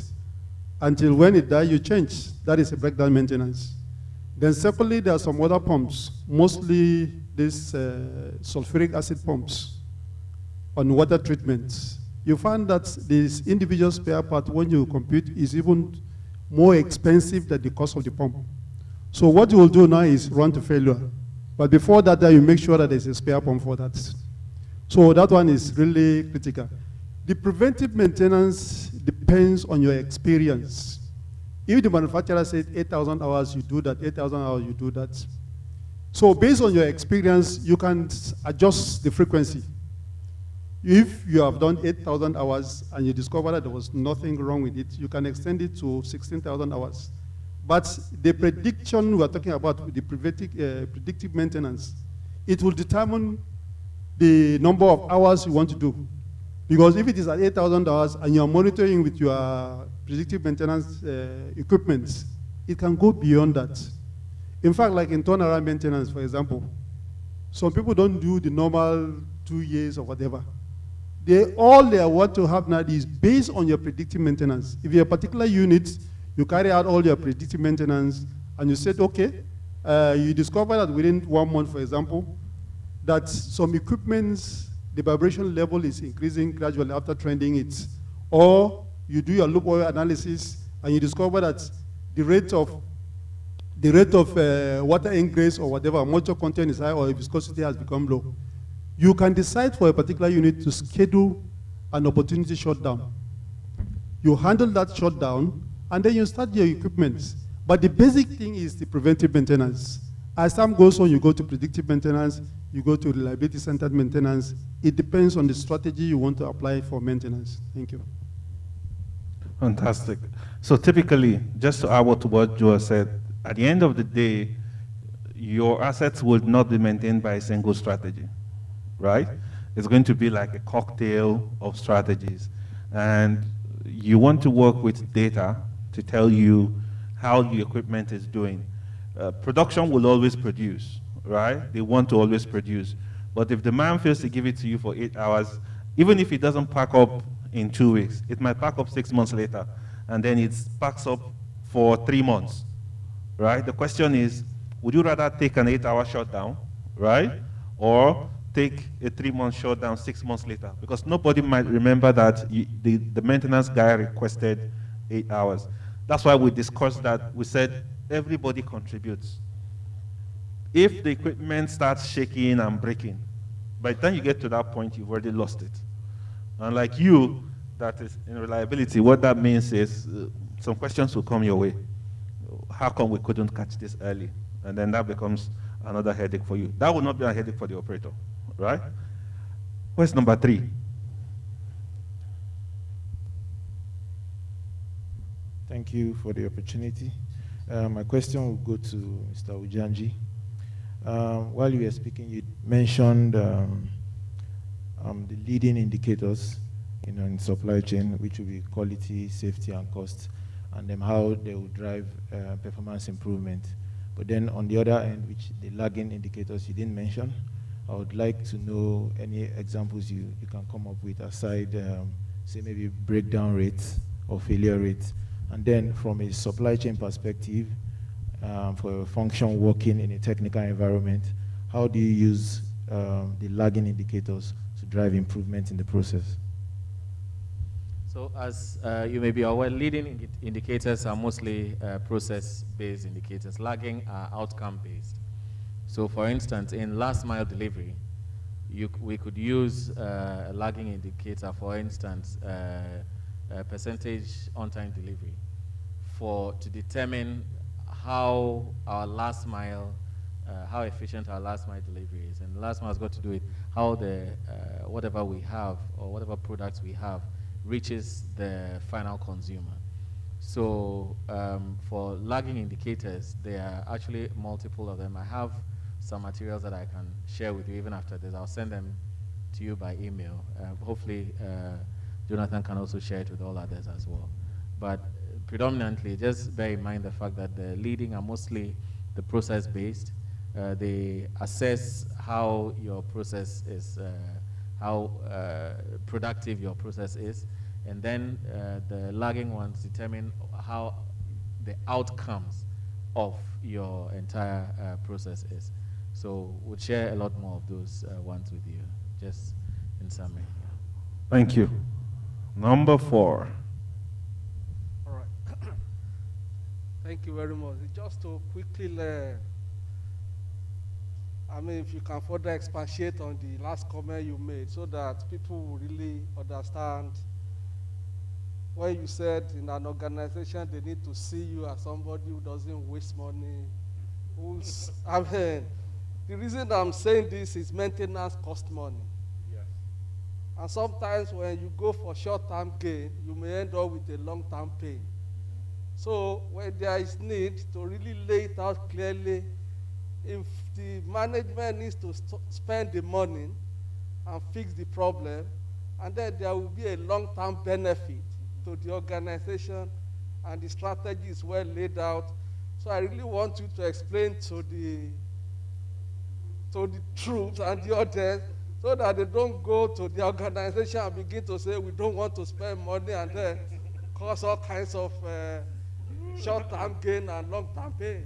until when it dies, you change. That is a breakdown maintenance. Then separately, there are some other pumps, mostly these sulfuric acid pumps on water treatment. You find that this individual spare part, when you compute, is even more expensive than the cost of the pump. So what you will do now is run to failure. But before that, you make sure that there's a spare pump for that. So that one is really critical. The preventive maintenance depends on your experience. If the manufacturer said 8,000 hours, you do that, 8,000 hours, you do that. So based on your experience, you can adjust the frequency. If you have done 8,000 hours and you discover that there was nothing wrong with it, you can extend it to 16,000 hours. But the prediction we are talking about, the predictive maintenance, it will determine the number of hours you want to do. Because if it is at 8,000 hours and you're monitoring with your predictive maintenance equipment, it can go beyond that. In fact, like in turnaround maintenance, for example, some people don't do the normal 2 years or whatever. All they want to have now is based on your predictive maintenance. If you're a particular unit, you carry out all your predictive maintenance, and you said, okay, you discover that within 1 month, for example, that some equipment, the vibration level is increasing gradually after trending it. Or you do your loop oil analysis, and you discover that the rate of water ingress or whatever, moisture content is high or viscosity has become low. You can decide for a particular unit to schedule an opportunity shutdown. You handle that shutdown, and then you start your equipment. But the basic thing is the preventive maintenance. As time goes on, you go to predictive maintenance, you go to reliability-centered maintenance. It depends on the strategy you want to apply for maintenance. Thank you. Fantastic. So typically, just to add to what Joel said, at the end of the day, your assets will not be maintained by a single strategy, right? It's going to be like a cocktail of strategies. And you want to work with data to tell you how the equipment is doing. Production will always produce, right? They want to always produce. But if the man fails to give it to you for 8 hours, even if it doesn't pack up in 2 weeks, it might pack up 6 months later, and then it packs up for 3 months, right? The question is, would you rather take an 8-hour shutdown, right? Or take a 3-month shutdown 6 months later? Because nobody might remember that the maintenance guy requested 8 hours. That's why we discussed that. We said everybody contributes. If the equipment starts shaking and breaking, by the time you get to that point, you've already lost it. And like you, that is in reliability, what that means is some questions will come your way. How come we couldn't catch this early? And then that becomes another headache for you. That will not be a headache for the operator, right? Where's number 3? Thank you for the opportunity. My question will go to Mr. Ujanji. While you were speaking, you mentioned the leading indicators in supply chain, which will be quality, safety, and cost, and then how they will drive performance improvement. But then on the other end, which the lagging indicators you didn't mention, I would like to know any examples you can come up with aside, say maybe breakdown rates or failure rates. And then from a supply chain perspective, for a function working in a technical environment, how do you use the lagging indicators to drive improvement in the process? So as you may be aware, leading indicators are mostly process-based indicators. Lagging are outcome-based. So for instance, in last mile delivery, we could use a lagging indicator, for instance, percentage on-time delivery, to determine how our last mile, how efficient our last mile delivery is. And the last mile has got to do with how the whatever we have or whatever products we have reaches the final consumer. So for lagging indicators, there are actually multiple of them. I have some materials that I can share with you even after this. I'll send them to you by email. Hopefully, Jonathan can also share it with all others as well. But predominantly, just bear in mind the fact that the leading are mostly the process-based. They assess how your process is, how productive your process is, and then the lagging ones determine how the outcomes of your entire process is. So we'll share a lot more of those ones with you, just in summary. Thank you. Number 4. All right. Thank you very much. Just to quickly, I mean, if you can further expatiate on the last comment you made so that people will really understand when you said in an organization they need to see you as somebody who doesn't waste money, who's, I mean, the reason I'm saying this is maintenance costs money. Yes. And sometimes when you go for short-term gain, you may end up with a long-term pain. So when there is need to really lay it out clearly, if the management needs to spend the money and fix the problem, and then there will be a long-term benefit to the organization, and the strategy is well laid out. So I really want you to explain to the troops and the audience so that they don't go to the organization and begin to say we don't want to spend money and then cause all kinds of short-term gain and long-term pain.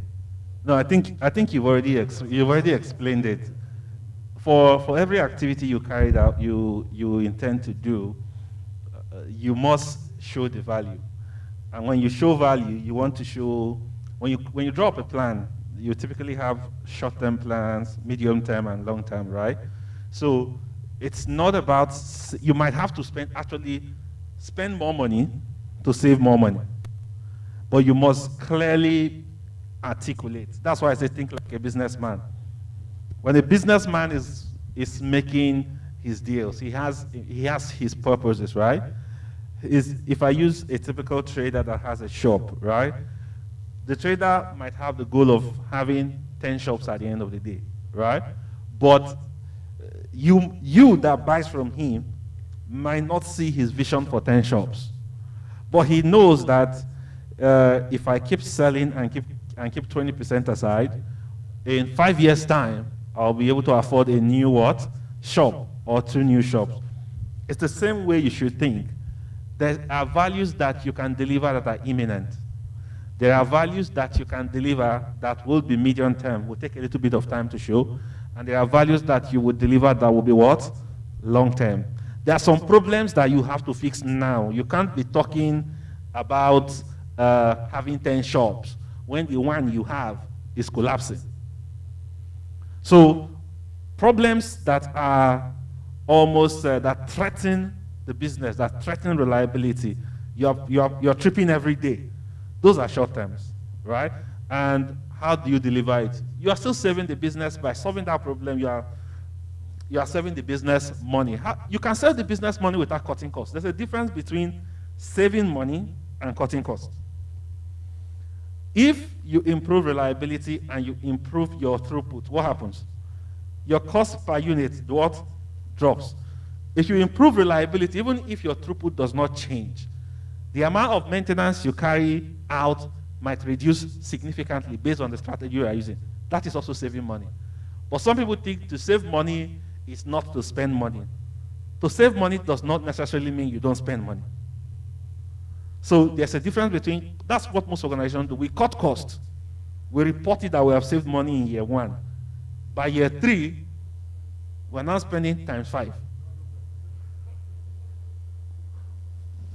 No, I think you've already explained it. For every activity you carried out, you intend to do, you must show the value. And when you show value, you want to show, when you draw up a plan, you typically have short-term plans, medium-term, and long-term, right? So it's not about, you might have to spend more money to save more money. But you must clearly articulate. That's why I say think like a businessman. When a businessman is making his deals, he has his purposes, right? If I use a typical trader that has a shop, right? The trader might have the goal of having 10 shops at the end of the day, right? But you that buys from him might not see his vision for 10 shops. But he knows that if I keep selling and keep 20% aside, in 5 years' time, I'll be able to afford a new what? Shop or 2 new shops. It's the same way you should think. There are values that you can deliver that are imminent. There are values that you can deliver that will be medium term, will take a little bit of time to show. And there are values that you would deliver that will be what? Long term. There are some problems that you have to fix now. You can't be talking about having 10 shops when the one you have is collapsing. So problems that are almost, that threaten the business, that threaten reliability, you're tripping every day. Those are short terms, right? And how do you deliver it? You are still saving the business by solving that problem. You are saving the business money. You can save the business money without cutting costs. There's a difference between saving money and cutting costs. If you improve reliability and you improve your throughput, what happens? Your cost per unit, what? Drops. If you improve reliability, even if your throughput does not change, the amount of maintenance you carry out might reduce significantly based on the strategy you are using. That is also saving money. But some people think to save money is not to spend money. To save money does not necessarily mean you don't spend money. So there's a difference between, that's what most organizations do. We cut costs. We report it that we have saved money in year 1. By year 3, we're now spending times 5.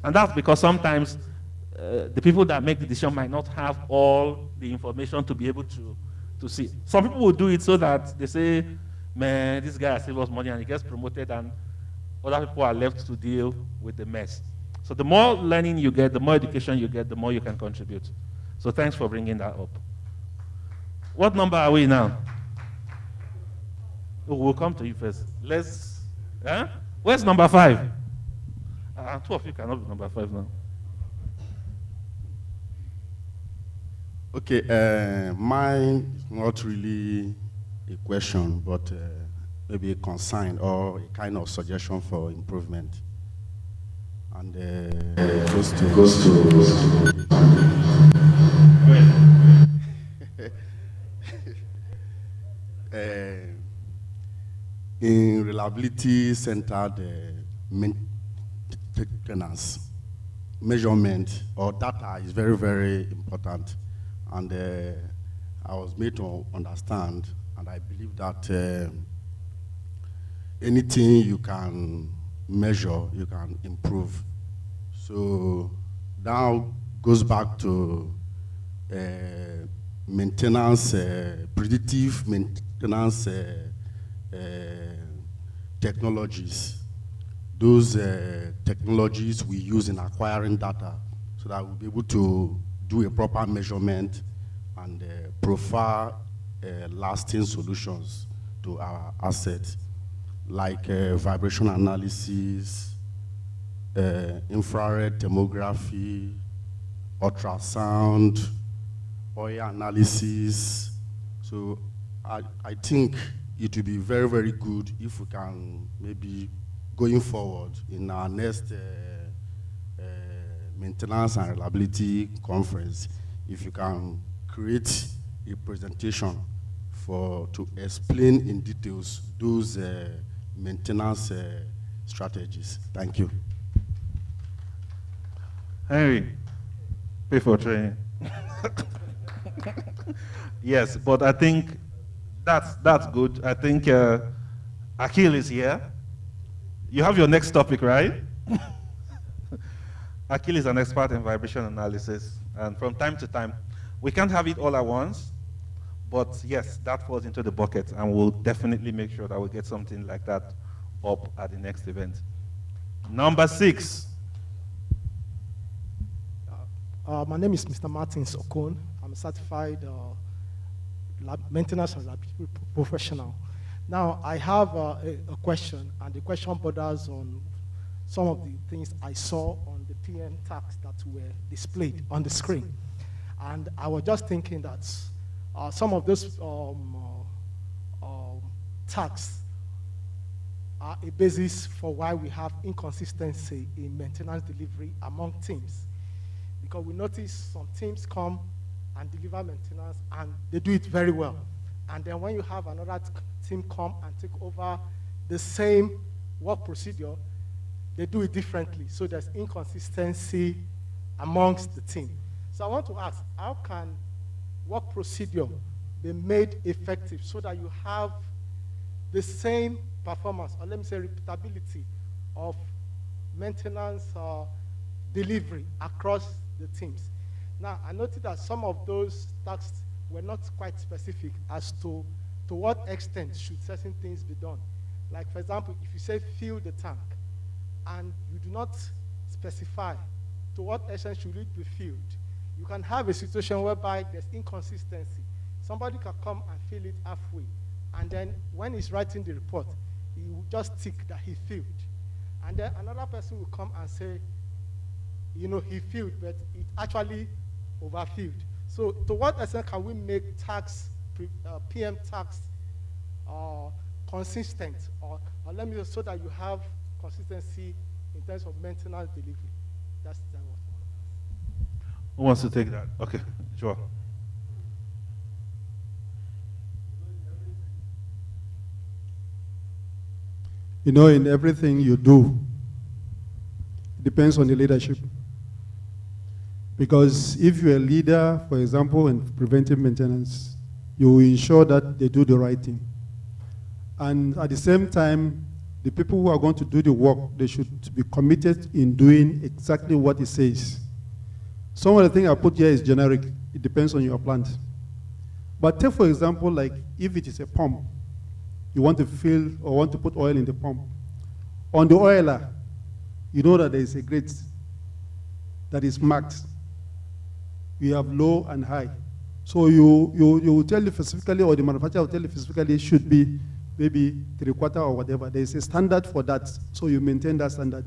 And that's because sometimes the people that make the decision might not have all the information to be able to see. Some people will do it so that they say, man, this guy has saved us money, and he gets promoted, and other people are left to deal with the mess. So the more learning you get, the more education you get, the more you can contribute. So thanks for bringing that up. What number are we now? Oh, we'll come to you first. Let's, where's number 5? 2 of you cannot be number 5 now. Okay, mine is not really a question, but maybe a concern or a kind of suggestion for improvement. And goes to in reliability-centered maintenance, measurement or data is very, very important. And I was made to understand, and I believe that anything you can measure, you can improve. So now goes back to maintenance, predictive maintenance technologies. Those technologies we use in acquiring data so that we'll be able to do a proper measurement and profile lasting solutions to our assets, like vibration analysis, infrared thermography, ultrasound, oil analysis. So I think it will be very, very good if we can maybe going forward in our next maintenance and reliability conference, if you can create a presentation to explain in details those maintenance strategies. Thank you. Henry, pay for training. Yes, but I think that's good. I think Akil is here. You have your next topic, right? Akil is an expert in vibration analysis, and from time to time, we can't have it all at once, but yes, that falls into the bucket, and we'll definitely make sure that we get something like that up at the next event. Number 6. My name is Mr. Martin Okon. I'm a certified maintenance and reliability professional. Now, I have a question, and the question borders on some of the things I saw on the PM tags that were displayed on the screen. And I was just thinking that some of those tags are a basis for why we have inconsistency in maintenance delivery among teams. because we notice some teams come and deliver maintenance, and they do it very well. And then when you have another team come and take over the same work procedure, they do it differently. So there's inconsistency amongst the team. So I want to ask, how can work procedure be made effective so that you have the same performance, or let me say repeatability of maintenance delivery across the teams? Now, I noticed that some of those tasks were not quite specific as to what extent should certain things be done. Like, for example, if you say fill the tank, and you do not specify to what extent should it be filled, you can have a situation whereby there's inconsistency. Somebody can come and fill it halfway, and then when he's writing the report, he will just tick that he filled. And then another person will come and say, you know, he filled, but it actually overfilled. So to what extent can we make tax, PM tax consistent, or let me just so that you have consistency in terms of maintenance delivery? That's what I want to ask. Who wants to take that? Okay, sure. You know, in everything you do, it depends on the leadership. Because if you're a leader, for example, in preventive maintenance, you will ensure that they do the right thing. And at the same time, the people who are going to do the work, they should be committed in doing exactly what it says. Some of the things I put here is generic. It depends on your plant. But take, for example, like if it is a pump, you want to fill or want to put oil in the pump. On the oiler, you know that there is a grade that is marked. You have low and high. So you will tell you specifically, or the manufacturer will tell you specifically, it should be maybe 3/4 or whatever. There is a standard for that, so you maintain that standard.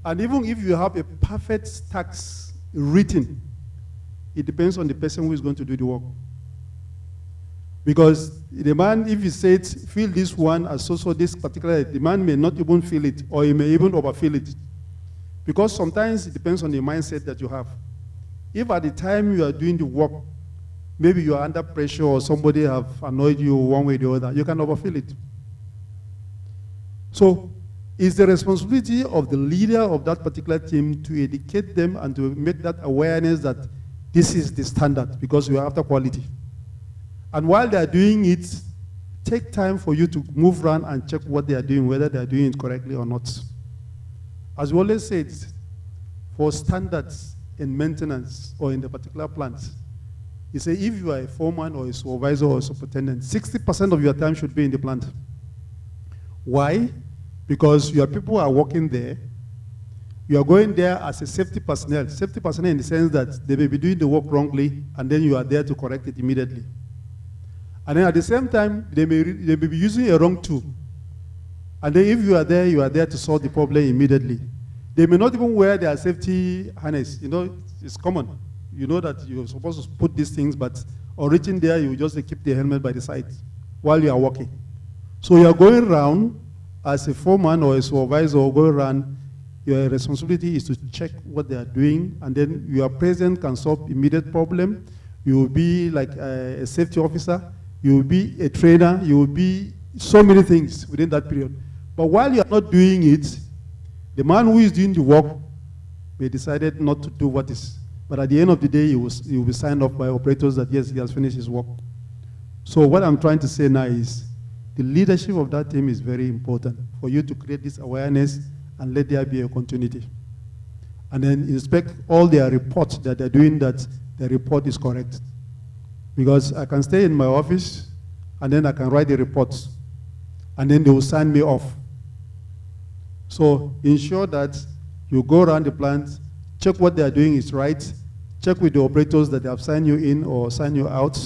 And even if you have a perfect tax written, it depends on the person who is going to do the work. Because the man, if he says, fill this one as so this particular, the man may not even fill it, or he may even overfill it. Because sometimes it depends on the mindset that you have. If at the time you are doing the work, maybe you are under pressure or somebody have annoyed you one way or the other, you can overfill it. So it's the responsibility of the leader of that particular team to educate them and to make that awareness that this is the standard, because we are after quality. And while they are doing it, take time for you to move around and check what they are doing, whether they are doing it correctly or not. As we always said, for standards in maintenance or in the particular plant, you say if you are a foreman or a supervisor or a superintendent, 60% of your time should be in the plant. Why? Because your people are working there. You are going there as a safety personnel. Safety personnel in the sense that they may be doing the work wrongly, and then you are there to correct it immediately. And then at the same time, they may be using a wrong tool. And then if you are there to solve the problem immediately. They may not even wear their safety harness. You know, it's common. You know that you're supposed to put these things, but on reaching there, you just keep the helmet by the side while you are working. So you are going around as a foreman or a supervisor, going around, your responsibility is to check what they are doing, and then your presence can solve immediate problem. You will be like a safety officer, you will be a trainer, you will be so many things within that period. But while you are not doing it, the man who is doing the work may decide not to do what is. But at the end of the day, he will be signed off by operators that yes, he has finished his work. So what I'm trying to say now is the leadership of that team is very important for you to create this awareness and let there be a continuity. And then inspect all their reports that they're doing, that the report is correct. Because I can stay in my office and then I can write the reports and then they will sign me off. So ensure that you go around the plant, check what they are doing is right, check with the operators that they have signed you in or signed you out.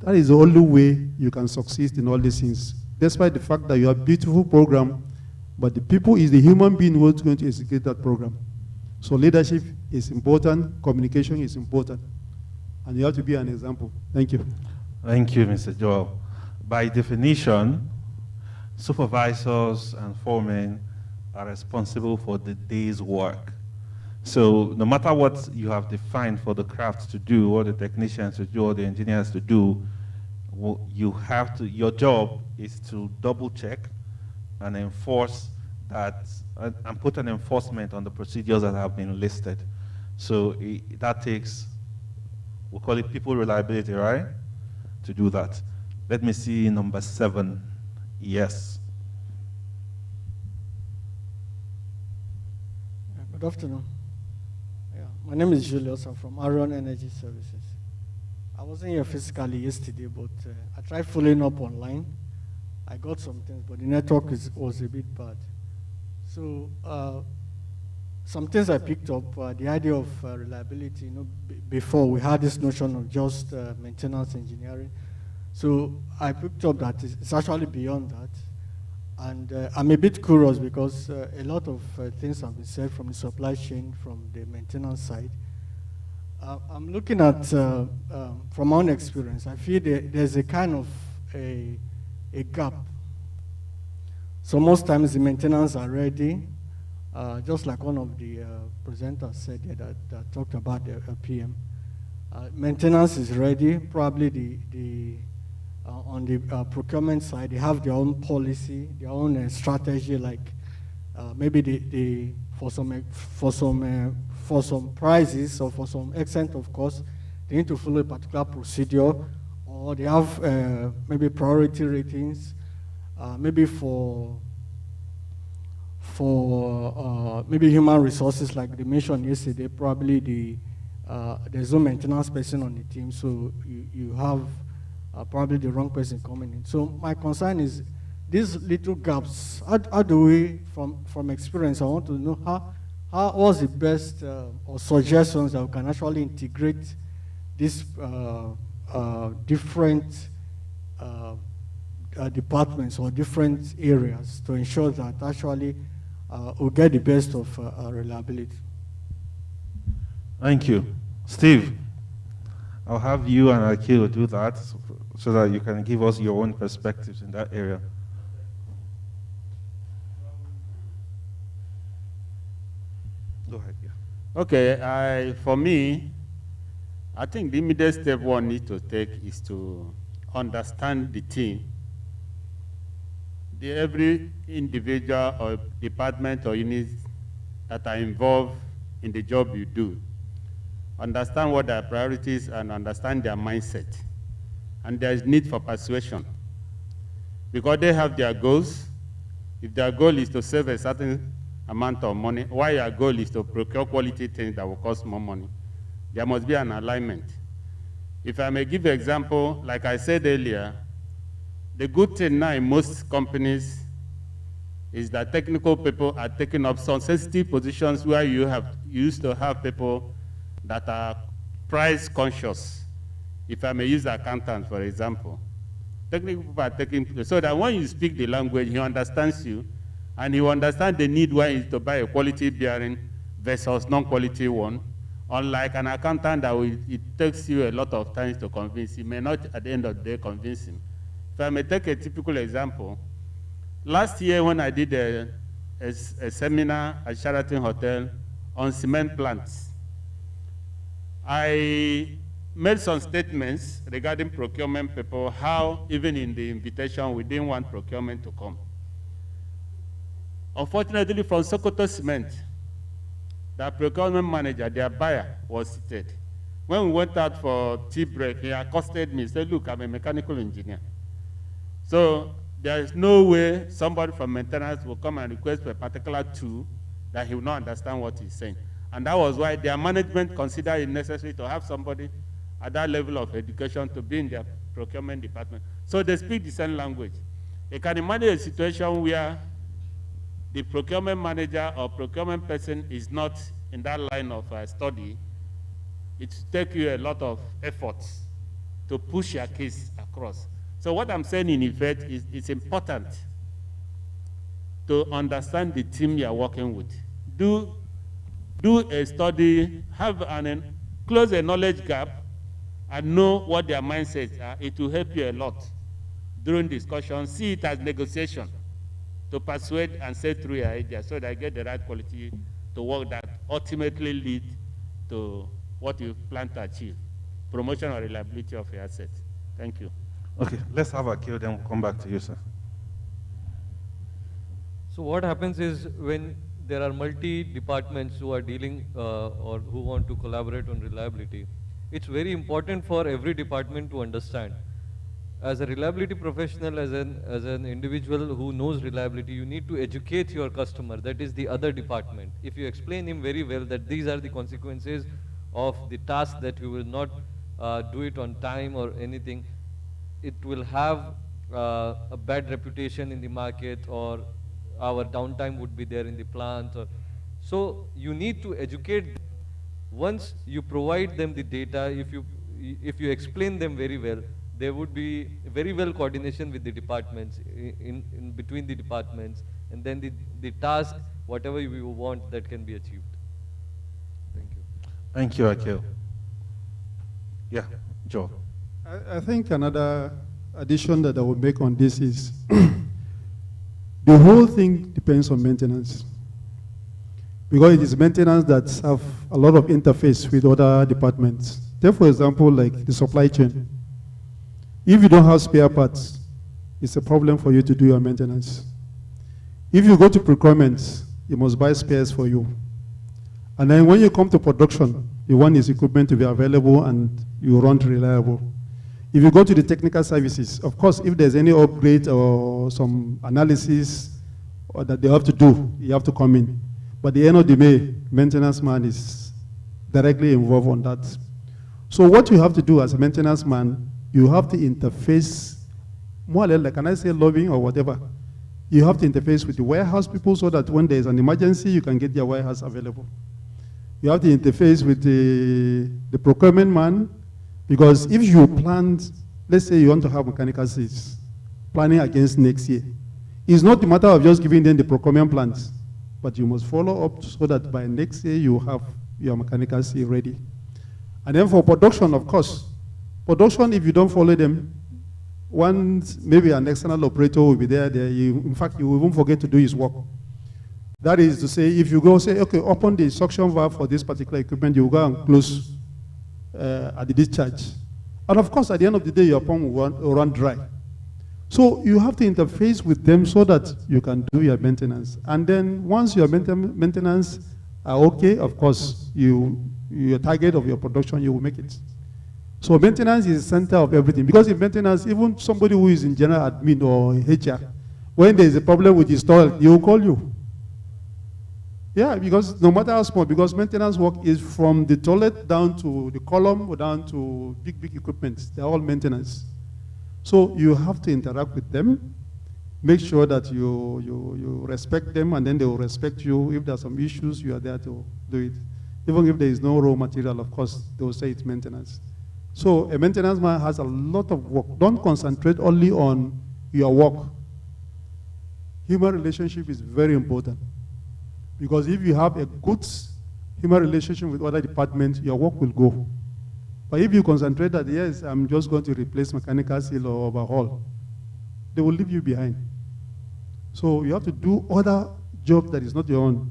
That is the only way you can succeed in all these things. Despite the fact that you have a beautiful program, but the people is the human being who is going to execute that program. So leadership is important, communication is important, and you have to be an example. Thank you. Thank you, Mr. Joel. By definition, supervisors and foremen are responsible for the day's work. So no matter what you have defined for the craft to do, or the technicians to do, or the engineers to do, you have to, your job is to double check and enforce that, and put an enforcement on the procedures that have been listed. So that takes, we call it people reliability, right? To do that. Let me see number 7. Yes. Good afternoon. Yeah, my name is Julius. I'm from Arion Energy Services. I wasn't here physically yesterday, but I tried following up online. I got some things, but the network was a bit bad. So some things I picked up, the idea of reliability, you know, before we had this notion of just maintenance engineering. So I picked up that it's actually beyond that. And I'm a bit curious because a lot of things have been said from the supply chain, from the maintenance side. I'm looking at, from my own experience, I feel there's a kind of a gap. So most times the maintenance are ready, just like one of the presenters said here that talked about the PM. Maintenance is ready, probably on the procurement side, they have their own policy, their own strategy, like maybe for some prices or for some extent of cost, they need to follow a particular procedure, or they have maybe priority ratings, maybe for maybe human resources, like they mentioned yesterday, probably there's no maintenance person on the team, so you have probably the wrong person coming in. So my concern is these little gaps. How do we, from experience, I want to know what's the best or suggestions that we can actually integrate these different departments or different areas to ensure that actually we'll get the best of reliability. Thank you. Steve, I'll have you and Akil do that so that you can give us your own perspectives in that area. Go ahead, yeah. Okay, for me, I think the immediate step one needs to take is to understand the team. Every individual or department or unit that are involved in the job you do. Understand what their priorities and understand their mindset. And there is need for persuasion. Because they have their goals. If their goal is to save a certain amount of money, while your goal is to procure quality things that will cost more money, there must be an alignment. If I may give an example, like I said earlier, the good thing now in most companies is that technical people are taking up some sensitive positions where you used to have people that are price conscious. If I may use accountants, for example. Technical people are taking, so that when you speak the language, he understands you, and he understands the need why is to buy a quality bearing versus non-quality one. Unlike an accountant that it takes you a lot of time to convince, he may not at the end of the day convince him. If I may take a typical example, last year when I did a seminar at Sheraton Hotel on cement plants, I made some statements regarding procurement people, how even in the invitation we didn't want procurement to come. Unfortunately, from Sokoto Cement, the procurement manager, their buyer, was seated. When we went out for tea break, he accosted me, said, look, I'm a mechanical engineer. So there is no way somebody from maintenance will come and request for a particular tool that he will not understand what he's saying. And that was why their management considered it necessary to have somebody at that level of education to be in their procurement department. So they speak the same language. You can imagine a situation where the procurement manager or procurement person is not in that line of study. It takes you a lot of efforts to push your case across. So what I'm saying in effect is it's important to understand the team you're working with. Do a study, close a knowledge gap, and know what their mindsets are. It will help you a lot during discussion. See it as negotiation to persuade and say through your ideas so that I get the right quality to to work that ultimately lead to what you plan to achieve, promotion or reliability of your assets. Thank you. Okay, let's have Akil, then we'll come back to you, sir. So what happens is when there are multi-departments who are dealing or who want to collaborate on reliability, it's very important for every department to understand. As a reliability professional, as an individual who knows reliability, you need to educate your customer, that is the other department. If you explain him very well that these are the consequences of the task, that you will not do it on time or anything, it will have a bad reputation in the market, or our downtime would be there in the plant. So you need to educate them. Once you provide them the data, if you explain them very well, there would be very well coordination with the departments, in between the departments, and then the task, whatever you want, that can be achieved. Thank you. Thank you, Akil. Yeah, Joe. I think another addition that I would make on this is the whole thing depends on maintenance. Because it is maintenance that have a lot of interface with other departments. Take, for example, like the supply chain. If you don't have spare parts, it's a problem for you to do your maintenance. If you go to procurement, you must buy spares for you. And then when you come to production, you want this equipment to be available and you run reliable. If you go to the technical services, of course, if there's any upgrade or some analysis or that they have to do, you have to come in. But at the end of the day, maintenance man is directly involved on that. So what you have to do as a maintenance man, you have to interface, more or less, like, can I say lobbying or whatever? You have to interface with the warehouse people so that when there's an emergency, you can get your warehouse available. You have to interface with the procurement man, because if you plan, let's say you want to have mechanical seats, planning against next year, it's not a matter of just giving them the procurement plans, but you must follow up so that by next year you have your mechanical seat ready. And then for production, of course, production, if you don't follow them, maybe an external operator will be there. In fact, you will even forget to do his work. That is to say, if you go say, okay, open the suction valve for this particular equipment, you will go and close at the discharge. And of course, at the end of the day, your pump will run dry. So you have to interface with them so that you can do your maintenance. And then once your maintenance are okay, of course, your target of your production, you will make it. So maintenance is the center of everything. Because in maintenance, even somebody who is in general admin or HR, when there is a problem with his toilet, he will call you. Yeah, because no matter how small, because maintenance work is from the toilet down to the column or down to big equipment. They're all maintenance. So you have to interact with them, make sure that you respect them, and then they will respect you. If there are some issues, you are there to do it. Even if there is no raw material, of course, they will say it's maintenance. So a maintenance man has a lot of work. Don't concentrate only on your work. Human relationship is very important. Because if you have a good human relationship with other departments, your work will go. But if you concentrate that, yes, I'm just going to replace mechanical seal or overhaul, they will leave you behind. So you have to do other jobs that is not your own.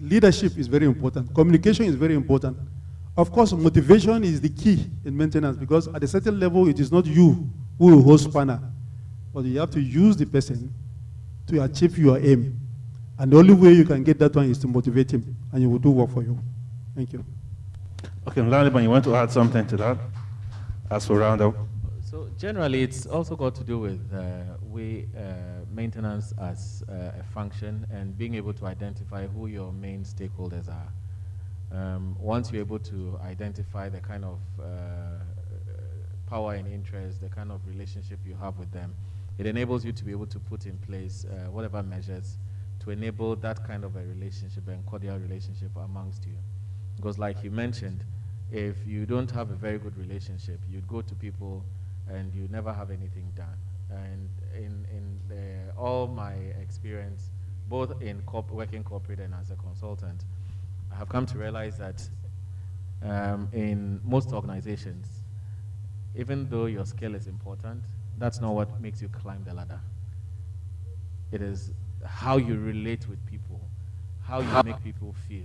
Leadership is very important. Communication is very important. Of course, motivation is the key in maintenance, because at a certain level, it is not you who will hold spanner, but you have to use the person to achieve your aim. And the only way you can get that one is to motivate him, and he will do work for you. Thank you. Okay, Laliban, you want to add something to that as we round up? So generally, it's also got to do with maintenance as a function and being able to identify who your main stakeholders are. Once you're able to identify the kind of power and interest, the kind of relationship you have with them, it enables you to be able to put in place whatever measures to enable that kind of a relationship and cordial relationship amongst you. Because like you mentioned, if you don't have a very good relationship, you'd go to people and you never have anything done. And in all my experience, both in working corporate and as a consultant, I have come to realize that in most organizations, even though your skill is important, that's not what makes you climb the ladder. It is how you relate with people, how you make people feel.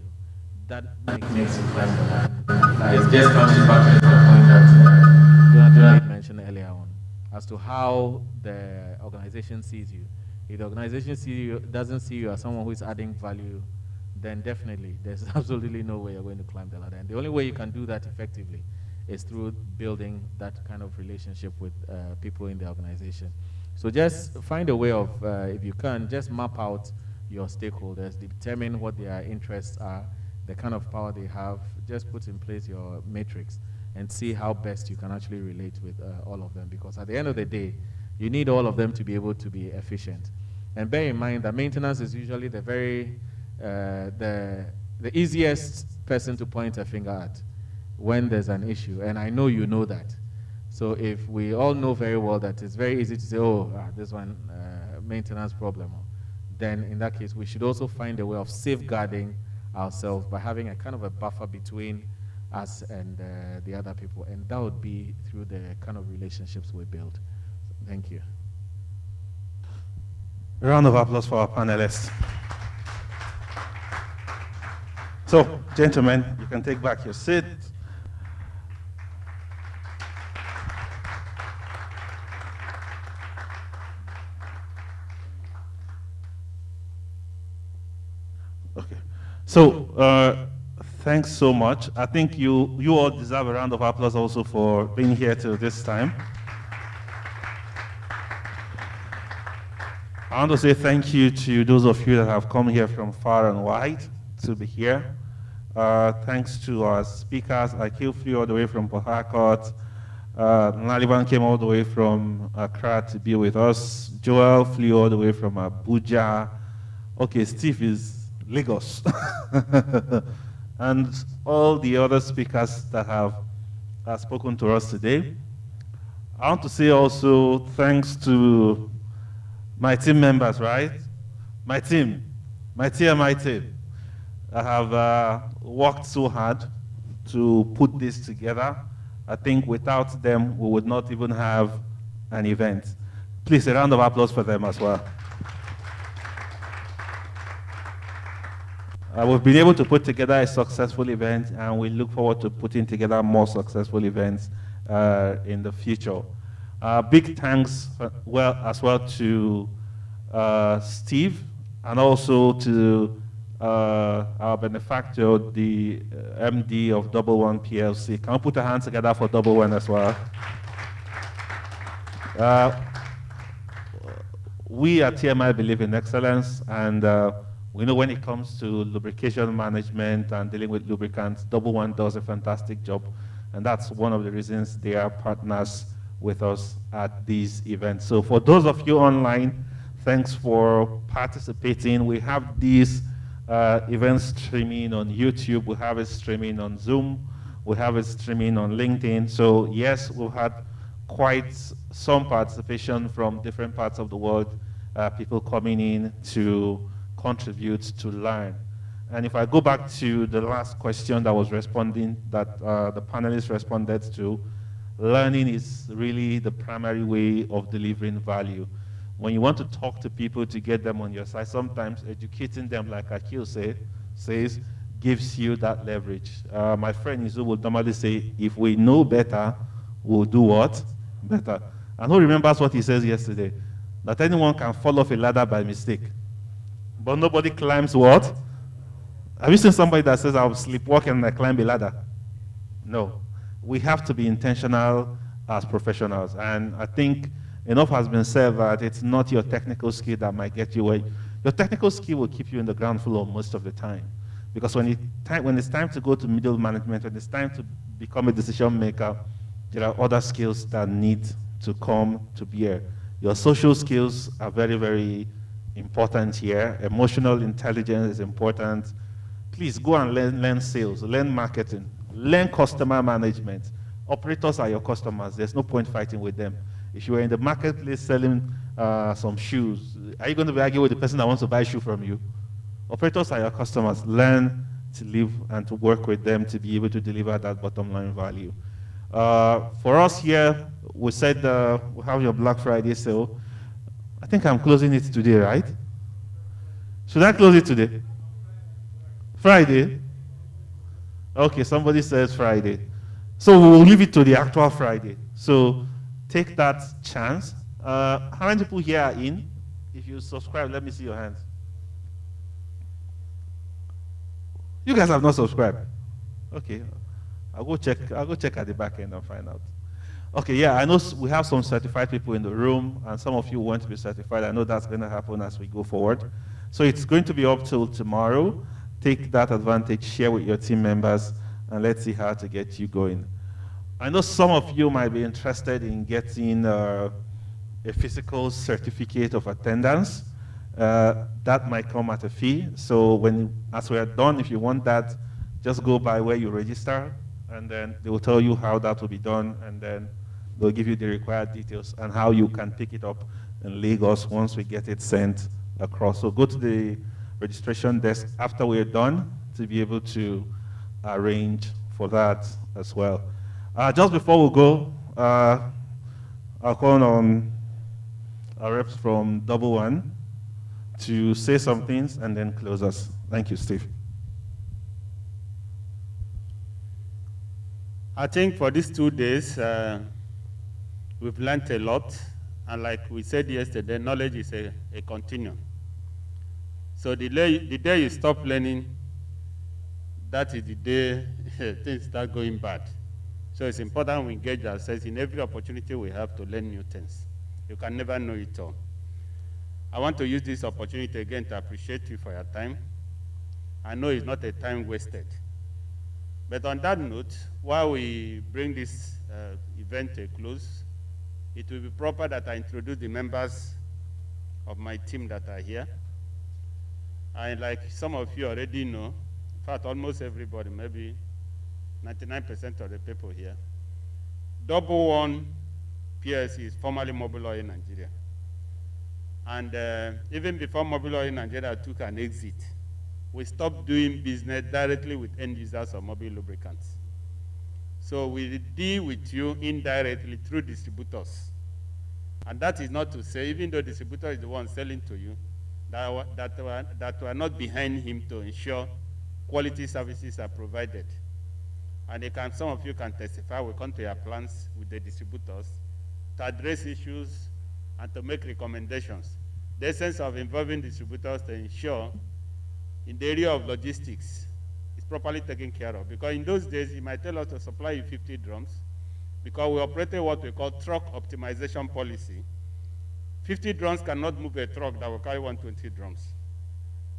That makes you climb the ladder. It just comes back to the point that Jonathan mentioned earlier on, as to how the organization sees you. If the organization doesn't see you as someone who is adding value, then definitely there's absolutely no way you're going to climb the ladder. And the only way you can do that effectively is through building that kind of relationship with people in the organization. So just find a way of, if you can, just map out your stakeholders, determine what their interests are, the kind of power they have, just put in place your matrix and see how best you can actually relate with all of them. Because at the end of the day, you need all of them to be able to be efficient. And bear in mind that maintenance is usually the very, the easiest person to point a finger at when there's an issue. And I know you know that. So if we all know very well that it's very easy to say, oh, this one, maintenance problem, then in that case, we should also find a way of safeguarding ourselves by having a kind of a buffer between us and the other people. And that would be through the kind of relationships we build. Thank you. A round of applause for our panelists. So, gentlemen, you can take back your seat. Okay. So, thanks so much. I think you all deserve a round of applause also for being here till this time. I want to say thank you to those of you that have come here from far and wide to be here. Thanks to our speakers. Akil flew all the way from Port Harcourt. Naliban came all the way from Accra to be with us. Joel flew all the way from Abuja. Okay, Steve is Lagos. And all the other speakers that have spoken to us today. I want to say also thanks to my team members, right? My team. I have worked so hard to put this together. I think without them, we would not even have an event. Please, a round of applause for them as well. We've been able to put together a successful event, and we look forward to putting together more successful events in the future. Big thanks as well to Steve, and also to our benefactor, the MD of Double One PLC. Can we put our hands together for Double One as well? We at TMI believe in excellence, and we know when it comes to lubrication management and dealing with lubricants, Double One does a fantastic job, and that's one of the reasons they are partners with us at these events. So for those of you online, thanks for participating. We have these events streaming on YouTube. We have it streaming on Zoom. We have it streaming on LinkedIn. So yes, we've had quite some participation from different parts of the world, people coming in to contribute, to learn. And if I go back to the last question that was responding, that the panelists responded to, learning is really the primary way of delivering value. When you want to talk to people to get them on your side, sometimes educating them, like Akil says, gives you that leverage. My friend Izu will normally say, if we know better, we'll do what? Better. And who remembers what he says yesterday? That anyone can fall off a ladder by mistake. But nobody climbs what? Have you seen somebody that says, I'll sleepwalk and I climb a ladder? No. We have to be intentional as professionals. And I think enough has been said that it's not your technical skill that might get you away. Your technical skill will keep you in the ground floor most of the time. Because when it's time to go to middle management, when it's time to become a decision maker, there are other skills that need to come to bear. Your social skills are very, very important here. Emotional intelligence is important. Please go and learn sales, learn marketing, learn customer management. Operators are your customers. There's no point fighting with them. If you are in the marketplace selling some shoes, are you going to be arguing with the person that wants to buy a shoe from you? Operators are your customers. Learn to live and to work with them to be able to deliver that bottom line value. For us here, we said we have your Black Friday sale. I think I'm closing it today, right? Should I close it today? Friday? Okay, somebody says Friday. So we'll leave it to the actual Friday. So take that chance. How many people here are in? If you subscribe, let me see your hands. You guys have not subscribed. Okay. I'll go check at the back end and find out. Okay, yeah, I know we have some certified people in the room, and some of you want to be certified. I know that's going to happen as we go forward. So it's going to be up till tomorrow. Take that advantage, share with your team members, and let's see how to get you going. I know some of you might be interested in getting a physical certificate of attendance. That might come at a fee. So as we are done, if you want that, just go by where you register, and then they will tell you how that will be done, and then they'll give you the required details and how you can pick it up in Lagos once we get it sent across. So go to the registration desk after we're done to be able to arrange for that as well. Just before we go, I'll call on our reps from Double One to say some things and then close us. Thank you, Steve. I think for these 2 days, we've learned a lot. And like we said yesterday, knowledge is a continuum. So the day you stop learning, that is the day things start going bad. So it's important we engage ourselves in every opportunity we have to learn new things. You can never know it all. I want to use this opportunity again to appreciate you for your time. I know it's not a time wasted. But on that note, while we bring this event to a close, it will be proper that I introduce the members of my team that are here. And like some of you already know, in fact, almost everybody, maybe 99% of the people here, Double One PLC is formerly Mobil Oil Nigeria. And even before Mobil Oil Nigeria took an exit, we stopped doing business directly with end users of Mobil lubricants. So we deal with you indirectly through distributors. And that is not to say, even though the distributor is the one selling to you, that we are not behind him to ensure quality services are provided. And some of you can testify, we come to your plants with the distributors to address issues and to make recommendations. The essence of involving distributors to ensure in the area of logistics is properly taken care of. Because in those days, he might tell us to supply you 50 drums, because we operated what we call truck optimization policy. 50 drums cannot move a truck that will carry 120 drums.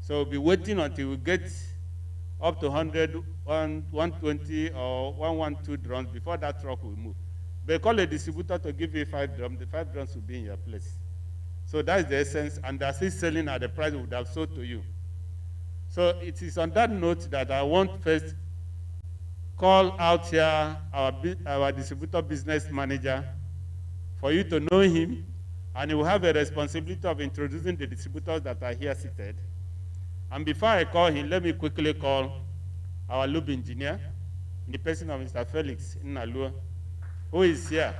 So we'll be waiting until we get up to 100, 120, or 112 drums before that truck will move. They call a distributor to give you 5 drums, the 5 drums will be in your place. So that's the essence, and they're still selling at the price we would have sold to you. So it is on that note that I want first call out here our distributor business manager for you to know him, and he will have a responsibility of introducing the distributors that are here seated. And before I call him, let me quickly call our lube engineer in the person of Mr. Felix Nnalua, who is here.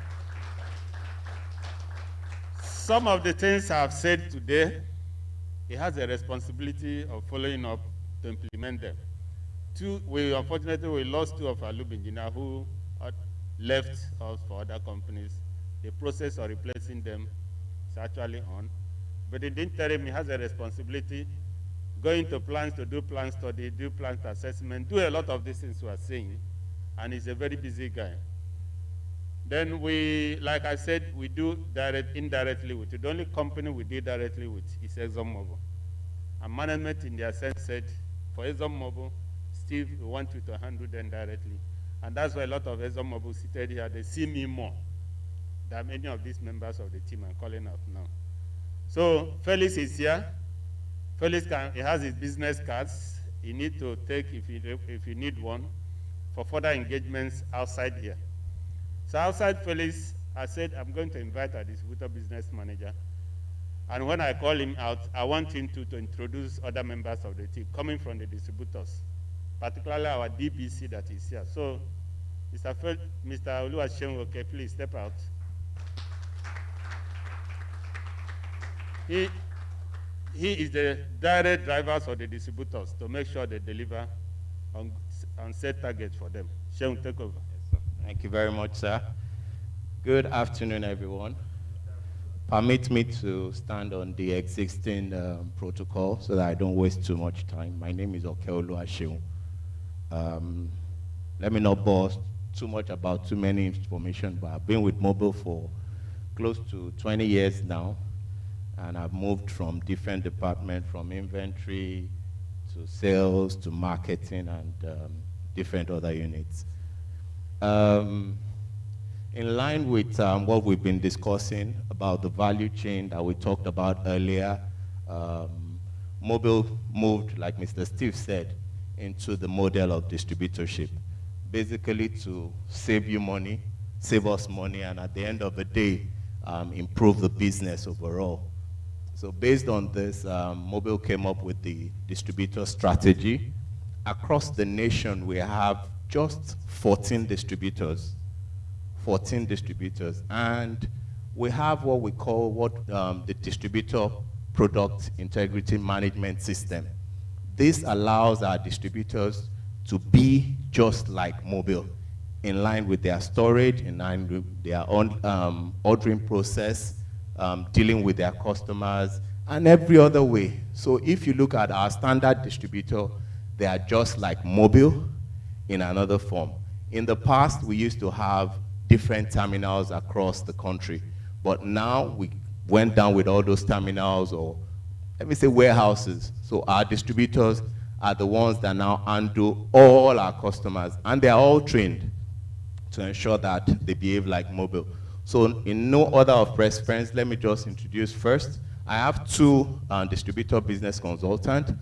Some of the things I've said today, he has a responsibility of following up to implement them. Unfortunately, we lost 2 of our lube engineers who left us for other companies. The process of replacing them is actually on. But in the interim, he has a responsibility going to plants to do plant study, do plant assessment, do a lot of these things we are saying, and he's a very busy guy. Then we, like I said, we do indirectly with it. The only company we do directly with is ExxonMobil. And management in their sense said, for ExxonMobil, Steve, we want you to handle them directly. And that's why a lot of ExxonMobil seated here, they see me more than many of these members of the team I'm calling out now. So Felix is here. Felix he has his business cards. He needs to take, if you need one, for further engagements outside here. So outside Felix, I said, I'm going to invite our distributor business manager. And when I call him out, I want him to introduce other members of the team coming from the distributors, particularly our DBC that is here. So, Mr. Oluwaseun, please step out. he is the direct drivers for the distributors to make sure they deliver on set targets for them. Seun, take over. Yes, thank you very much, sir. Good afternoon, everyone. Permit me to stand on the existing protocol so that I don't waste too much time. My name is Okeolu Seun. Let me not boast too much about too many information, but I've been with Mobil for close to 20 years now, and I've moved from different departments, from inventory to sales to marketing and different other units. In line with what we've been discussing about the value chain that we talked about earlier, Mobil moved, like Mr. Steve said, into the model of distributorship, basically to save you money, save us money, and at the end of the day, improve the business overall. So based on this, Mobil came up with the distributor strategy. Across the nation, we have just 14 distributors. 14 distributors, and we have what we call the distributor product integrity management system. This allows our distributors to be just like Mobil, in line with their storage, in line with their own ordering process, dealing with their customers, and every other way. So if you look at our standard distributor, they are just like Mobil in another form. In the past, we used to have different terminals across the country. But now we went down with all those terminals, or let me say warehouses. So our distributors are the ones that now handle all our customers, and they are all trained to ensure that they behave like Mobil. So in no order of preference, let me just introduce first. I have two distributor business consultants.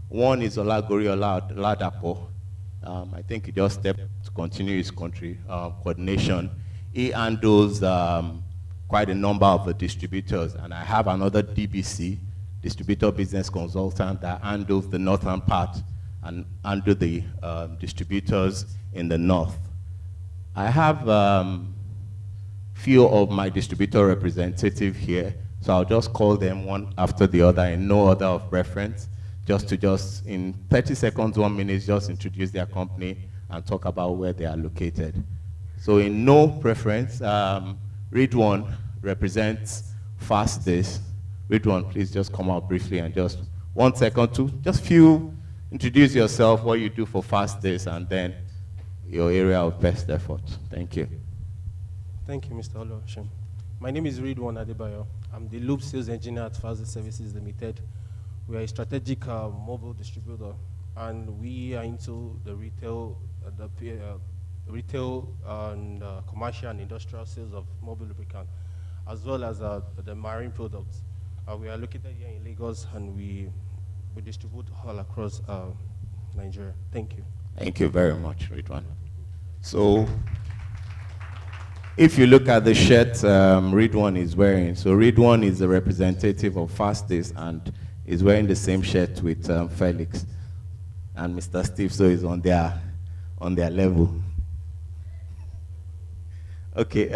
One is Olagori Oladapo. I think he just stepped to continue his country coordination. He handles quite a number of the distributors, and I have another DBC, distributor business consultant, that handles the northern part and handle the distributors in the north. I have few of my distributor representatives here, so I'll just call them one after the other in no order of preference, just in 30 seconds, 1 minute, just introduce their company and talk about where they are located. So in no preference, Ridwan represents Fastdays. Ridwan, please just come out briefly and just 1 second, two, just introduce yourself, what you do for Fastdays, and then your area of best effort. Thank you. Thank you, Mr. Oluwaseun. My name is Ridwan Adebayo. I'm the Loop Sales Engineer at Fastdays Services Limited. We are a strategic mobile distributor, and we are into the retail and commercial and industrial sales of mobile lubricant, as well as the marine products. We are located here in Lagos, and we distribute all across Nigeria. Thank you. Thank you very much, Ridwan. So, if you look at the shirt Ridwan is wearing, so Ridwan is the representative of Fastdays and is wearing the same shirt with Felix, and Mr. Steve, so is on their level. Okay,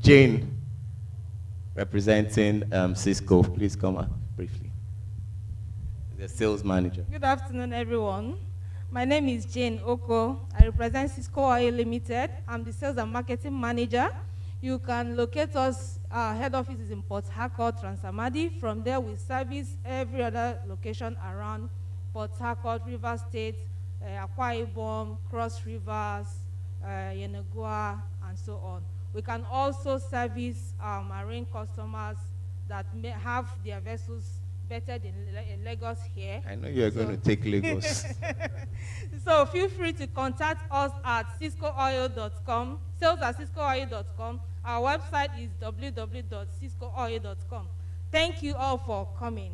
Jane, representing Cisco, please come up briefly. The sales manager. Good afternoon, everyone. My name is Jane Oko. I represent Cisco Oil Limited. I'm the sales and marketing manager. You can locate us, our head office is in Port Harcourt, Transamadi. From there, we service every other location around Port Harcourt, Rivers State, Akwa Ibom, Cross Rivers, Yenagoa, and so on. We can also service marine customers that may have their vessels bettered in Lagos here. I know you're going to take Lagos. So feel free to contact us at ciscooil.com, sales@ciscooil.com. Our website is www.ciscooil.com. Thank you all for coming.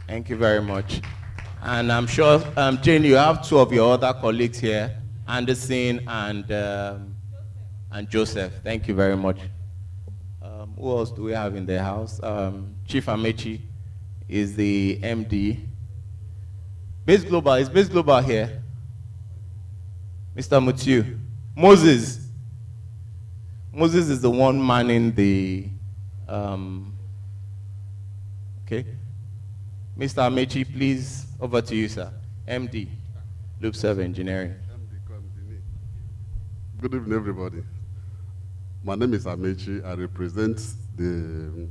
Thank you very much. And I'm sure, Jane, you have two of your other colleagues here, Anderson and Joseph. Thank you very much. Who else do we have in the house? Chief Amechi is the MD. Base Global, is Base Global here? Mr. Mutiu. Moses. Moses is the one manning the, okay. Mr. Amechi, please, over to you, sir. MD, LoopServe Engineering. Good evening, everybody. My name is Amechi. I represent the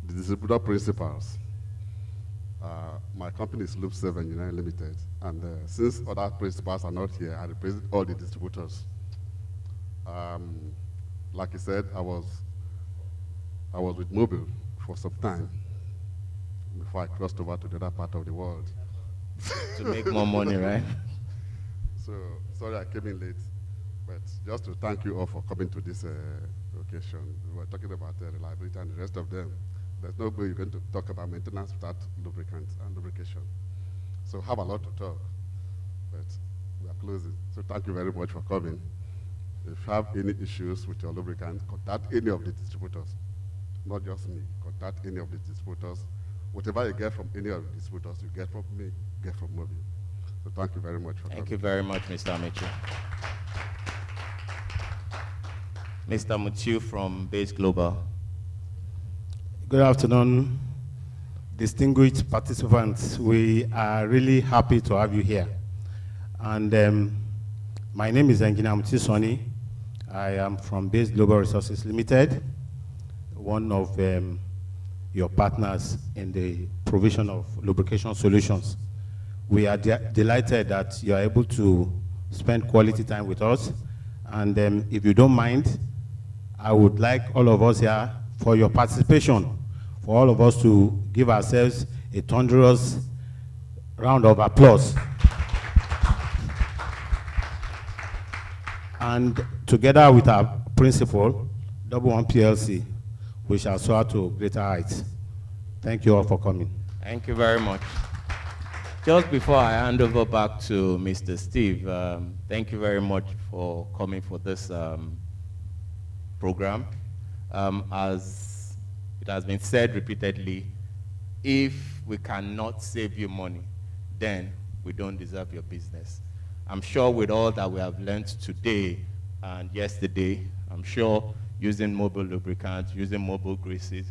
distributor principals. My company is LoopServe Engineering Limited, and since other principals are not here, I represent all the distributors. Like I said, I was with Mobile for some time before I crossed over to the other part of the world. To make more money, right? So, sorry I came in late, but just to thank you all for coming to this occasion. We were talking about reliability and the rest of them. There's no way you're going to talk about maintenance without lubricants and lubrication. So have a lot to talk, but we are closing. So thank you very much for coming. If you have any issues with your lubricant, contact any of the distributors. Not just me, contact any of the distributors. Whatever you get from any of the distributors, you get from me, get from Mobile. So thank you very much for coming. Thank you very much, Mr. Amechi. Mr. Mutiu from Base Global. Good afternoon, distinguished participants. We are really happy to have you here. And my name is Engineer Mutiu Sonny. I am from Base Global Resources Limited, one of your partners in the provision of lubrication solutions. We are delighted that you are able to spend quality time with us. And if you don't mind, I would like all of us here for your participation, for all of us to give ourselves a thunderous round of applause. And together with our principal, Double One PLC, we shall soar to greater heights. Thank you all for coming. Thank you very much. Just before I hand over back to Mr. Steve, thank you very much for coming for this program. As it has been said repeatedly, if we cannot save you money, then we don't deserve your business. I'm sure with all that we have learned today and yesterday, I'm sure using Mobile lubricants, using Mobile greases,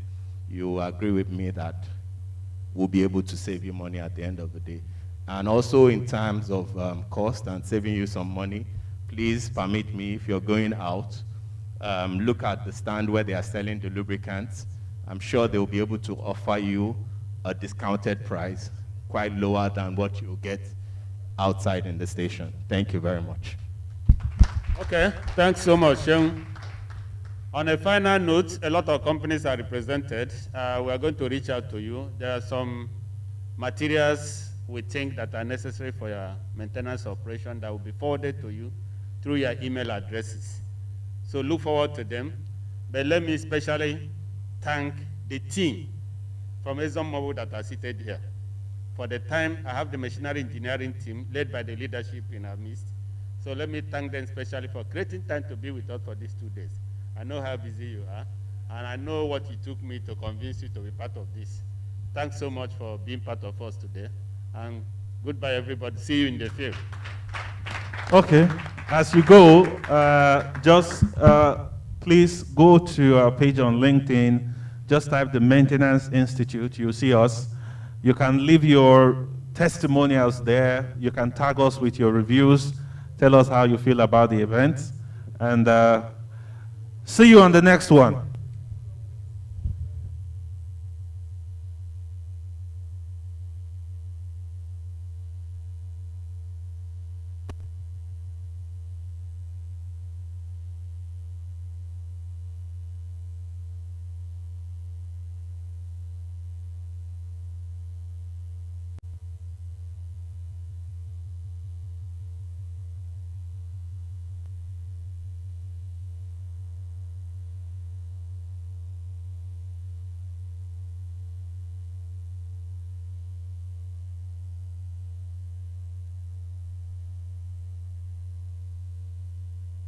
you agree with me that we'll be able to save you money at the end of the day. And also in terms of cost and saving you some money, please permit me, if you're going out, look at the stand where they are selling the lubricants. I'm sure they'll be able to offer you a discounted price, quite lower than what you'll get outside in the station. Thank you very much. Okay, thanks so much. On a final note, a lot of companies are represented. We are going to reach out to you. There are some materials we think that are necessary for your maintenance operation that will be forwarded to you through your email addresses. So look forward to them. But let me especially thank the team from ExxonMobil that are seated here. For the time, I have the machinery engineering team led by the leadership in our midst. So let me thank them especially for creating time to be with us for these 2 days. I know how busy you are, and I know what it took me to convince you to be part of this. Thanks so much for being part of us today, and goodbye, everybody. See you in the field. Okay, as you go, please go to our page on LinkedIn, just type the Maintenance Institute, you'll see us. You can leave your testimonials there, you can tag us with your reviews, tell us how you feel about the event, and see you on the next one.